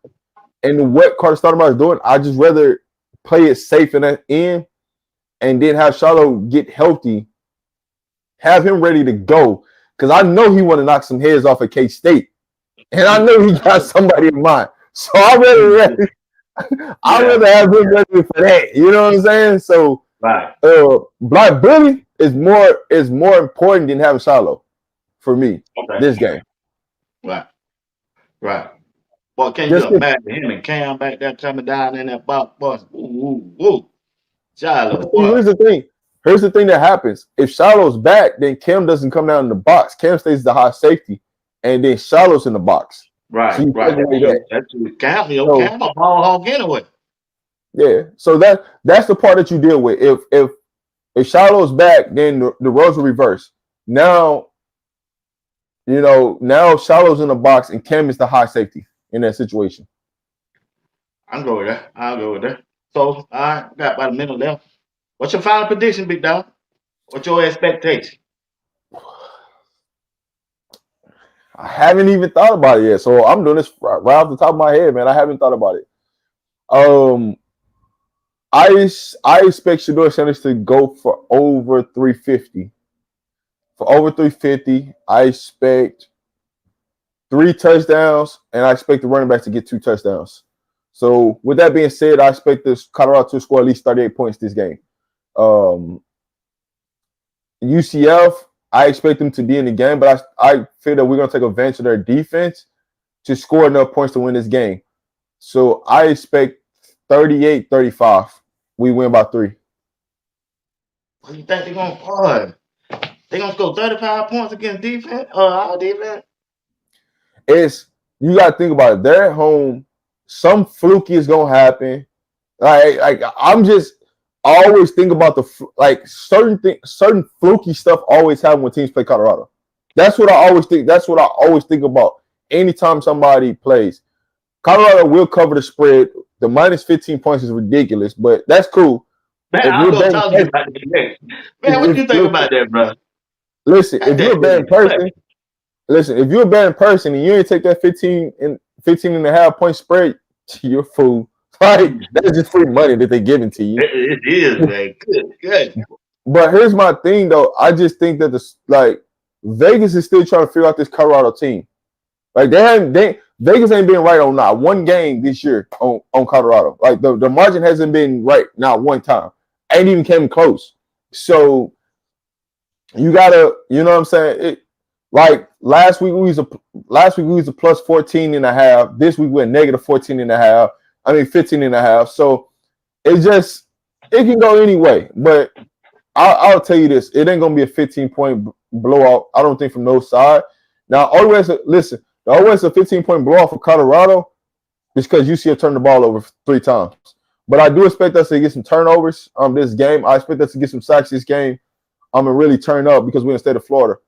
and what Carter Stoudemire is doing, I just rather play it safe in that end, and then have Charlotte get healthy, have him ready to go, because I know he want to knock some heads off at K-State, and I know he got somebody in mind. So I'd Yeah. rather have him ready for that. You know what I'm saying? So Right. Black Billy is more important than having Shiloh for me Okay. this game. Right. Right. Boy, can you Just 'cause- imagine him and Cam back there coming down in that box, boy? Ooh, ooh, ooh. Shiloh, boy. here's the thing. Here's the thing that happens. If Shiloh's back, then Cam doesn't come down in the box. Cam stays the high safety, and then Shiloh's in the box. So Right. you Right. take away That's that. true. That's true. Cam, yo, So Cam a ball hog anyway. yeah. So that's the part that you deal with. If Shiloh's back, then the roles will reverse. Now, now Shiloh's in the box and Cam is the high safety in that situation. I'll go with that. I'll go with that. So, all right, got about a minute left. What's your final prediction, big dog? What's your expectation? I haven't even thought about it yet. So I'm doing this right off the top of my head, man. I haven't thought about it. I expect Shador Sanders to go for over 350. For over 350, I expect 3 touchdowns, and I expect the running back to get 2 touchdowns. So with that being said, I expect this Colorado to score at least 38 points this game. UCF, I expect them to be in the game, but I feel that we're going to take advantage of their defense to score enough points to win this game. So I expect 38-35. We win by 3. What do you think they're going to boy? They're going to score 35 points against defense? Our defense? You got to think about it. They're at home. Some fluky is going to happen. I always think about certain fluky stuff always happen when teams play Colorado. That's what I always think. That's what I always think about anytime somebody plays. Colorado will cover the spread. The minus 15 points is ridiculous, but that's cool. Man, If I'm you're a going to betting talk to you person, about that next. Man, what you think about that, bro? listen, Got if you're that a betting person, if you're a betting person and you ain't take that 15 and a half point spread, you're a fool. Like, that's just free money that they're giving to you. It is, man. Good. But here's my thing, though. I just think that Vegas is still trying to figure out this Colorado team. Like Vegas ain't been right on not one game this year on Colorado. Like the margin hasn't been right not one time. Ain't even came close. So you gotta, you know what I'm saying? Like last week we was a plus 14 and a half. This week we're negative 14 and a half. I mean 15 and a half. So it can go any way. But I'll tell you this: it ain't gonna be a 15-point blowout. I don't think from no side. Now, the only way it's a 15-point blowout for Colorado is because UCF turned the ball over 3 times. But I do expect us to get some turnovers this game. I expect us to get some sacks this game. And really turn up because we're in the state of Florida.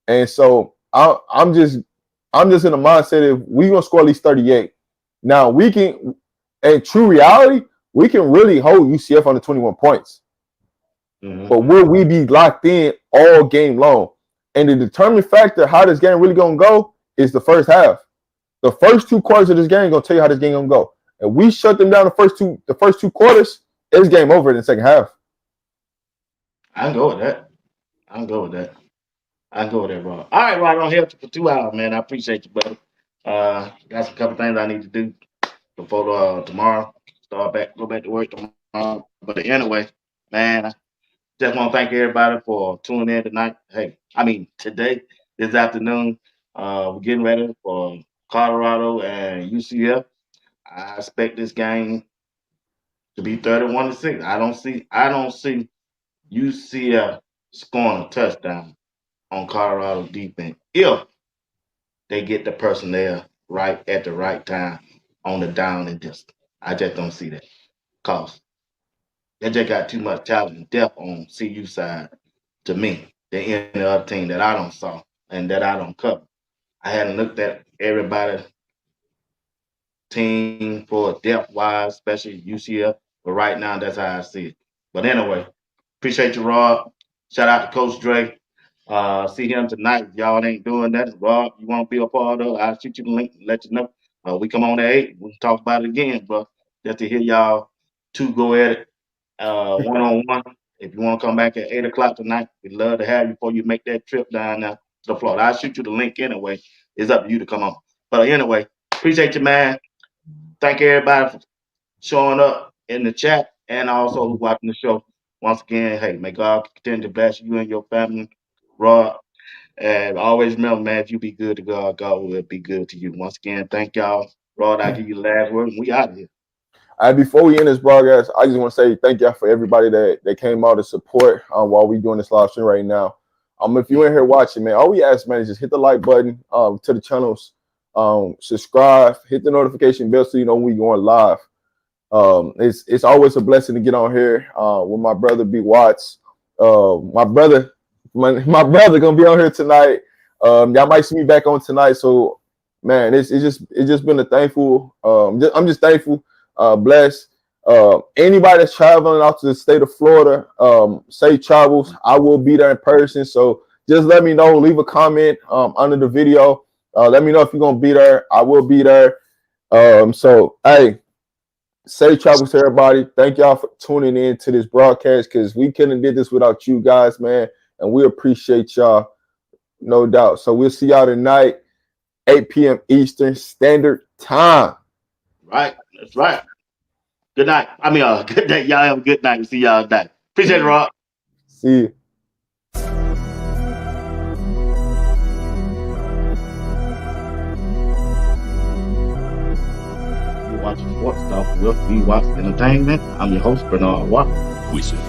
And so I'm just in the mindset of we're gonna score at least 38. Now we can, in true reality, we can really hold UCF under 21 points. Mm-hmm. But will we be locked in all game long? And the determining factor how this game really gonna go is the first half. The first 2 quarters of this game gonna tell you how this game gonna go. If we shut them down the first two quarters, it's game over in the second half. I can go with that. Bro. All right, Rod, I don't help you for 2 hours, man. I appreciate you, brother. Got a couple things I need to do before tomorrow. Go back to work tomorrow. But anyway, man, I just want to thank everybody for tuning in tonight. Today, this afternoon. We're getting ready for Colorado and UCF. I expect this game to be 31-6. I don't see UCF scoring a touchdown on Colorado defense if they get the personnel right at the right time on the down and distance. I just don't see that. Cause they just got too much talent and depth on CU side to me than any other team that I don't saw and that I don't cover. I hadn't looked at everybody's team for depth wise, especially UCF. But right now, that's how I see it. But anyway, appreciate you, Rob. Shout out to Coach Dre. See him tonight. If y'all ain't doing that, Rob, you want to be a part of it, I'll shoot you the link and let you know. We come on at 8. We can talk about it again, bro. Just to hear y'all two go at it one-on-one. If you want to come back at 8 o'clock tonight, we'd love to have you before you make that trip down there to the Florida. I'll shoot you the link anyway. It's up to you to come on. But anyway, appreciate you, man. Thank everybody for showing up in the chat and also who's watching the show. Once again, hey, may God continue to bless you and your family, Rod. And always remember, man, if you be good to God, God will be good to you. Once again, thank y'all. Rod, I give you the last word, and we out of here. Before we end this broadcast, I just want to say thank y'all for everybody that came out to support while we doing this live stream right now. If you're in here watching, man, all we ask, man, is just hit the like button to the channels, subscribe, hit the notification bell so you know when we going live. It's always a blessing to get on here with my brother BWatts. My brother gonna be on here tonight. Y'all might see me back on tonight. So, man, it's just been a thankful. I'm just thankful. Blessed. Anybody that's traveling out to the state of Florida, safe travels. I will be there in person. So just let me know. Leave a comment under the video. Let me know if you're gonna be there. I will be there. So hey, safe travels to everybody. Thank y'all for tuning in to this broadcast because we couldn't have did this without you guys, man. And we appreciate y'all, no doubt. So we'll see y'all tonight, 8 p.m. Eastern Standard Time. Right. That's right. Good night. Good day. Y'all have a good night. See y'all tonight. Appreciate it, Rob. See you. You're watching Sports Talk with BWatts Entertainment. I'm your host, Bernard Watt. We see you.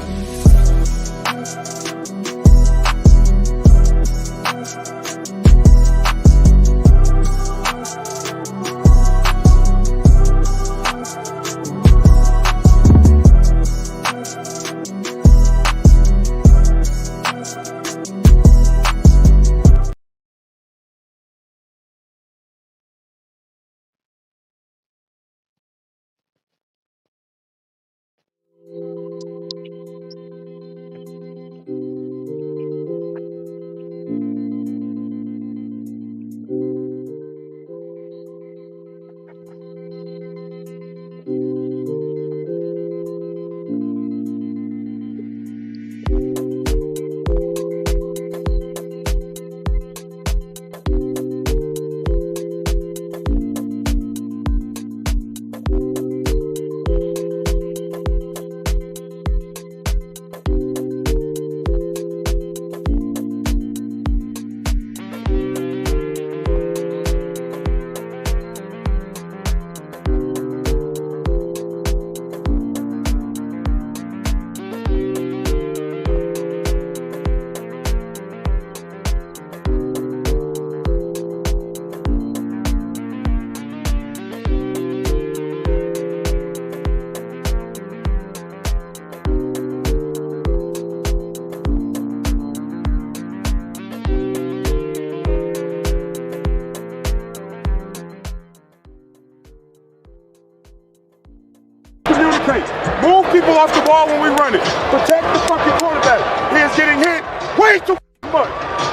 Move people off the ball when we run it. Protect the fucking quarterback. He is getting hit way too much.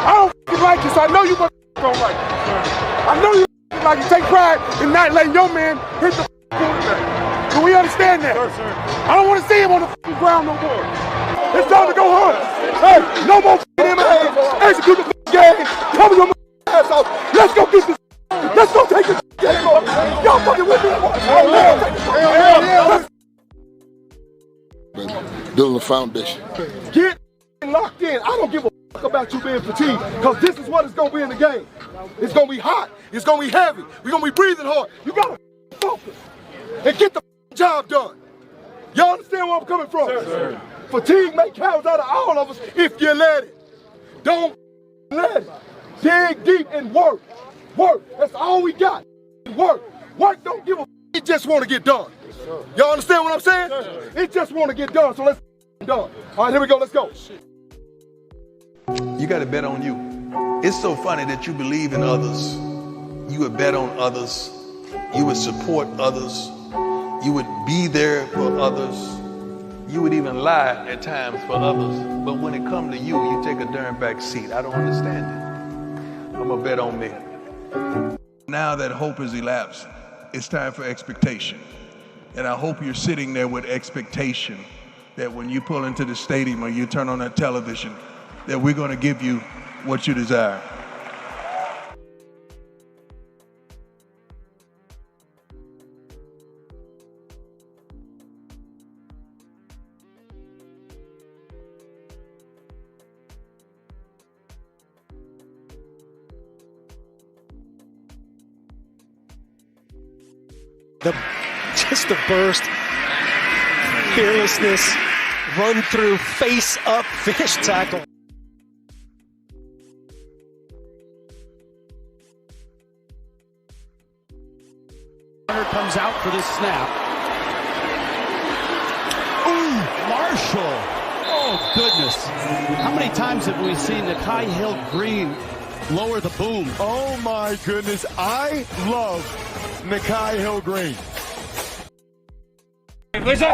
I don't like it, so I know you don't like it. I know you like it. Take pride in not letting your man hit the quarterback. Do we understand that? Sure, sir. I don't want to see him on the ground no more. It's time to go hunt. Hey, no more MMA. Execute the game. Cover your ass off. Let's go get this. Let's go take this game off. Y'all fucking with me. Building a foundation. Get locked in. I don't give a fuck about you being fatigued, because this is what it's going to be in the game. It's going to be hot. It's going to be heavy. We're going to be breathing hard. You got to focus and get the job done. Y'all understand where I'm coming from? Sir. Fatigue make cowards out of all of us if you let it. Don't let it. Dig deep and work. Work. That's all we got. Work. Work don't give a it just want to get done. Y'all understand what I'm saying? It just want to get done, so let's get done. All right, here we go. Let's go. You got to bet on you. It's so funny that you believe in others. You would bet on others. You would support others. You would be there for others. You would even lie at times for others. But when it comes to you, you take a darn back seat. I don't understand it. I'm going to bet on me. Now that hope has elapsed, it's time for expectation. And I hope you're sitting there with expectation that when you pull into the stadium or you turn on that television, that we're going to give you what you desire. Just the burst, fearlessness, run through, face up, finish tackle. Comes out for this snap. Ooh, Marshall. Oh, goodness. How many times have we seen Nikhai Hill-Green lower the boom? Oh, my goodness. I love Nikhai Hill-Green. Listen.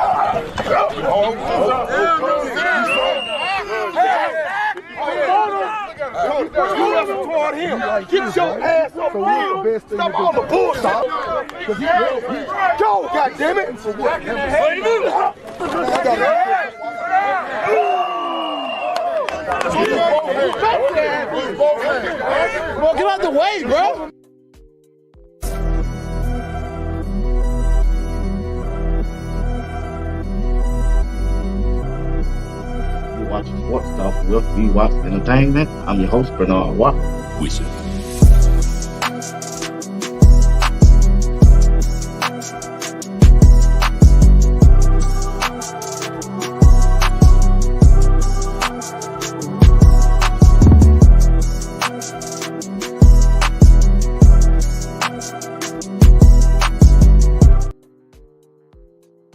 Toward him. Get your ass up him. Stop all the bullshit. Go, goddammit. Well, get out the way, bro. You're watching Sports Talk with BWatts Entertainment. I'm your host, Bernard Watt. We said